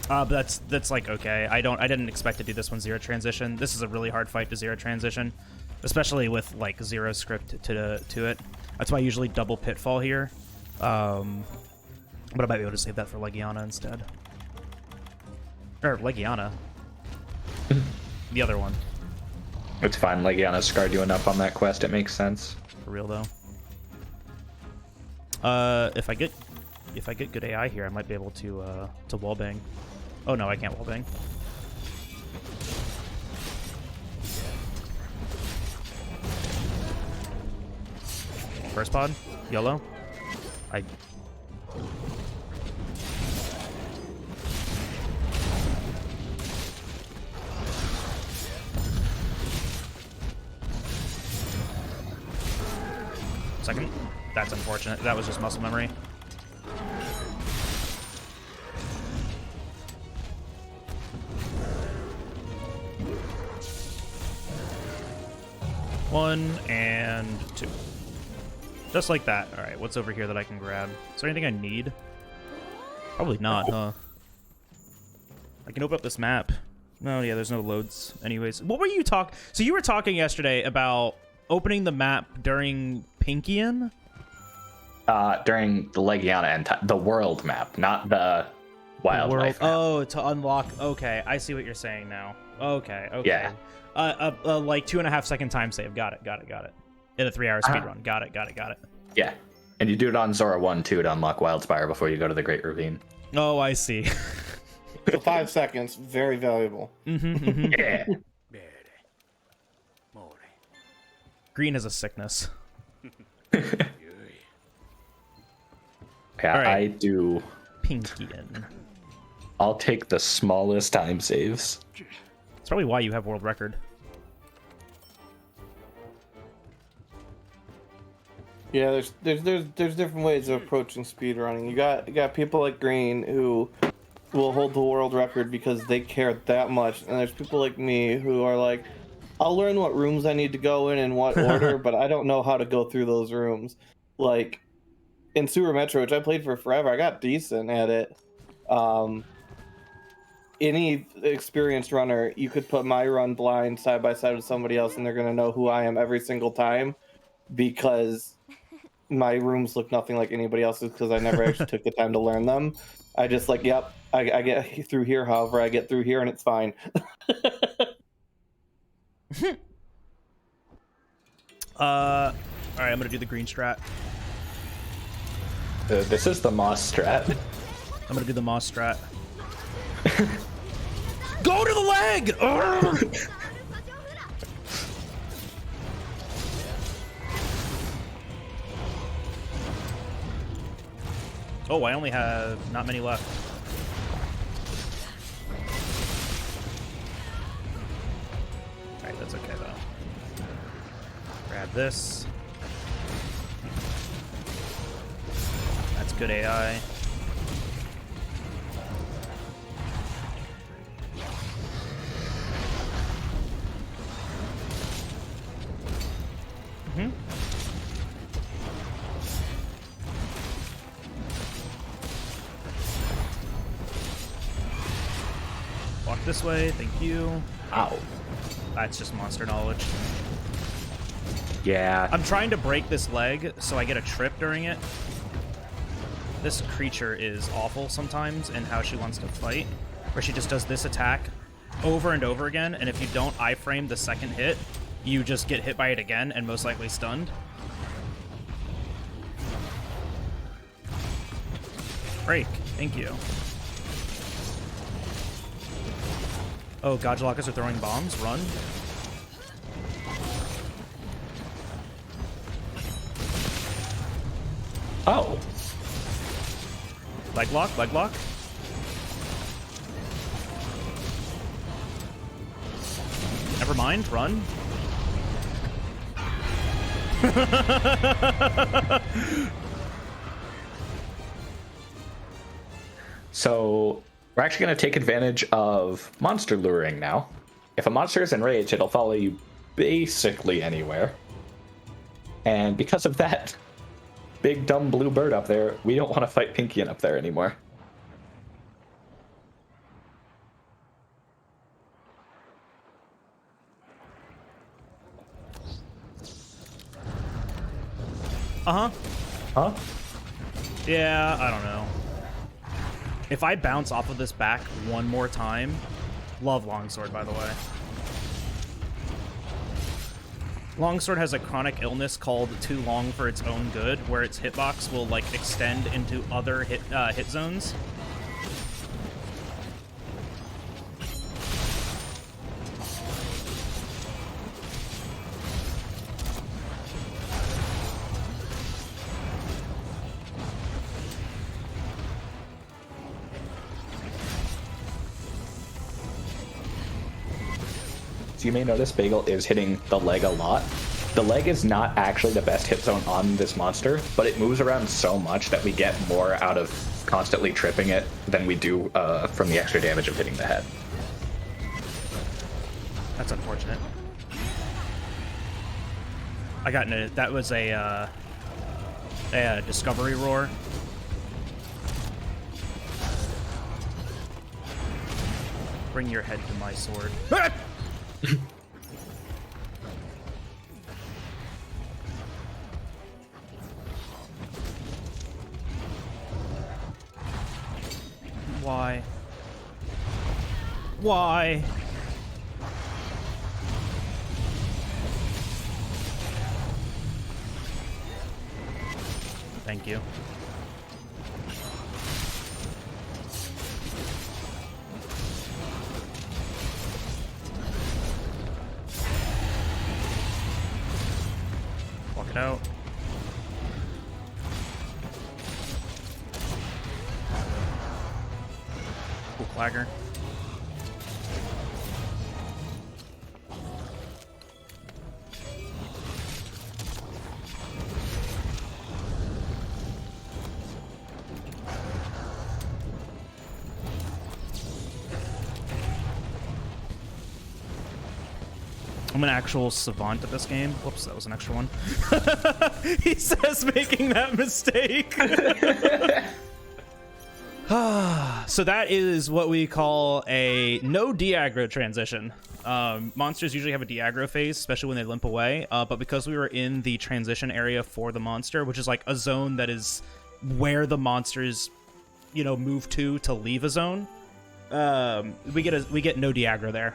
But that's like okay. I didn't expect to do this one zero transition. This is a really hard fight to zero transition, especially with like zero script to it. That's why I usually double pitfall here. But I might be able to save that for Legiana instead. Or Legiana. The other one. It's fine. Legiana scarred you enough on that quest. It makes sense. For real though. If I get if I get good AI here, I might be able to wallbang. Oh no, I can't wallbang. First pod, yellow. I. Second. That's unfortunate. That was just muscle memory. One and two. Just like that. All right, what's over here that I can grab? Is there anything I need? Probably not, huh? I can open up this map. No, yeah, there's no loads. Anyways, what were you So you were talking yesterday about opening the map during Pinkian? During the Legiana and the world map, not the wildlife map. Oh, to unlock. Okay, I see what you're saying now. Okay, okay. Yeah. Like 2.5 second time save. Got it. In a 3-hour speed run. Got it. Yeah. And you do it on Zora 1 too to unlock Wildspire before you go to the Great Ravine. Oh, I see. So 5 seconds, very valuable. Yeah. Green is a sickness. Yeah, All right. I do. Pinkian. I'll take the smallest time saves. That's probably why you have world record. Yeah, there's different ways of approaching speedrunning. You got people like Green who will hold the world record because they care that much, and there's people like me who are like, I'll learn what rooms I need to go in and what order, but I don't know how to go through those rooms. Like in Super Metro, which I played for forever, I got decent at it. Any experienced runner, you could put my run blind side by side with somebody else, and they're gonna know who I am every single time because my rooms look nothing like anybody else's because I never actually took the time to learn them. I just like, yep, I get through here, however I get through here, and it's fine. All right, I'm gonna do the green strat. This is the Moss strat. I'm gonna do the Moss strat. Go to the leg! Urgh! Oh, I only have not many left. Alright, that's okay though. Grab this. That's good AI. Walk this way, thank you. Ow. That's just monster knowledge. Yeah. I'm trying to break this leg so I get a trip during it. This creature is awful sometimes in how she wants to fight, where she just does this attack over and over again, and if you don't iframe the second hit, you just get hit by it again and most likely stunned. Break, thank you. Oh, Gajalakas are throwing bombs, run. Oh. Leg lock, leg lock. Never mind, run. So we're actually going to take advantage of monster luring now. If a monster is enraged, it'll follow you basically anywhere. And because of that big dumb blue bird up there, we don't want to fight Pinkian up there anymore. Uh-huh. Huh? Yeah, I don't know. If I bounce off of this back one more time... Love longsword, by the way. Longsword has a chronic illness called Too Long for Its Own Good, where its hitbox will like extend into other hit zones. So you may notice Bagel is hitting the leg a lot. The leg is not actually the best hit zone on this monster, but it moves around so much that we get more out of constantly tripping it than we do from the extra damage of hitting the head. That's unfortunate. I got in that was a discovery roar. Bring your head to my sword. Why? Why? Thank you. Walk it out. Cool clagger. I'm an actual savant at this game. Whoops, that was an extra one. He says making that mistake. So that is what we call a no de-aggro transition. Monsters usually have a de-aggro phase, especially when they limp away. But because we were in the transition area for the monster, which is like a zone that is where the monsters, you know, move to leave a zone, we get no de-aggro there.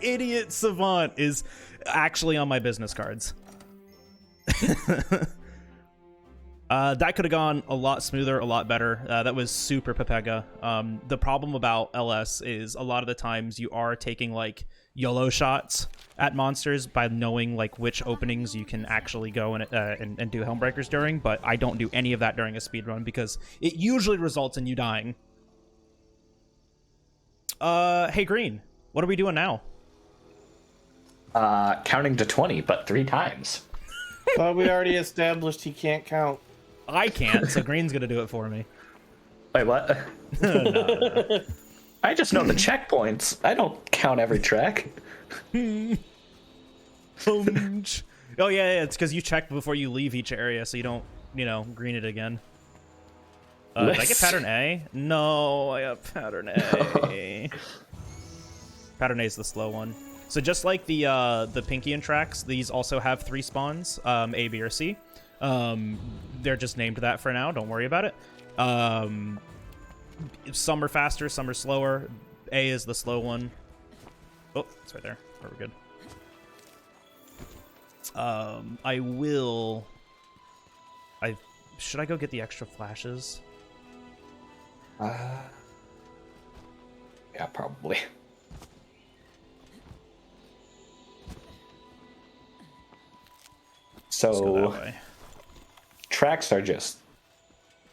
Idiot savant is actually on my business cards. That could have gone a lot smoother, a lot better. That was super Pepega. The problem about LS is a lot of the times you are taking like YOLO shots at monsters by knowing like which openings you can actually go and do helm breakers during, but I don't do any of that during a speedrun because it usually results in you dying. Hey Green, what are we doing now? Counting to 20, but 3 times. Well, we already established he can't count. I can't, so Green's gonna do it for me. Wait, what? No. I just know the checkpoints. I don't count every track. Oh yeah, it's because you check before you leave each area, so you don't, you know, green it again. Did I get pattern A? No, I got pattern A. Pattern A is the slow one. So just like the Pinkian tracks, these also have 3 spawns, A, B, or C. They're just named that for now. Don't worry about it. Some are faster, some are slower. A is the slow one. Oh, it's right there. We're good. Should I go get the extra flashes? Yeah, probably. Let's go that So way. tracks are just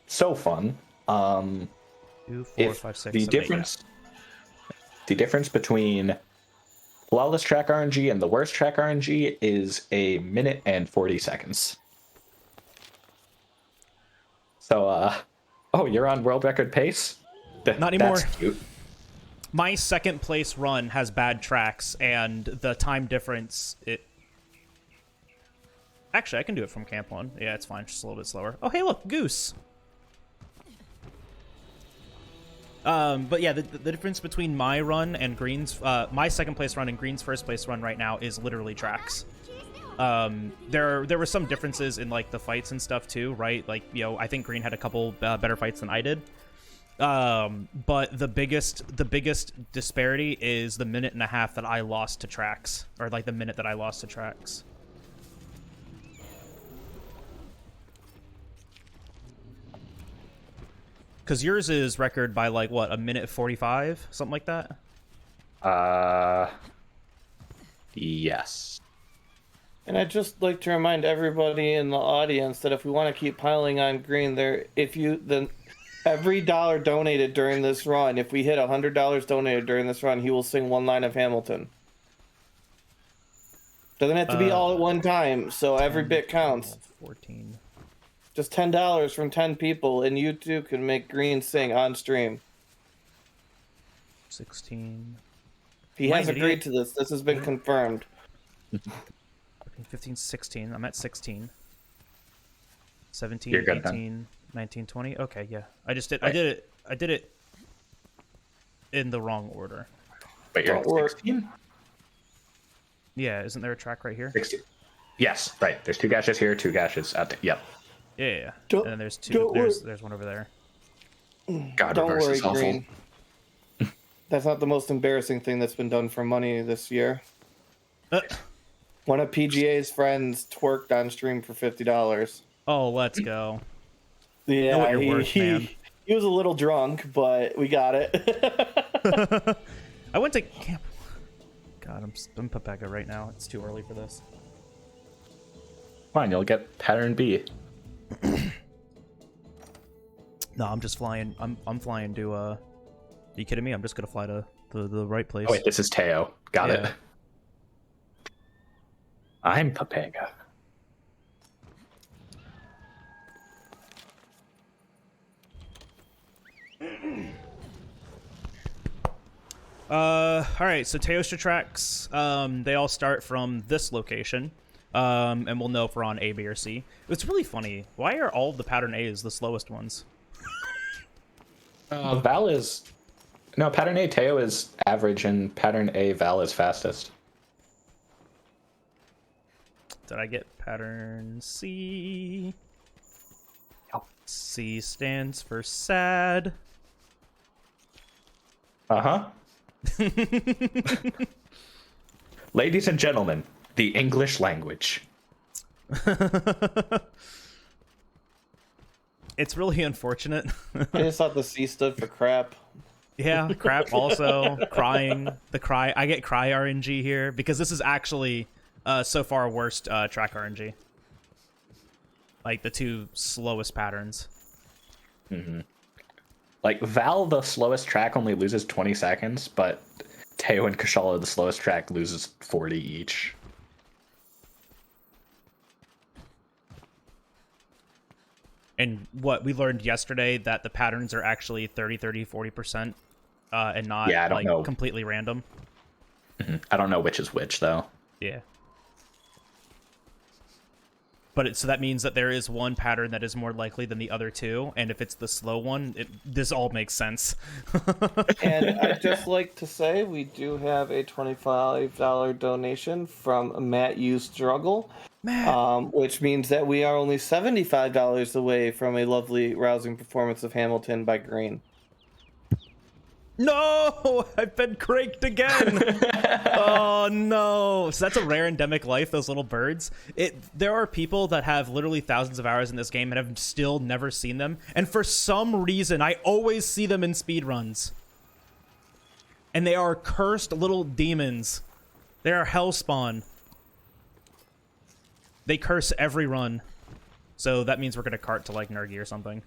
so fun. 2, 4, 5, 6, The 7, 8, difference between flawless track RNG and the worst track RNG is 1 minute and 40 seconds. So, oh, you're on world record pace? Not anymore. That's cute. My second place run has bad tracks, and the time difference, Actually, I can do it from Camp 1. Yeah, it's fine. Just a little bit slower. Oh, hey, look. Goose. But yeah, the difference between my run and Green's... my second place run and Green's first place run right now is literally tracks. There were some differences in, like, the fights and stuff, too, right? Like, you know, I think Green had a couple better fights than I did. But the biggest disparity is the minute and a half that I lost to tracks, or like the minute that I lost to tracks. Because yours is record by like what, a minute 45, something like that. Yes. And I'd just like to remind everybody in the audience that if we want to keep piling on green, every dollar donated during this run, if we hit $100 donated during this run, he will sing one line of Hamilton. Doesn't have to be all at one time, so 10, every bit counts. 14. Just $10 from 10 people, and you too can make Green sing on stream. 16. He has agreed to this. This has been confirmed. 15, 16. I'm at 16. 17, You're good, 18, 19, 20. Okay, yeah. I did it in the wrong order. But you're at 16? Yeah, isn't there a track right here? 16. Yes, right. There's 2 gashes here, 2 gashes out there. Yep. Yeah. And then there's 2. There's one over there. God, Don't reverse worry, is awful. Green. That's not the most embarrassing thing that's been done for money this year. One of PGA's friends twerked on stream for $50. Oh, let's go. Yeah, know what you're worth, man. He was a little drunk, but we got it. I went to camp. God, I'm Papega right now. It's too early for this. Fine, you'll get pattern B. No, I'm just flying. I'm flying to. Are you kidding me? I'm just gonna fly to the right place. Oh wait, this is Teo. Got it. I'm Papega. All right. So Teostra tracks. They all start from this location. And we'll know if we're on A, B, or C. It's really funny. Why are all the pattern A's the slowest ones? Val is... No, pattern A Teo is average, and pattern A Val is fastest. Did I get pattern C? C stands for sad. Uh-huh. Ladies and gentlemen, the English language. It's really unfortunate. I just thought the C stood for crap. Yeah, crap also. Crying. I get cry RNG here because this is actually so far worst track RNG. Like the 2 slowest patterns. Mm-hmm. Like Val, the slowest track only loses 20 seconds, but Teo and Kashala, the slowest track, loses 40 each. And what we learned yesterday, that the patterns are actually 30, 40%, and not like completely random. Mm-hmm. I don't know which is which though. Yeah. But so that means that there is one pattern that is more likely than the other 2, and if it's the slow one, this all makes sense. And I'd just like to say we do have a $25 donation from Matt You Struggle, which means that we are only $75 away from a lovely, rousing performance of Hamilton by Green. No, I've been craked again. Oh no! So that's a rare endemic life. Those little birds. There are people that have literally thousands of hours in this game and have still never seen them. And for some reason, I always see them in speedruns. And they are cursed little demons. They are hellspawn. They curse every run. So that means we're gonna cart to like Nergi or something.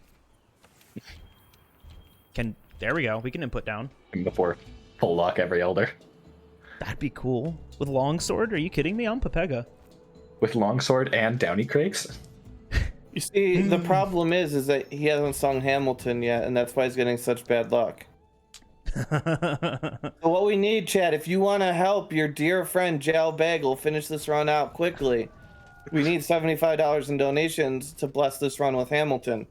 There we go. We can input down. Before full lock every elder. That'd be cool. With longsword? Are you kidding me? I'm Papega. With longsword and downy crakes? You see, the problem is that he hasn't sung Hamilton yet, and that's why he's getting such bad luck. So what we need, Chad, if you want to help your dear friend Jalbagel finish this run out quickly, we need $75 in donations to bless this run with Hamilton.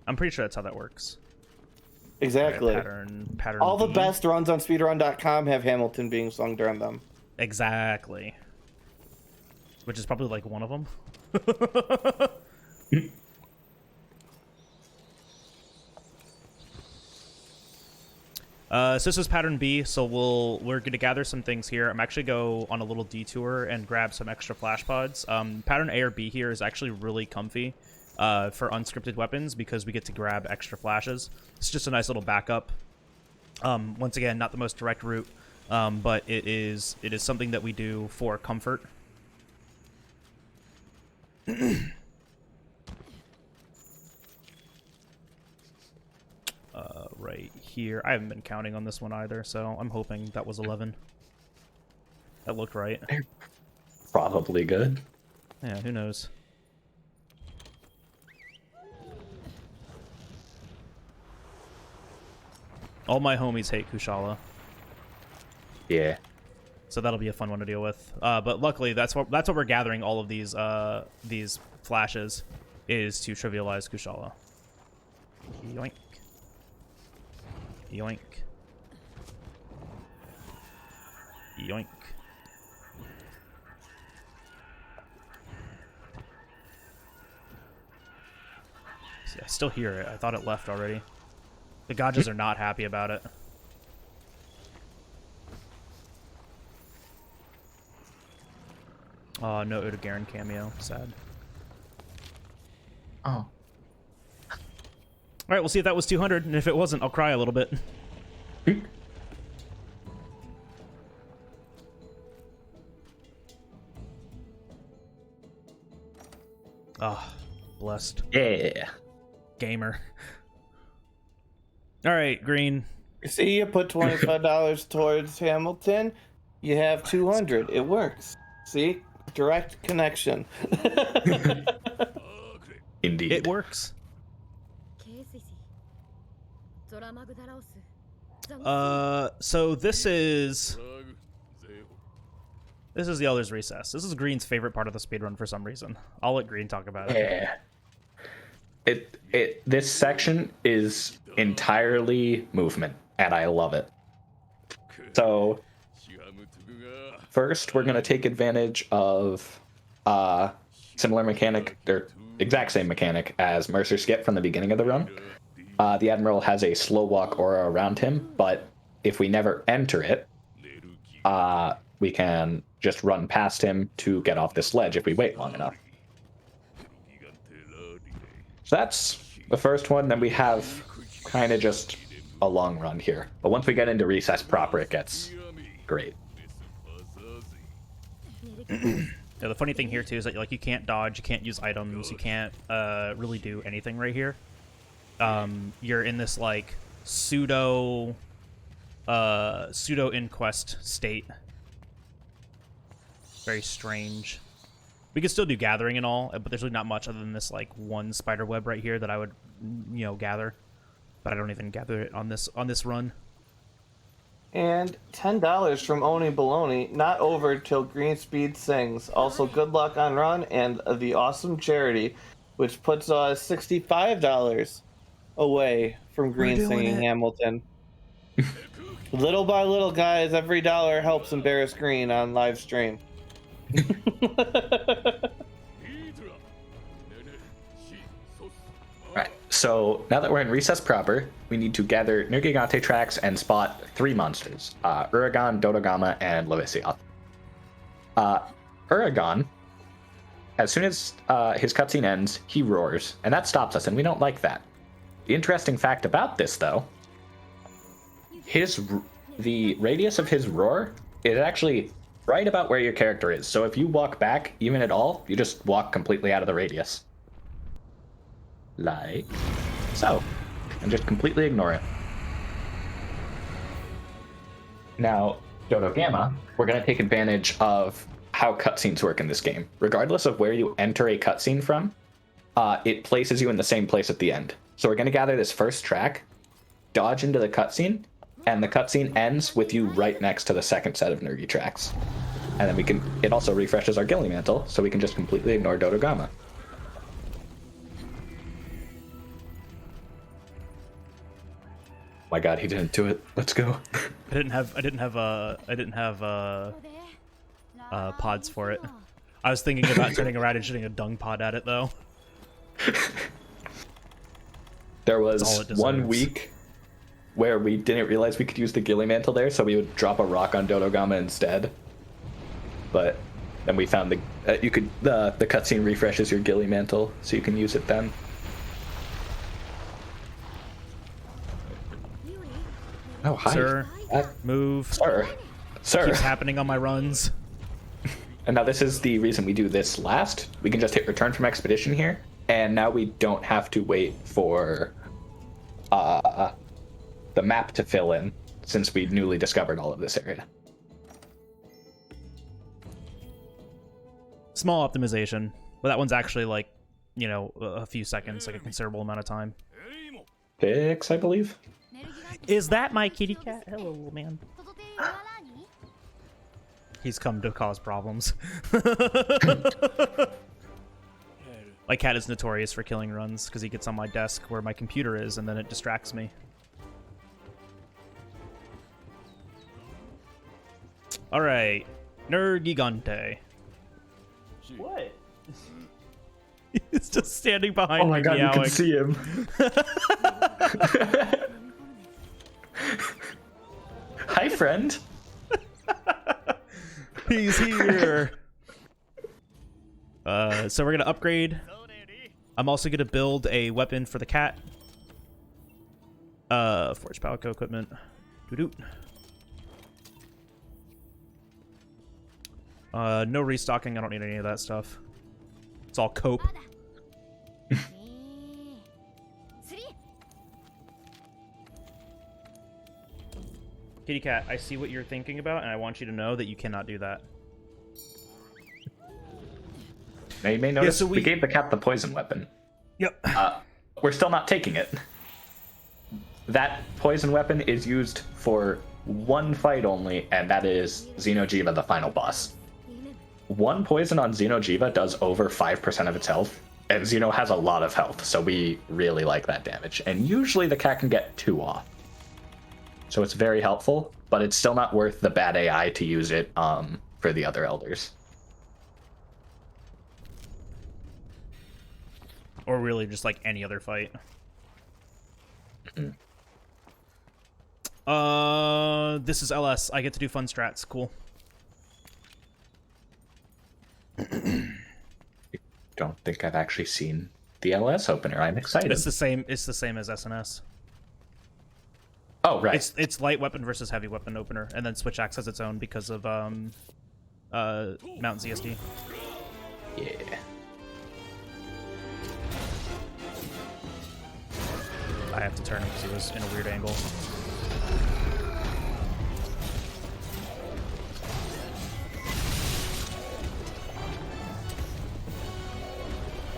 I'm pretty sure that's how that works. Exactly. Right, pattern All the B. best runs on speedrun.com have Hamilton being sung during them. Exactly. Which is probably like one of them. So this is pattern B, so we're going to gather some things here. I'm actually go on a little detour and grab some extra flash pods. Pattern A or B here is actually really comfy for unscripted weapons because we get to grab extra flashes. It's just a nice little backup. Once again, not the most direct route, but it is something that we do for comfort. Right here. I haven't been counting on this one either, so I'm hoping that was 11. That looked right. Probably good. Yeah, who knows? All my homies hate Kushala, Yeah. so that'll be a fun one to deal with. But luckily, that's what we're gathering all of these flashes is to trivialize Kushala. Yoink. Yoink. Yoink. See, I still hear it. I thought it left already. The Gajas are not happy about it. Oh, no Udagarin cameo. Sad. Oh. Alright, we'll see if that was 200, and if it wasn't, I'll cry a little bit. Ah, blessed. Yeah. Gamer. Alright, Green. See, you put $25 towards Hamilton, you have 200. It works. See? Direct connection. Indeed. It works. So this is the Elder's Recess. This is Green's favorite part of the speedrun for some reason. I'll let Green talk about it. Yeah. This section is entirely movement, and I love it. So first, we're going to take advantage of similar mechanic, or exact same mechanic as Mercer Skip from the beginning of the run. The Admiral has a slow walk aura around him, but if we never enter it, we can just run past him to get off this ledge if we wait long enough. So that's the first one. Then we have kind of just a long run here. But once we get into Recess proper, it gets great. Yeah, the funny thing here too is that like you can't dodge, you can't use items, you can't really do anything right here. You're in this like pseudo inquest state. Very strange. We could still do gathering and all, but there's really not much other than this like one spider web right here that I would, gather. But I don't even gather it on this run. And $10 from Oni Baloney, not over till Green Speed sings. Also, good luck on run and the awesome charity, which puts $65 away from Green singing Hamilton. Little by little, guys, every dollar helps embarrass Green on live stream. Right. So now that we're in Recess proper, we need to gather Nergigante tracks and spot 3 monsters: Uragan, Dodogama, and Loisioth. Uragan, as soon as his cutscene ends, he roars, and that stops us, and we don't like that. The interesting fact about this, though, the radius of his roar is actually right about where your character is. So if you walk back, even at all, you just walk completely out of the radius. Like so. And just completely ignore it. Now, Dodogama, we're going to take advantage of how cutscenes work in this game. Regardless of where you enter a cutscene from, it places you in the same place at the end. So we're going to gather this first track, dodge into the cutscene, and the cutscene ends with you right next to the second set of Nergi tracks. And then it also refreshes our Gilly Mantle, so we can just completely ignore Dodogama. My god, he didn't do it. Let's go. I didn't have pods for it. I was thinking about turning around and shooting a dung pod at it though. There was 1 week where we didn't realize we could use the Ghillie Mantle there, so we would drop a rock on Dodogama instead. But then we found the cutscene refreshes your Ghillie Mantle, so you can use it then. Oh, hi. Sir, move. Sir. Keeps happening on my runs. And now this is the reason we do this last. We can just hit return from expedition here, and now we don't have to wait for the map to fill in, since we newly discovered all of this area. Small optimization, but that one's actually like, you know, a few seconds, like a considerable amount of time. Pix, I believe. Is that my kitty cat? Hello, little man. He's come to cause problems. My cat is notorious for killing runs because he gets on my desk where my computer is and then it distracts me. Alright. Nerd Gigante. What? He's just standing behind me. Oh my god, meowing. you can see him. Hi, friend. He's here. So we're gonna upgrade. I'm also gonna build a weapon for the cat. Forge Palico equipment. Doo-doo. No restocking. I don't need any of that stuff. It's all cope. Kitty cat, I see what you're thinking about, and I want you to know that you cannot do that. Now you may notice so we gave the cat the poison weapon. Yep. We're still not taking it. That poison weapon is used for one fight only, and that is Xeno'jiiva, the final boss. One poison on Xeno'jiiva does over 5% of its health, and Xeno has a lot of health, so we really like that damage. And usually the cat can get 2 off. So it's very helpful, but it's still not worth the bad AI to use it for the other elders. Or really just like any other fight. This is LS. I get to do fun strats. Cool. Don't think I've actually seen the LS opener. I'm excited. It's the same as SNS. Oh, right. It's light weapon versus heavy weapon opener, and then Switch Axe has its own because of Mountain ZSD. Yeah. I have to turn him because he was in a weird angle.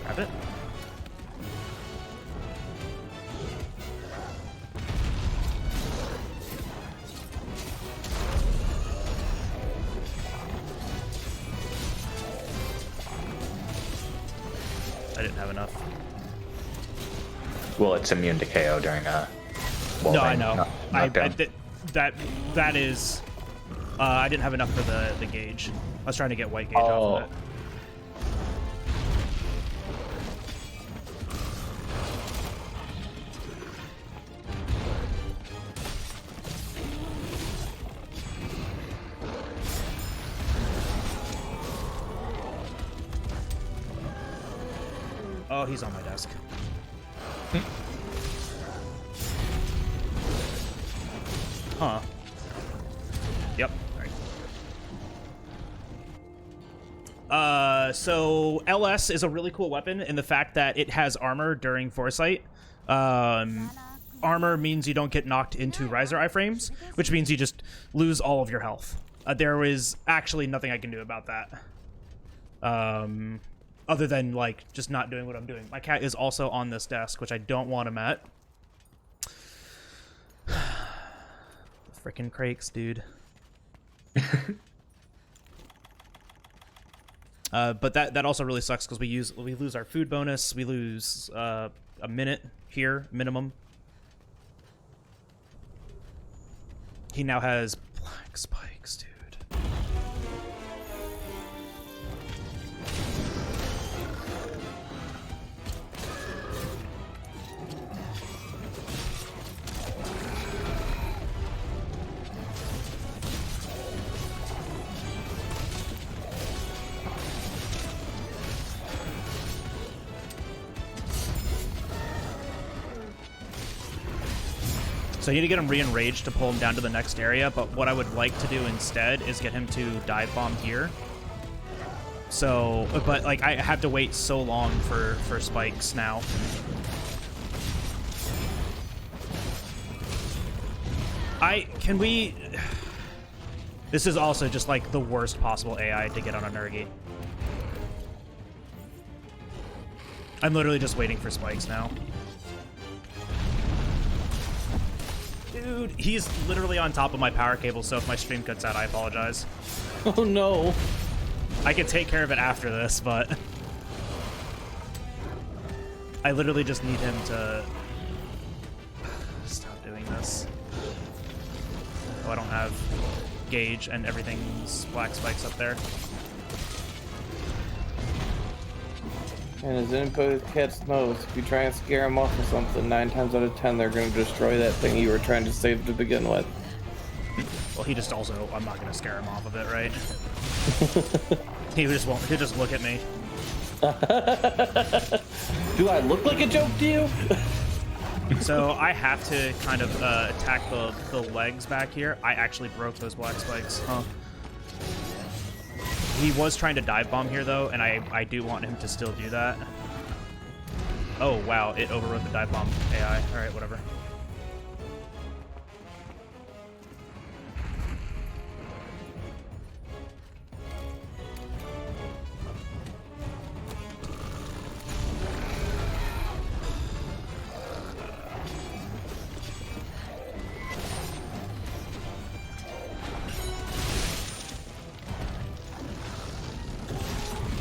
Grab it. I didn't have enough. Well, it's immune to KO during a... Well, No, I know. knockdown. That is... I didn't have enough for the gauge. I was trying to get white gauge off of it. Oh, he's on my desk. Huh. Yep. Alright. So LS is a really cool weapon in the fact that it has armor during Foresight. Armor means you don't get knocked into riser iframes, which means you just lose all of your health. There is actually nothing I can do about that. Other than, like, just not doing what I'm doing. My cat is also on this desk, which I don't want him at. Frickin' Crakes, dude. But that also really sucks because we lose our food bonus. We lose a minute here, minimum. He now has black spikes, dude. So I need to get him re-enraged to pull him down to the next area, but what I would like to do instead is get him to dive bomb here. So, but like I have to wait so long for spikes now. This is also just like the worst possible AI to get on a Nergi. I'm literally just waiting for spikes now. Dude, he's literally on top of my power cable, so if my stream cuts out, I apologize. Oh no. I can take care of it after this, but I literally just need him to stop doing this. Oh, I don't have gauge and everything's black spikes up there. And as input cats knows, if you try and scare them off with something, 9 times out of 10 they're going to destroy that thing you were trying to save to begin with. Well, he just also, I'm not going to scare him off of it, right? He just won't, he'll just look at me. Do I look like a joke to you? So I have to kind of attack the legs back here. I actually broke those black spikes. Huh. He was trying to dive bomb here, though, and I do want him to still do that. Oh, wow, it overrode the dive bomb AI. All right, whatever.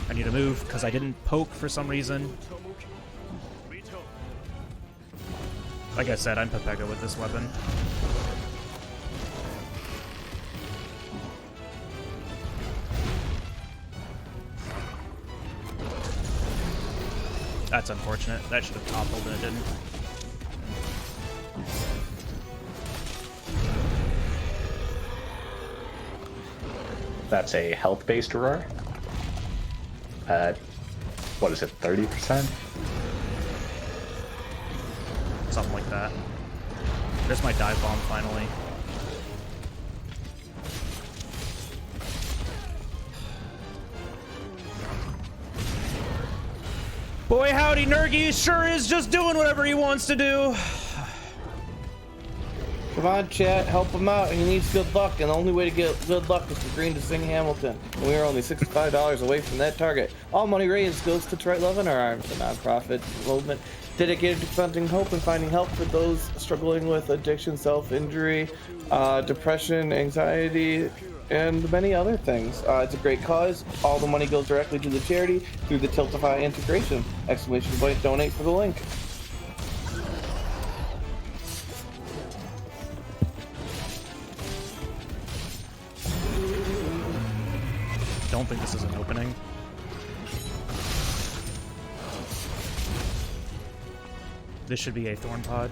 I need to move because I didn't poke for some reason. Like I said, I'm Pepega with this weapon. That's unfortunate. That should have toppled and it didn't. That's a health-based roar. What is it, 30%? Something like that. There's my dive bomb finally. Boy howdy, Nergi sure is just doing whatever he wants to do. Come on, chat, help him out. He needs good luck, and the only way to get good luck is for Green to sing Hamilton. And we are only $65 away from that target. All money raised goes to Trite Love in Our Arms, a nonprofit movement dedicated to presenting hope and finding help for those struggling with addiction, self-injury, depression, anxiety, and many other things. It's a great cause. All the money goes directly to the charity through the Tiltify integration. Exclamation point, donate for the link. Don't think this is an opening. This should be a thorn pod.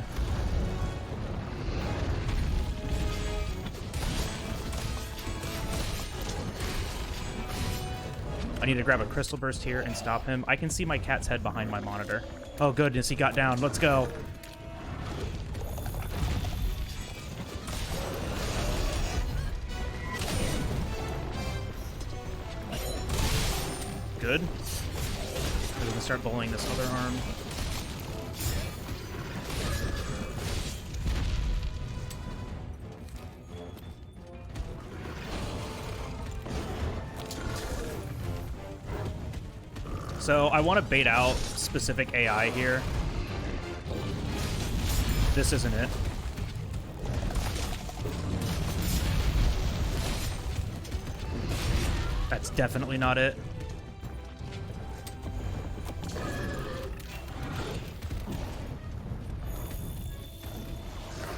I need to grab a crystal burst here and stop him. I can see my cat's head behind my monitor. Oh goodness, he got down. Let's go. Good. We can start bowling this other arm. So I want to bait out specific AI here. This isn't it. That's definitely not it.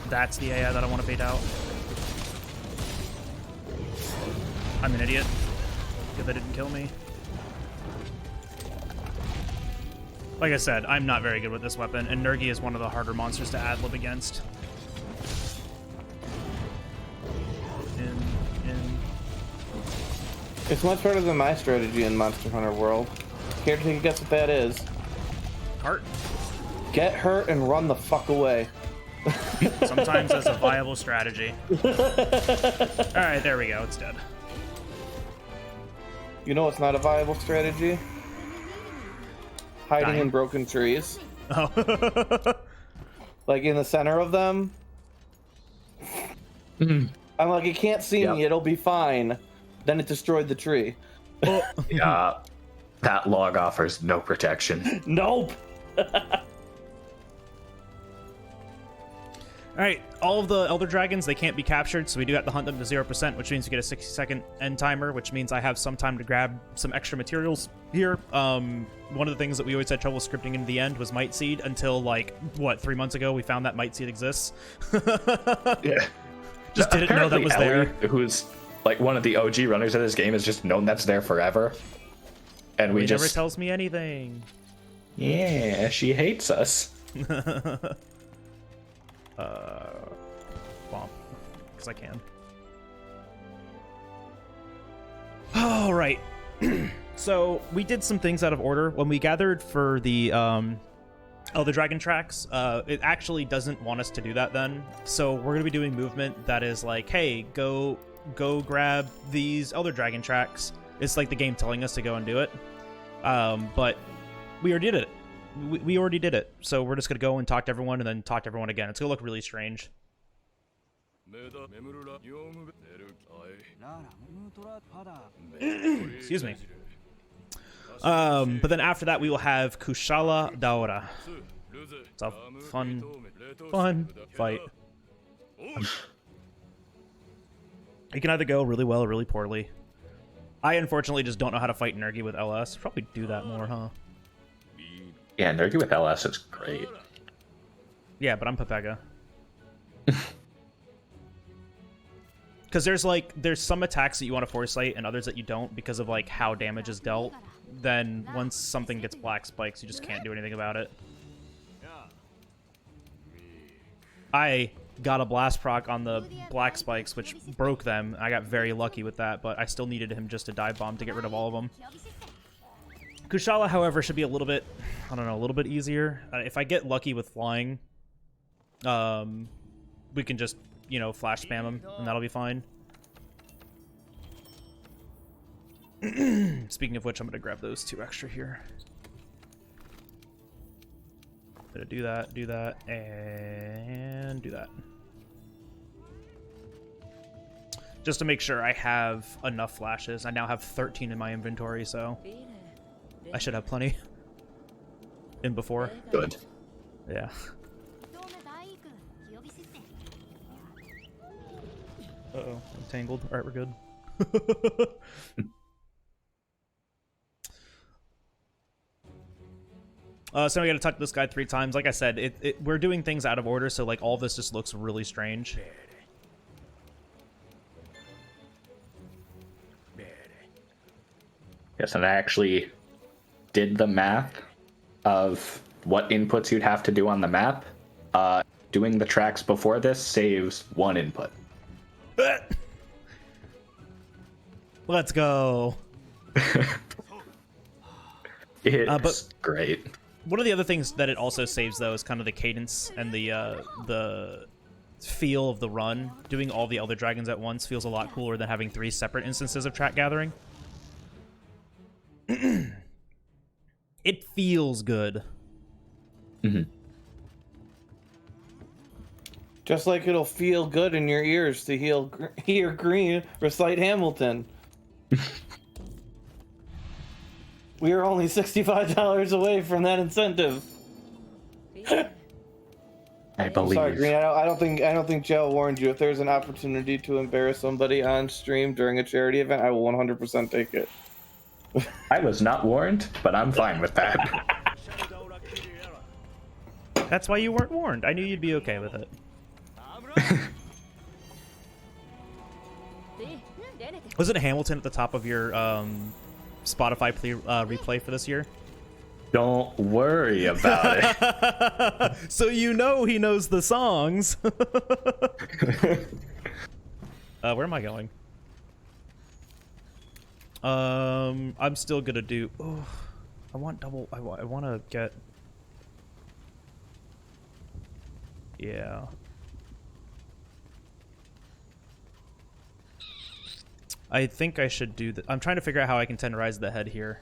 That's the AI that I want to bait out. I'm an idiot. Good that didn't kill me. Like I said, I'm not very good with this weapon, and Nergi is one of the harder monsters to ad-lib against. It's much better than my strategy in Monster Hunter World. Care to take a guess what that is? Heart? Get hurt and run the fuck away. Sometimes that's a viable strategy. Alright, there we go. It's dead. You know what's not a viable strategy? Hiding Dying. in broken trees. Oh. Like in the center of them. I'm like, it can't see me, it'll be fine. Then it destroyed the tree. Yeah, that log offers no protection. Nope. Alright, all of the Elder Dragons, they can't be captured, so we do have to hunt them to 0%, which means we get a 60-second end timer, which means I have some time to grab some extra materials here. One of the things that we always had trouble scripting into the end was Might Seed, until, like, what, 3 months ago we found that Might Seed exists. Yeah. Just didn't know that was there. Who's, like, one of the OG runners of this game has just known that's there forever. And we He just... never tells me anything. Yeah, she hates us. Bomb. Because I can. All right. So we did some things out of order. When we gathered for the Elder Dragon tracks, it actually doesn't want us to do that then. So we're going to be doing movement that is like, hey, go grab these Elder Dragon tracks. It's like the game telling us to go and do it. But we already did it. We already did it. So we're just going to go and talk to everyone and then talk to everyone again. It's going to look really strange. Excuse me. But then after that, we will have Kushala Daora. It's a fun fight. You can either go really well or really poorly. I unfortunately just don't know how to fight Nergi with LS. Probably do that more, huh? Yeah, Nergi with LS is great. Yeah, but I'm Pepega. Because there's some attacks that you want to foresight and others that you don't because of like how damage is dealt. Then once something gets black spikes, you just can't do anything about it. I got a blast proc on the black spikes, which broke them. I got very lucky with that, but I still needed him just to dive bomb to get rid of all of them. Kushala, however, should be a little bit, I don't know, a little bit easier. If I get lucky with flying, we can just, you know, flash spam him, and that'll be fine. Speaking of which, I'm gonna grab those 2 extra here. Gonna do that, and do that. Just to make sure I have enough flashes. I now have 13 in my inventory, so I should have plenty. In before. Good. Yeah. Uh-oh, I'm tangled. Alright, we're good. So we gotta talk to this guy 3 times. Like I said, we're doing things out of order, so like all this just looks really strange. Yes, and I actually did the math of what inputs you'd have to do on the map. Doing the tracks before this saves 1 input. Let's go. It's great. One of the other things that it also saves, though, is kind of the cadence and the feel of the run. Doing all the Elder Dragons at once feels a lot cooler than having 3 separate instances of track gathering. It feels good. Mm-hmm. Just like it'll feel good in your ears to hear Green recite Hamilton. We are only $65 away from that incentive. I believe. Sorry, Green. I don't think Joe warned you. If there's an opportunity to embarrass somebody on stream during a charity event, I will 100% take it. I was not warned, but I'm fine with that. That's why you weren't warned. I knew you'd be okay with it. Wasn't Hamilton at the top of your Spotify replay for this year? Don't worry about it. So you know he knows the songs. Where am I going? I'm still gonna do. Oh, I want double. I want to get. Yeah. I think I should do that. I'm trying to figure out how I can tenderize the head here.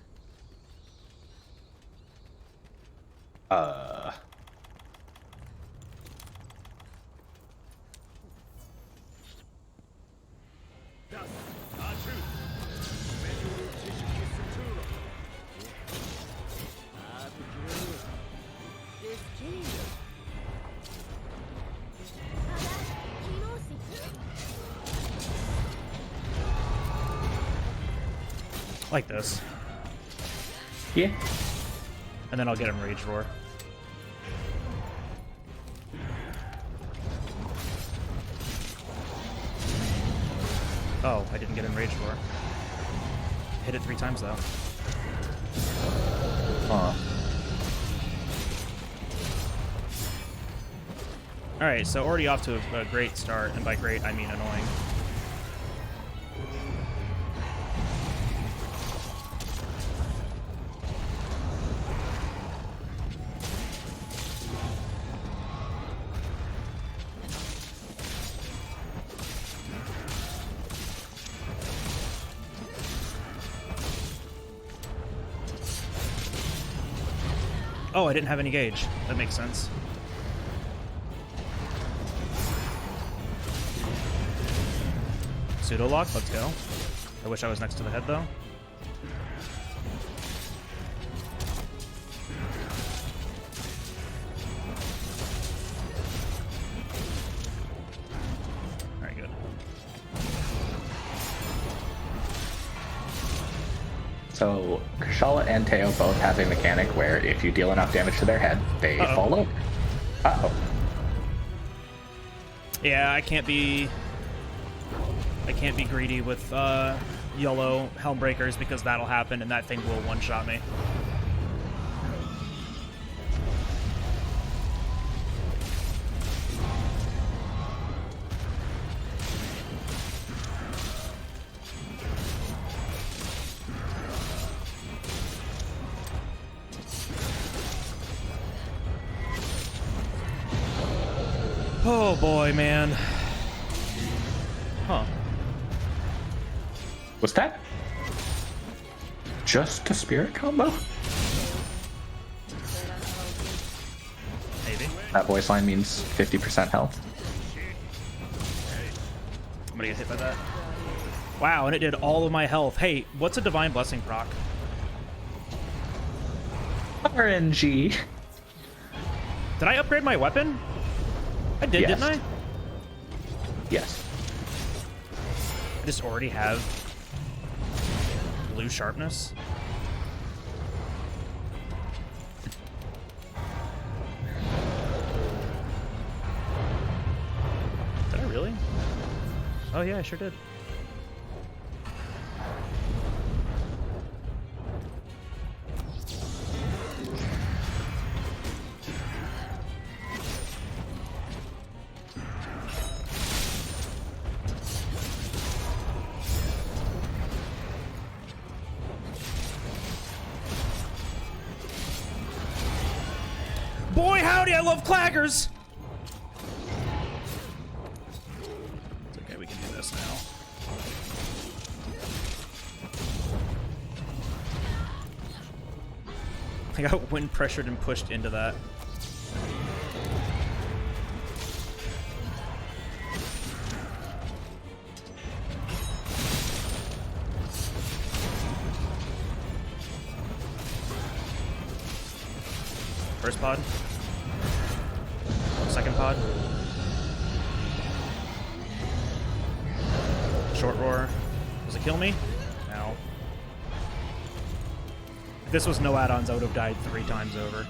Like this. Yeah. And then I'll get him Rage Roar. Oh, I didn't get him Rage Roar. Hit it 3 times though. Alright, so already off to a great start, and by great I mean annoying. Oh, I didn't have any gauge. That makes sense. Pseudo lock, let's go. I wish I was next to the head though. Very good. So, Kushala and Teo both have a mechanic where if you deal enough damage to their head, they fall over. Uh-oh. Yeah, I can't be greedy with yellow Helm Breakers because that'll happen and that thing will one-shot me. Oh boy, man. Huh. Was that just a spirit combo? Maybe. That voice line means 50% health. I'm gonna get hit by that. Wow, and it did all of my health. Hey, what's a Divine Blessing proc? RNG. Did I upgrade my weapon? I did, Yes. didn't I? Yes. I just already have blue sharpness. Did I really? Oh yeah, I sure did. Boy, howdy, I love claggers! It's okay, we can do this now. I got wind pressured and pushed into that. First pod. Second pod. Short roar. Does it kill me? No. If this was no add-ons, I would have died 3 times over.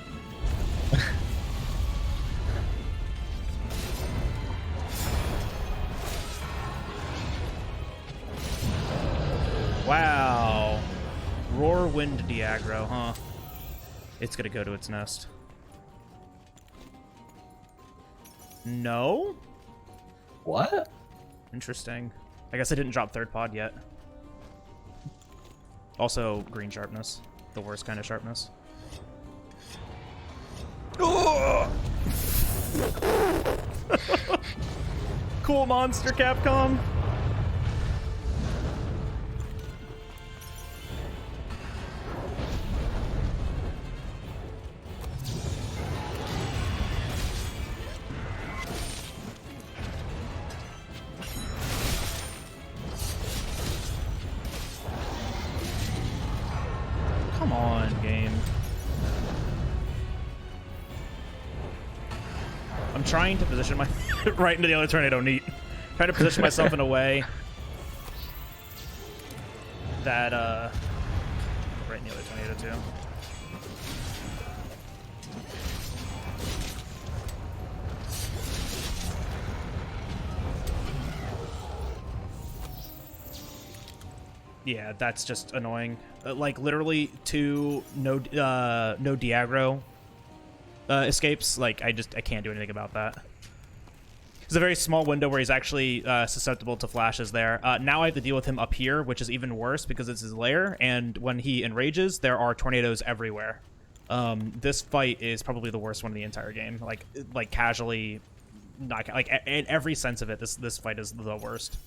Wow. Roar wind de-aggro, huh? It's gonna go to its nest. No? What? Interesting. I guess I didn't drop third pod yet. Also, green sharpness. The worst kind of sharpness. cool monster, Capcom. Come on, game. I'm trying to position my right into the other tornado neat. Trying to position myself in a way that right in the other tornado too. Yeah, that's just annoying. Like literally two no Diagro escapes. Like I can't do anything about that. There's a very small window where he's actually susceptible to flashes there. Now I have to deal with him up here, which is even worse because it's his lair, and when he enrages, there are tornadoes everywhere. This fight is probably the worst one in the entire game. Like casually, not like in every sense of it, this fight is the worst.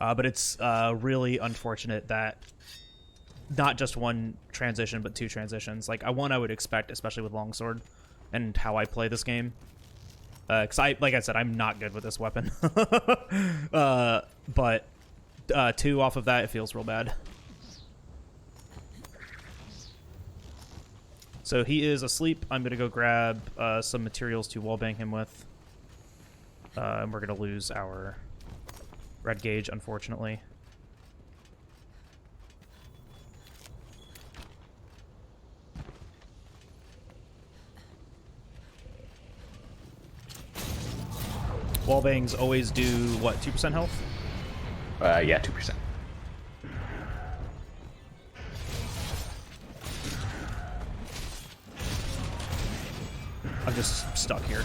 But it's really unfortunate that not just one transition, but two transitions. Like one I would expect, especially with longsword and how I play this game. Because like I said, I'm not good with this weapon. But two off of that, it feels real bad. So he is asleep. I'm going to go grab some materials to wallbang him with. And we're going to lose our red gauge, unfortunately. Wallbangs always do, what, 2% health? Yeah, 2%. I'm just stuck here.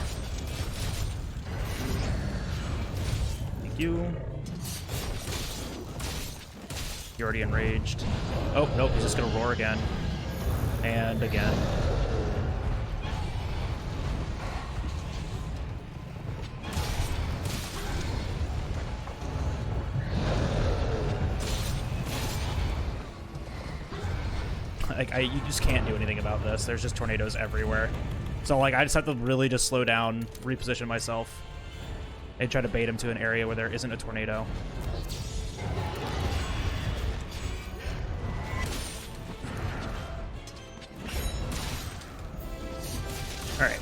Thank you. You're already enraged. Oh, nope, he's just gonna roar again. And again. Like, you just can't do anything about this. There's just tornadoes everywhere. So, like, I just have to really just slow down, reposition myself, and try to bait him to an area where there isn't a tornado. Alright.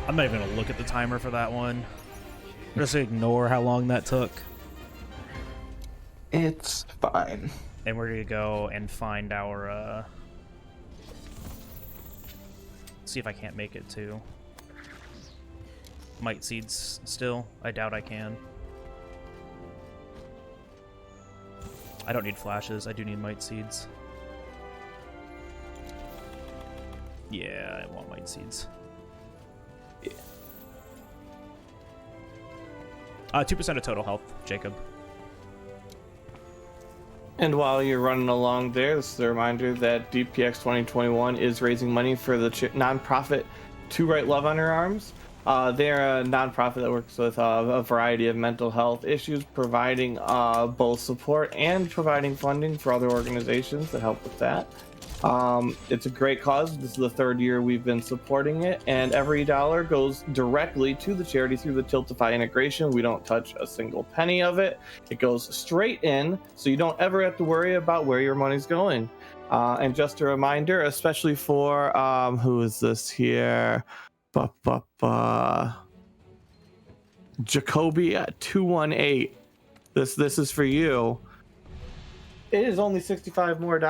I'm not even going to look at the timer for that one. Just ignore how long that took. It's fine. And we're going to go and find our... see if I can't make it to Might Seeds still. I doubt I can. I don't need flashes. I do need Might Seeds. Yeah, I want Might Seeds. Yeah. 2% of total health, Jacob. And while you're running along there, this is a reminder that DPX2021 is raising money for the nonprofit To Write Love on Her Arms. They're a nonprofit that works with a variety of mental health issues, providing both support and providing funding for other organizations that help with that. It's a great cause. This is the third year we've been supporting it, and every dollar goes directly to the charity through the Tiltify integration. We don't touch a single penny of it. It goes straight in, so you don't ever have to worry about where your money's going. And just a reminder, especially for who is this here? Jacoby at 218. This is for you. It is only $65 more.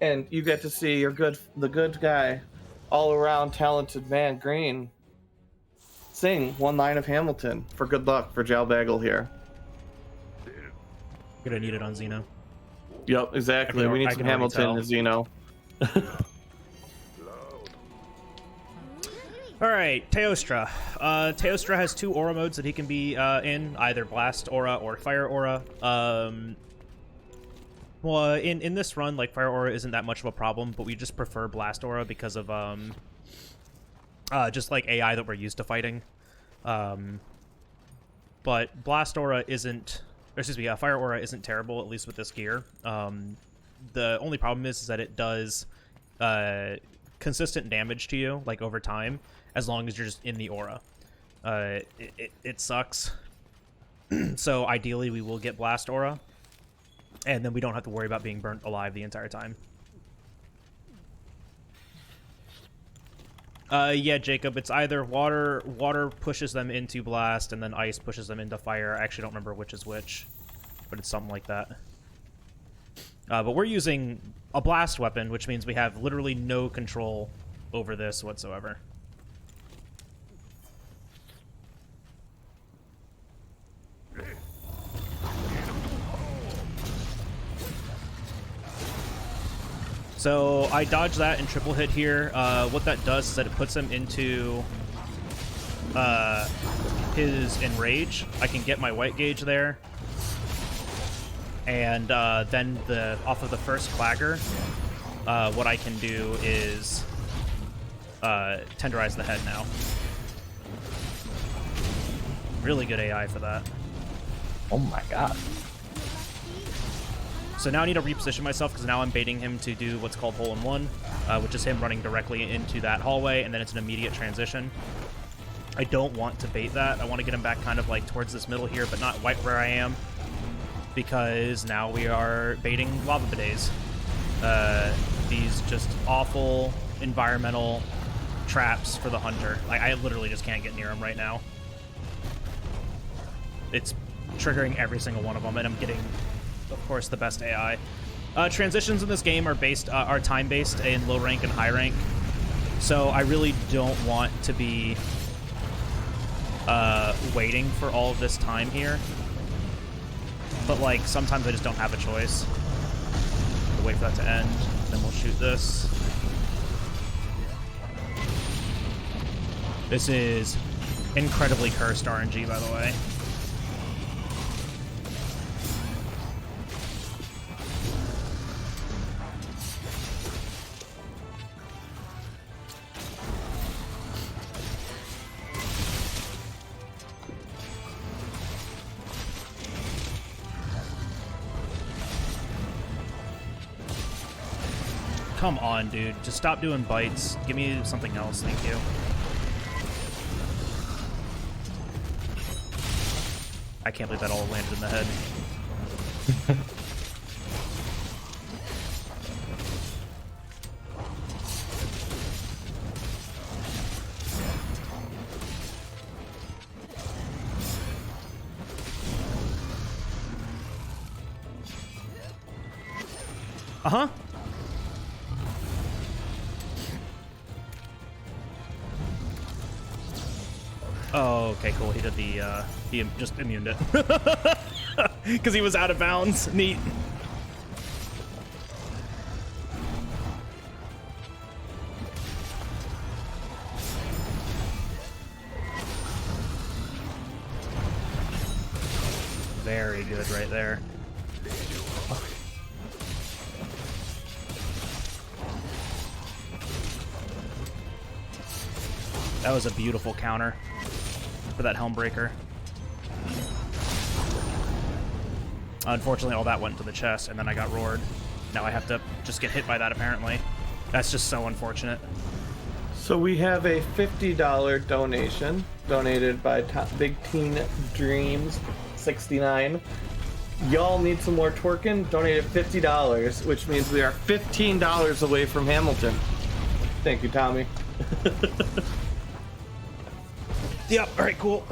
And you get to see the good guy, all around talented man, Green, sing one line of Hamilton for good luck for Jalbagel here. Gonna need it on Xeno. Yep, exactly. We need some Hamilton to Xeno. Alright, Teostra. Teostra has two aura modes that he can be in, either Blast Aura or Fire Aura. Well, in this run, like, Fire Aura isn't that much of a problem, but we just prefer Blast Aura because of just like AI that we're used to fighting. But Blast Aura isn't, or excuse me, Fire Aura isn't terrible, at least with this gear. The only problem is that it does consistent damage to you, like over time, as long as you're just in the aura. It sucks. So ideally we will get Blast Aura, and then we don't have to worry about being burnt alive the entire time. Yeah, Jacob, it's either water pushes them into blast, and then ice pushes them into fire. I actually don't remember which is which, but it's something like that. But we're using a blast weapon, which means we have literally no control over this whatsoever. So I dodge that and triple hit here. What that does is that it puts him into his enrage. I can get my white gauge there. And then off of the first clagger, what I can do is tenderize the head now. Really good AI for that. Oh my god. So now I need to reposition myself because now I'm baiting him to do what's called hole in one, which is him running directly into that hallway, and then it's an immediate transition. I don't want to bait that. I want to get him back kind of like towards this middle here, but not right where I am, because now we are baiting lava bidets. These just awful environmental traps for the hunter. I literally just can't get near him right now. It's triggering every single one of them, and I'm getting, of course, the best AI. Transitions in this game are time-based in low rank and high rank, so I really don't want to be waiting for all of this time here. But like sometimes I just don't have a choice. We'll wait for that to end, then we'll shoot this. This is incredibly cursed RNG, by the way. Come on, dude. Just stop doing bites. Give me something else, thank you. I can't believe that all landed in the head. Uh-huh. Oh, okay, cool. He did he just immuned it. Because he was out of bounds. Neat. Very good right there. That was a beautiful counter for that Helmbreaker. Unfortunately, all that went to the chest, and then I got roared. Now I have to just get hit by that, apparently. That's just so unfortunate. So we have a $50 donation donated by Big Teen Dreams 69. Y'all need some more twerking? Donated $50, which means we are $15 away from Hamilton. Thank you, Tommy. Yep, alright, cool.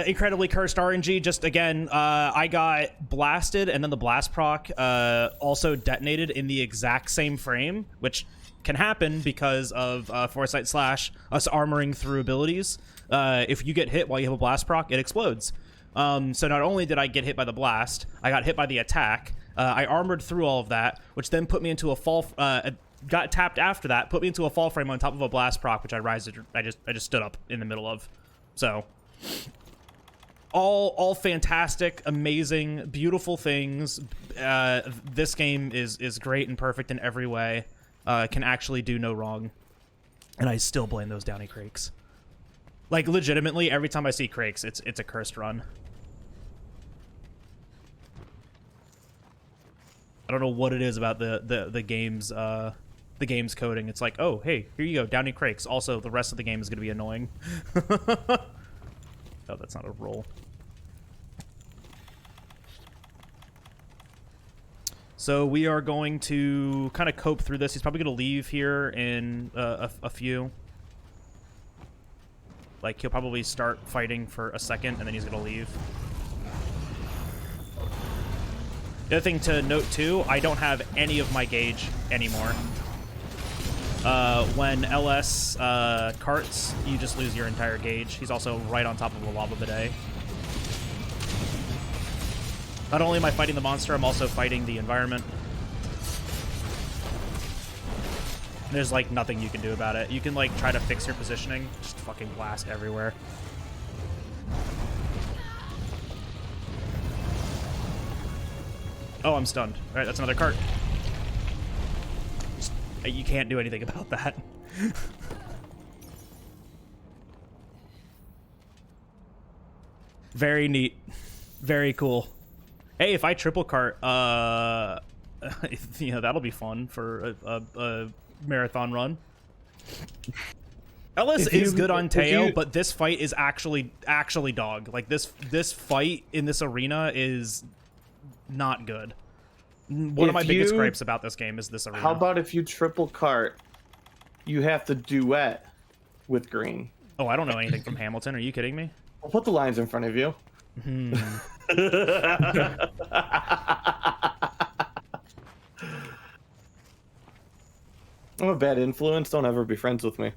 Incredibly cursed RNG. Just again, I got blasted, and then the blast proc also detonated in the exact same frame, which can happen because of Foresight / us armoring through abilities. If you get hit while you have a blast proc, it explodes. So not only did I get hit by the blast, I got hit by the attack. I armored through all of that, which then put me into a fall. Got tapped after that, put me into a fall frame on top of a blast proc, which I just stood up in the middle of. So all fantastic, amazing, beautiful things. This game is great and perfect in every way. can actually do no wrong. And I still blame those Downy Crakes. Like, legitimately, every time I see Crakes, it's a cursed run. I don't know what it is about the game's coding. It's like, oh, hey, here you go, Downy Crakes. Also, the rest of the game is going to be annoying. Oh, that's not a roll. So we are going to kind of cope through this. He's probably going to leave here in a few. Like, he'll probably start fighting for a second, and then he's going to leave. The other thing to note, too, I don't have any of my gauge anymore. When LS carts, you just lose your entire gauge. He's also right on top of a lava bidet. Not only am I fighting the monster, I'm also fighting the environment. There's, like, nothing you can do about it. You can, like, try to fix your positioning. Just fucking blast everywhere. Oh, I'm stunned. All right, that's another cart. You can't do anything about that. Very neat. Very cool. Hey, if I triple cart, you know, that'll be fun for a marathon run. Ellis is good on Teo, but this fight is actually dog. Like, this fight in this arena is not good. One of my biggest gripes about this game is this arena. How about if you triple cart, you have to duet with green? Oh, I don't know anything from Hamilton. Are you kidding me? I'll put the lines in front of you. I'm a bad influence. Don't ever be friends with me.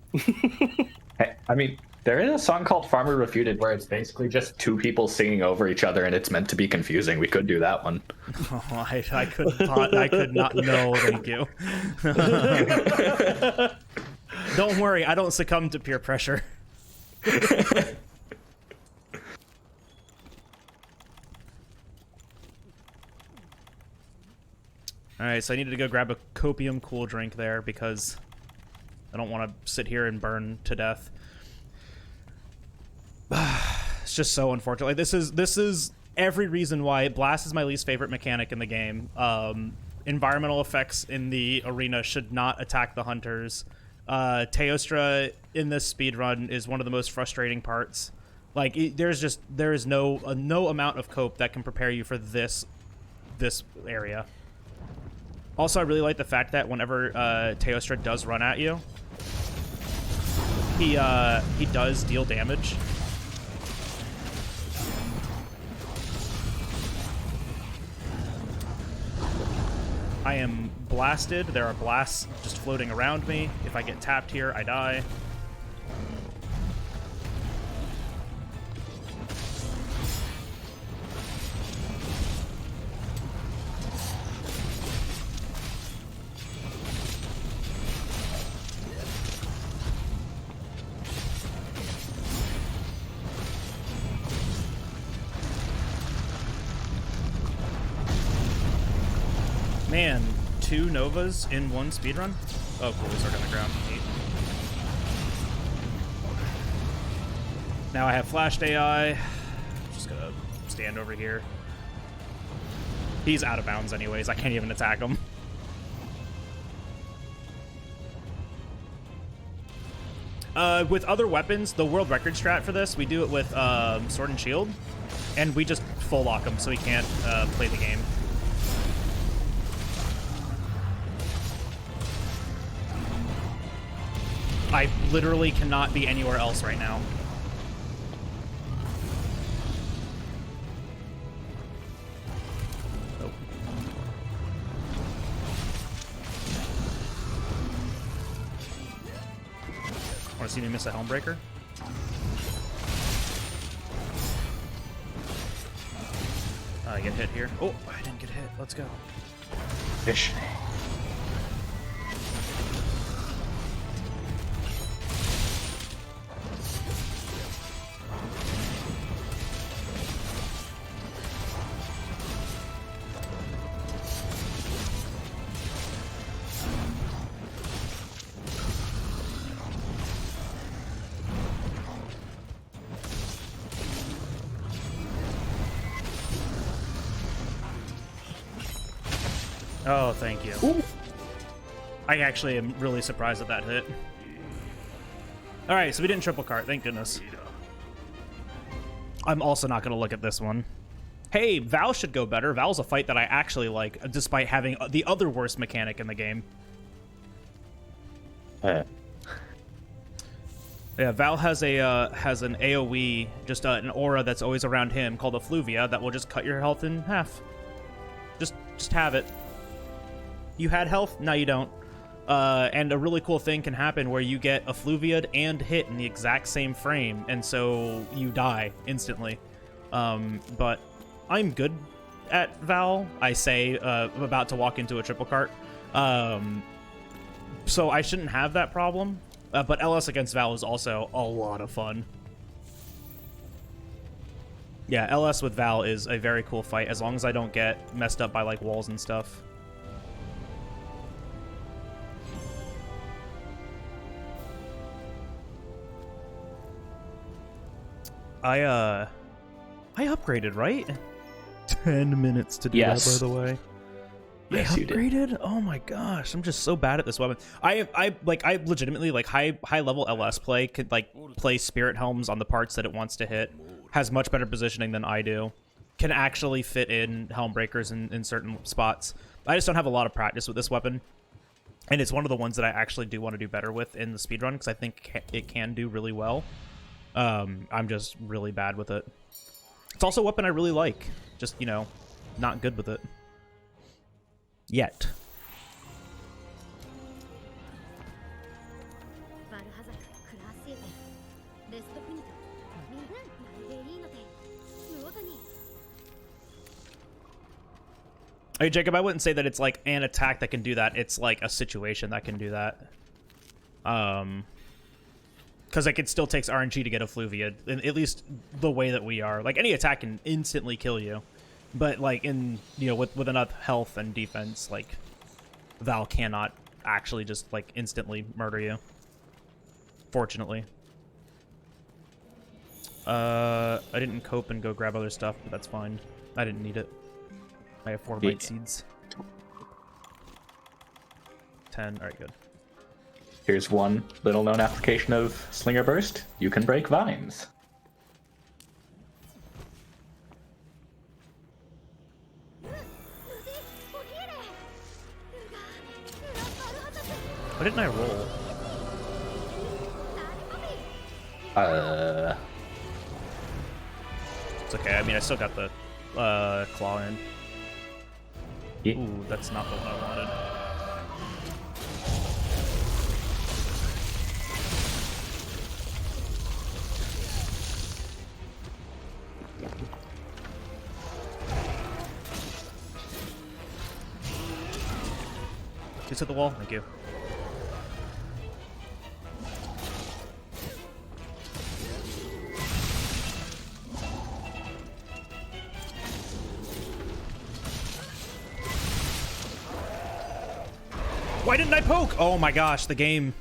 Hey, I mean, there is a song called Farmer Refuted where it's basically just two people singing over each other, and it's meant to be confusing. We could do that one. Oh, I could not. No, thank you. Don't worry, I don't succumb to peer pressure. Alright, so I needed to go grab a copium cool drink there because I don't want to sit here and burn to death. It's just so unfortunate. Like, this is every reason why Blast is my least favorite mechanic in the game. Environmental effects in the arena should not attack the hunters. Teostra in this speedrun is one of the most frustrating parts. Like, there is no amount of cope that can prepare you for this area. Also, I really like the fact that whenever Teostra does run at you, he does deal damage. I am blasted. There are blasts just floating around me. If I get tapped here, I die. Man, 2 Novas in one speedrun? Oh, cool. We start on the ground. Neat. Now I have flashed AI. Just gonna stand over here. He's out of bounds anyways. I can't even attack him. With other weapons, the world record strat for this, we do it with Sword and Shield, and we just full lock him so he can't play the game. I literally cannot be anywhere else right now. Oh. Want to see me miss a Helmbreaker? I get hit here. Oh, I didn't get hit. Let's go. Fish. Oh, thank you. Ooh. I actually am really surprised that hit. All right, so we didn't triple cart. Thank goodness. I'm also not going to look at this one. Hey, Val should go better. Val's a fight that I actually like, despite having the other worst mechanic in the game. Yeah, Val has a has an AoE, just an aura that's always around him called Effluvia that will just cut your health in half. Just have it. You had health? No, you don't. And a really cool thing can happen where you get Effluvia'd and hit in the exact same frame, and so you die instantly. But I'm good at Val. I say I'm about to walk into a triple cart. So I shouldn't have that problem. But LS against Val is also a lot of fun. Yeah, LS with Val is a very cool fight, as long as I don't get messed up by, like, walls and stuff. I upgraded, right? 10 minutes to do Yes. that, by the way. Yes, you did. Upgraded? Oh my gosh, I'm just so bad at this weapon. I legitimately, like, high level LS play could, like, play Spirit Helms on the parts that it wants to hit. Has much better positioning than I do. Can actually fit in Helm Breakers in certain spots. I just don't have a lot of practice with this weapon. And it's one of the ones that I actually do want to do better with in the speedrun, because I think it can do really well. I'm just really bad with it. It's also a weapon I really like. Just, you know, not good with it. Yet. Hey, Jacob, I wouldn't say that it's like an attack that can do that. It's like a situation that can do that. Because like it still takes RNG to get Effluvia, at least the way that we are. Like any attack can instantly kill you, but like in with enough health and defense, like Val cannot actually just like instantly murder you. Fortunately. I didn't cope and go grab other stuff, but that's fine. I didn't need it. I have 4 bite seeds. 10. All right, good. Here's one little known application of Slinger Burst. You can break vines. Why didn't I roll? It's okay. I mean, I still got the claw in. Yeah. Ooh, that's not the one I wanted. Just hit the wall. Thank you. Why didn't I poke? Oh my gosh, the game.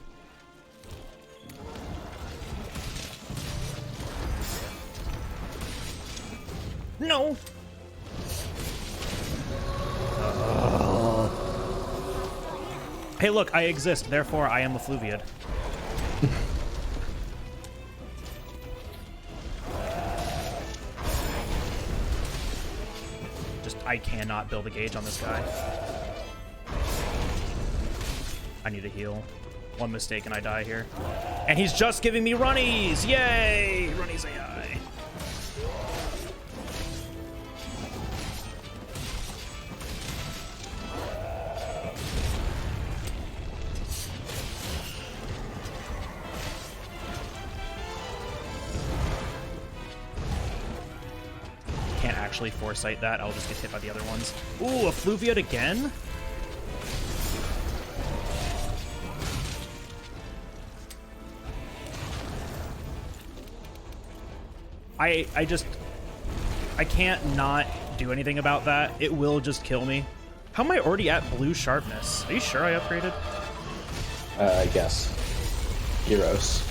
No. Hey, look, I exist, therefore I am Effluvia'd. Just, I cannot build a gauge on this guy. I need to heal. One mistake and I die here. And he's just giving me runnies! Yay! Runnies AI. Can't actually foresight that. I'll just get hit by the other ones. Ooh, Effluvia'd again? I can't not do anything about that. It will just kill me. How am I already at blue sharpness? Are you sure I upgraded? I guess. Heroes.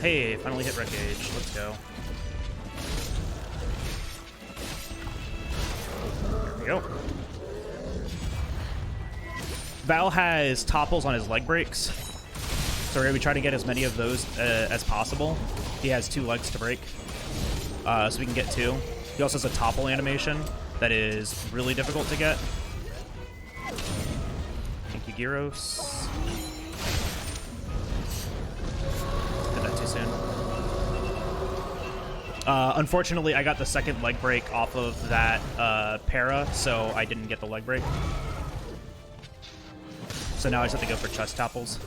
Hey, finally hit red gauge. Let's go. There we go. Val has topples on his leg breaks, so we're gonna be trying to get as many of those as possible. He has 2 legs to break, so we can get 2. He also has a topple animation that is really difficult to get. Thank you, Gyros. Did that too soon. Unfortunately, I got the second leg break off of that para, so I didn't get the leg break. So now I just have to go for chest topples.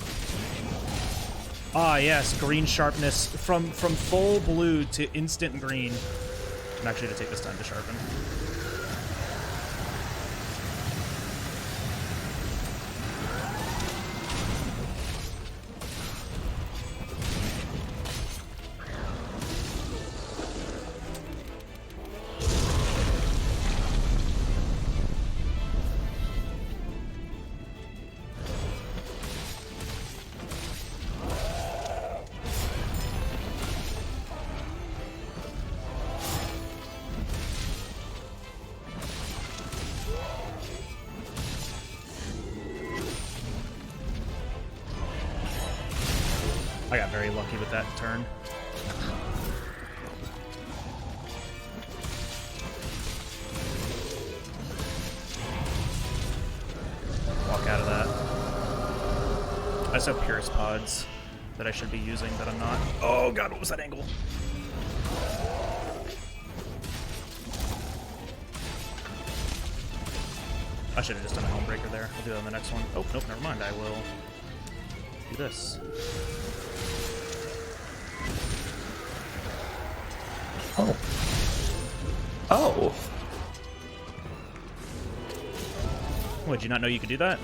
Ah, yes, green sharpness. From full blue to instant green. I'm actually going to take this time to sharpen. I got very lucky with that turn. Walk out of that. I just have Pierce pods that I should be using that I'm not. Oh god, what was that angle? I should have just done a home breaker there. I'll do that on the next one. Oh, nope, never mind. I will do this. Oh. Oh. What, did you not know you could do that?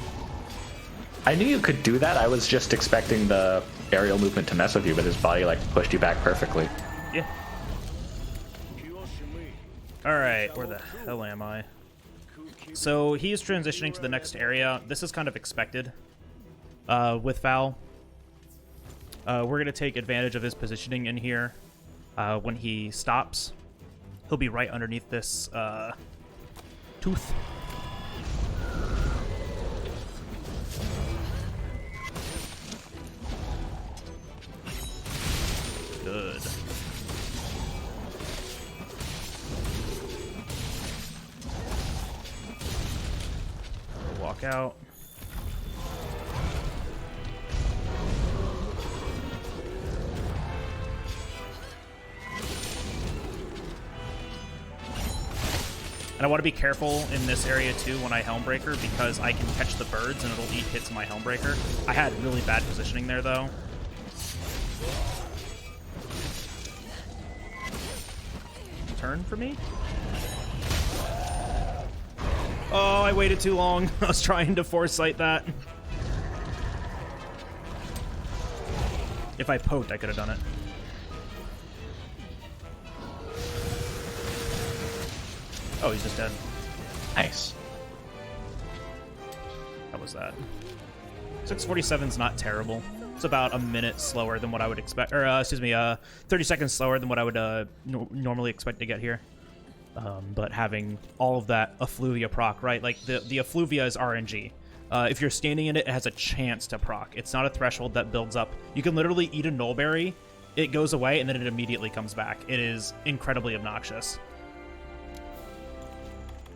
I knew you could do that. I was just expecting the aerial movement to mess with you, but his body like pushed you back perfectly. Yeah. Alright, where the hell am I? So he's transitioning to the next area. This is kind of expected with Val. We're going to take advantage of his positioning in here. When he stops, he'll be right underneath this tooth. Good. Walk out. And I want to be careful in this area too when I Helmbreaker because I can catch the birds and it'll eat hits in my Helmbreaker. I had really bad positioning there though. Turn for me? Oh, I waited too long. I was trying to foresight that. If I poked, I could have done it. Oh, he's just dead. Nice. How was that? 647's not terrible. It's about a minute slower than what I would expect, or excuse me, 30 seconds slower than what I would normally expect to get here. But having all of that effluvia proc, right? Like the effluvia is RNG. If you're standing in it, it has a chance to proc. It's not a threshold that builds up. You can literally eat a nullberry, it goes away, and then it immediately comes back. It is incredibly obnoxious.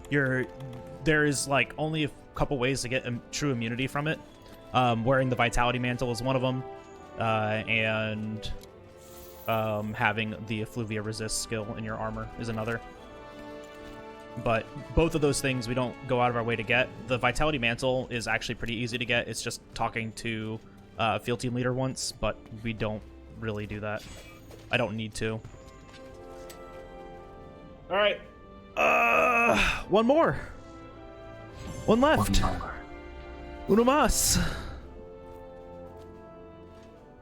There is like only a couple ways to get true immunity from it. Wearing the Vitality Mantle is one of them, and having the Effluvia Resist skill in your armor is another. But both of those things we don't go out of our way to get. The Vitality Mantle is actually pretty easy to get. It's just talking to Field Team Leader once, but we don't really do that. I don't need to. All right. One more. One left. Uno mas.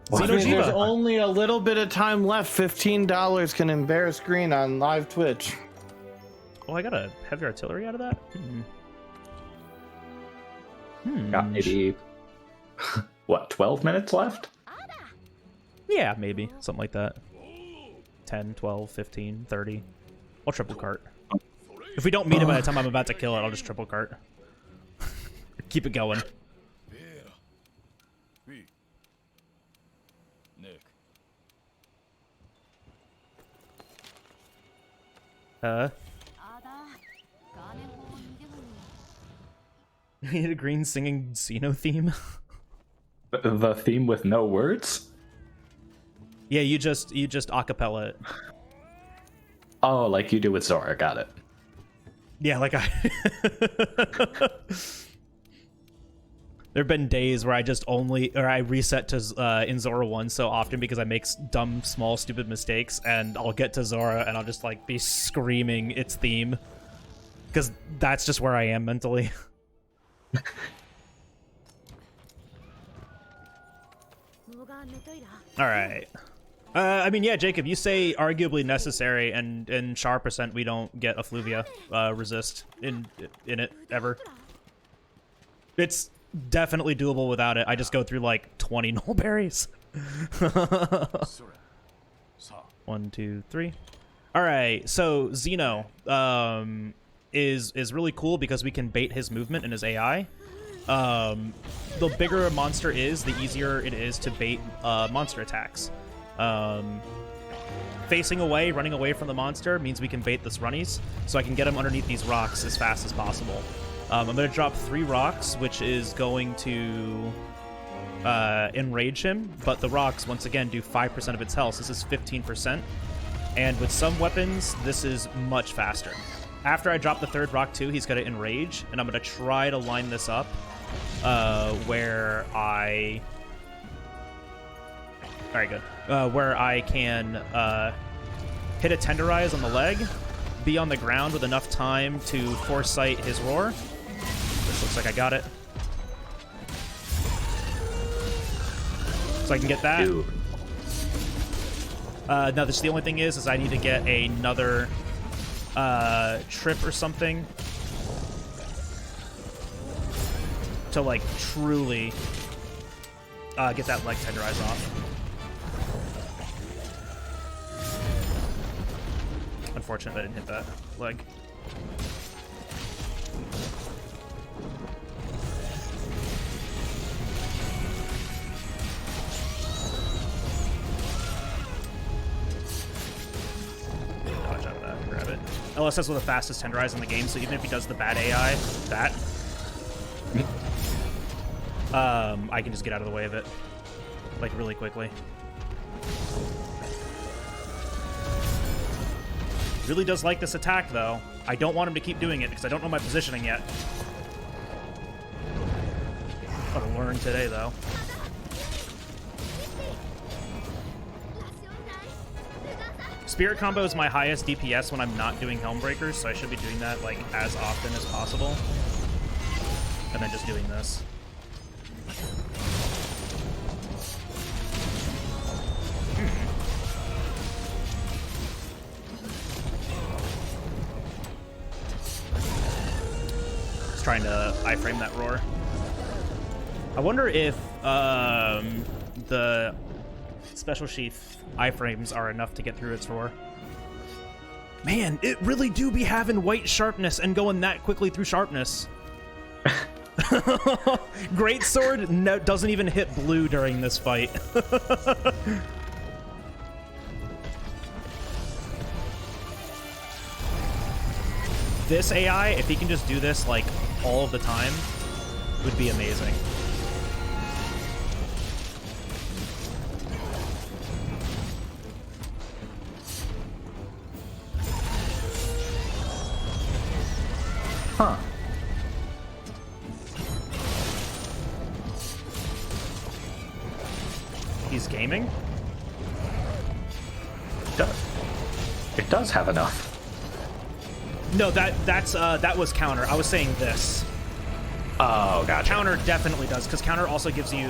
Well, Xeno there's Jiva. only a little bit of time left. $15 can embarrass green on live Twitch. Oh, I got a heavy artillery out of that? Got maybe, what, 12 minutes left? Yeah, maybe. Something like that. 10, 12, 15, 30. I'll triple cart. If we don't meet it by the time I'm about to kill it, I'll just triple cart. Keep it going. We need a green singing Xeno theme. The theme with no words? Yeah, you just acapella it. Oh, like you do with Zora, got it. Yeah, like There've been days where I reset to in Zora 1 so often because I make dumb, small, stupid mistakes, and I'll get to Zora and I'll just like be screaming its theme. Because that's just where I am mentally. Alright. I mean, yeah, Jacob, you say arguably necessary, and in Char percent we don't get Effluvia resist in it ever. It's definitely doable without it. I just go through like 20 null berries. 1, 2, 3. Alright, so Xeno is really cool because we can bait his movement and his AI. The bigger a monster is, the easier it is to bait monster attacks. Facing away, running away from the monster means we can bait this runnies, so I can get him underneath these rocks as fast as possible. I'm going to drop 3 rocks, which is going to enrage him, but the rocks, once again, do 5% of its health. So this is 15%, and with some weapons, this is much faster. After I drop the 3rd rock too, he's going to enrage, and I'm going to try to line this up where I... Very good. Where I can hit a Tenderize on the leg, be on the ground with enough time to foresight his roar. This looks like I got it. So I can get that. Now, the only thing is I need to get another trip or something to, like, truly get that leg Tenderize off. Unfortunate I didn't hit that leg. Dodge out of that and grab it. LS has one of the fastest Tenderize in the game, so even if he does the bad AI, I can just get out of the way of it, like, really quickly. Really does like this attack, though. I don't want him to keep doing it because I don't know my positioning yet. Gotta learn today, though. Spirit combo is my highest DPS when I'm not doing Helm Breakers, so I should be doing that, like, as often as possible. And then just doing this. Trying to iframe that roar. I wonder if the special sheath iframes are enough to get through its roar. Man, it really do be having white sharpness and going that quickly through sharpness. Great sword doesn't even hit blue during this fight. This AI, if he can just do this, like, all of the time, would be amazing. Huh. He's gaming? It does have enough. No, that was counter. I was saying this. Oh, gotcha. Counter definitely does, because counter also gives you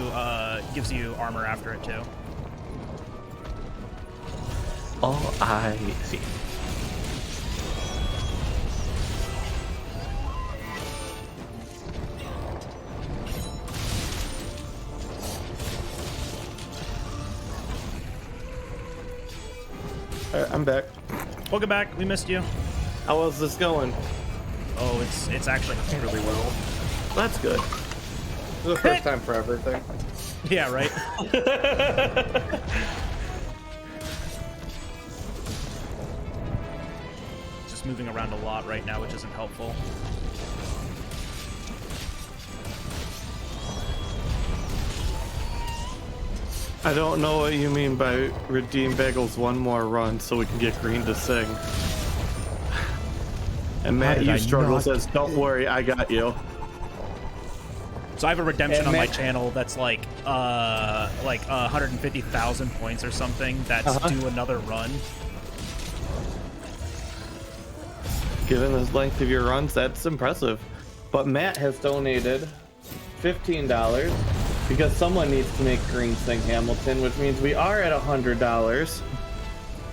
armor after it too. Oh, I see. All right, I'm back. Welcome back. We missed you. How was this going? Oh, it's actually going really well. That's good. This is the first time for everything. Yeah, right. Just moving around a lot right now, which isn't helpful. I don't know what you mean by redeem Bagels one more run so we can get Green to sing. And Matt, you struggle, says, don't worry, I got you. So I have a redemption And on my Matt- channel that's like 150,000 points or something. That's do another run. Given the length of your runs, that's impressive. But Matt has donated $15 because someone needs to make Green sing Hamilton, which means we are at $100.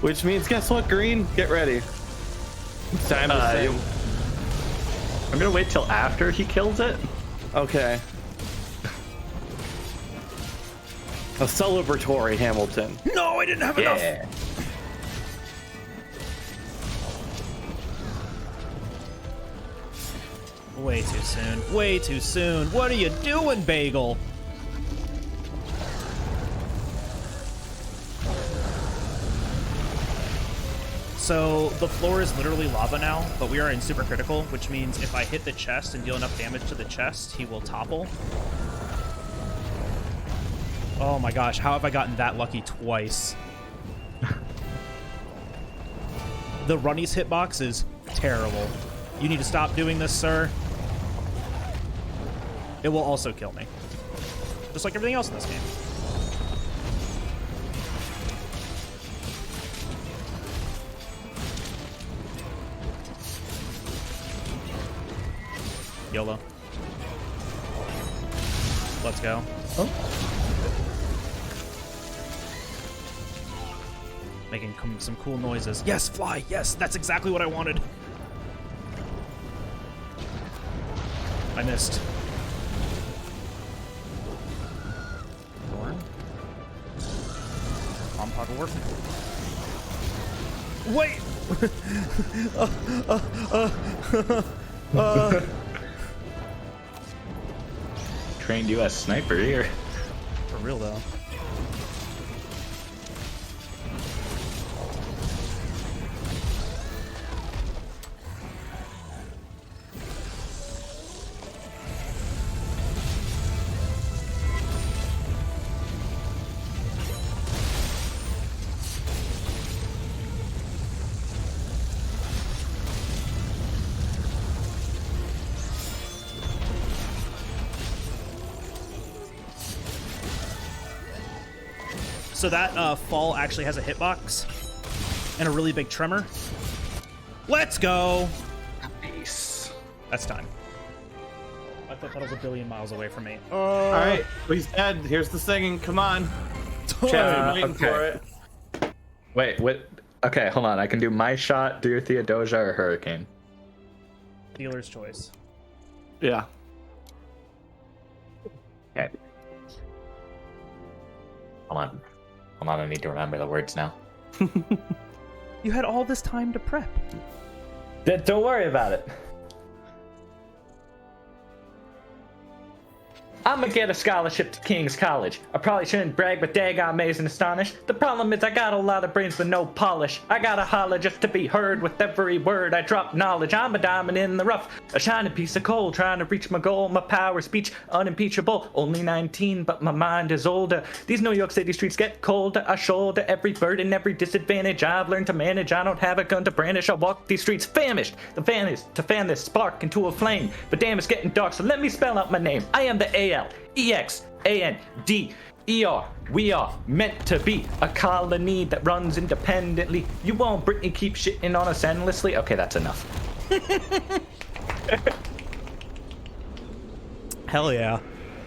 Which means, guess what, Green? Get ready. It's time to sing. I'm gonna wait till after he kills it. Okay. A celebratory Hamilton. No, I didn't have enough. Way too soon. Way too soon. What are you doing, Bagel? So the floor is literally lava now, but we are in super critical, which means if I hit the chest and deal enough damage to the chest, he will topple. Oh my gosh, how have I gotten that lucky twice? The Runny's hitbox is terrible. You need to stop doing this, sir. It will also kill me. Just like everything else in this game. YOLO. Let's go. Oh. Making some cool noises. Yes, fly! Yes, that's exactly what I wanted. I missed. Thorn. Palm pod will work. Wait! Trained U.S. sniper here. For real though. So that fall actually has a hitbox and a really big tremor. Let's go. Nice. That's time. I thought that was a billion miles away from me. All right, he's dead. Here's the singing. Come on. Chat's waiting for it. Wait, what? Okay, hold on. I can do my shot, do your Theodosia, or Hurricane. Dealer's choice. Yeah. Okay. Hold on. Hold on, I need to remember the words now. You had all this time to prep. Don't worry about it. I'ma get a scholarship to King's College. I probably shouldn't brag, but dag, I'm amazed and astonished. The problem is I got a lot of brains with no polish. I gotta holler just to be heard with every word I drop knowledge. I'm a diamond in the rough, a shining piece of coal, trying to reach my goal. My power, speech, unimpeachable. Only 19, but my mind is older. These New York City streets get colder. I shoulder every burden, every disadvantage I've learned to manage. I don't have a gun to brandish. I walk these streets famished. The fan is to fan this spark into a flame. But damn, it's getting dark, so let me spell out my name. I am the ALEXANDER. We are meant to be a colony that runs independently. You won't Britney keep shitting on us endlessly. Okay, that's enough. Hell yeah.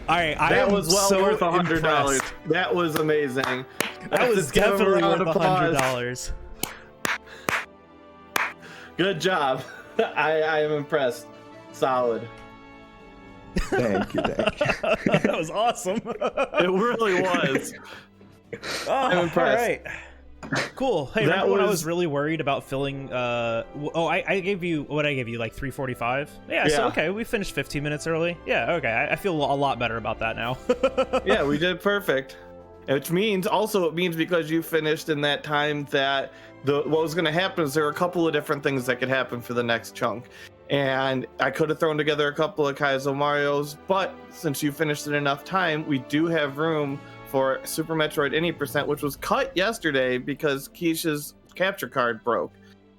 All right, That was well so worth $100. impressed. That was amazing. That was Let's give him a definitely round worth of applause. $100. Good job. I am impressed. Solid. Thank you, thank you. That was awesome. It really was. Oh, I'm impressed. All right. Cool. Hey, That remember when I was- was really worried about filling? I gave you what I gave you, like 3:45. Yeah. So Yeah. okay, we finished 15 minutes early. Yeah. Okay. I feel a lot better about that now. Yeah, we did perfect. Which means it means because you finished in that time that what was going to happen is there were a couple of different things that could happen for the next chunk. And I could have thrown together a couple of Kaizo Marios, but since you finished in enough time, we do have room for Super Metroid Any Percent, which was cut yesterday because Keish's capture card broke.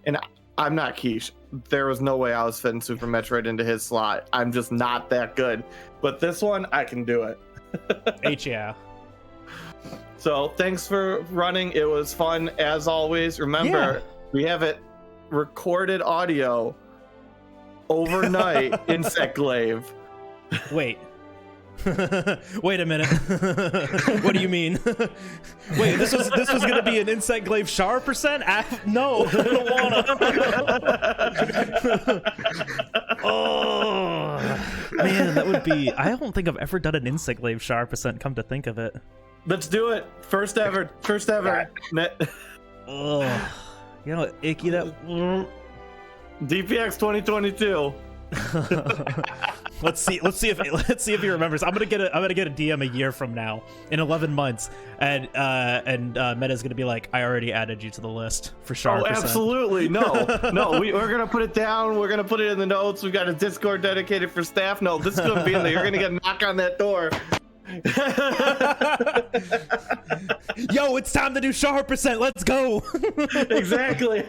And I'm not Keish. There was no way I was fitting Super Metroid into his slot. I'm just not that good. But this one, I can do it. Yeah. So thanks for running. It was fun as always. Remember, we have it recorded audio overnight in Secglaive. Wait. Wait a minute. What do you mean? Wait, this was gonna be an Insect Glaive Char percent? No, I don't wanna. Oh man, that would be. I don't think I've ever done an Insect Glaive Char percent. Come to think of it. Let's do it. First ever. Oh, you know, icky that. DPX 2022. Let's see if he remembers. I'm gonna get a DM a year from now in 11 months, and Meta's gonna be like, I already added you to the list for sure. Oh, absolutely. No, we're gonna put it down. We're gonna put it in the notes. We've got a Discord dedicated for staff. No, this is gonna be in there. You're gonna get a knock on that door. Yo, it's time to do Char percent. Let's go. Exactly.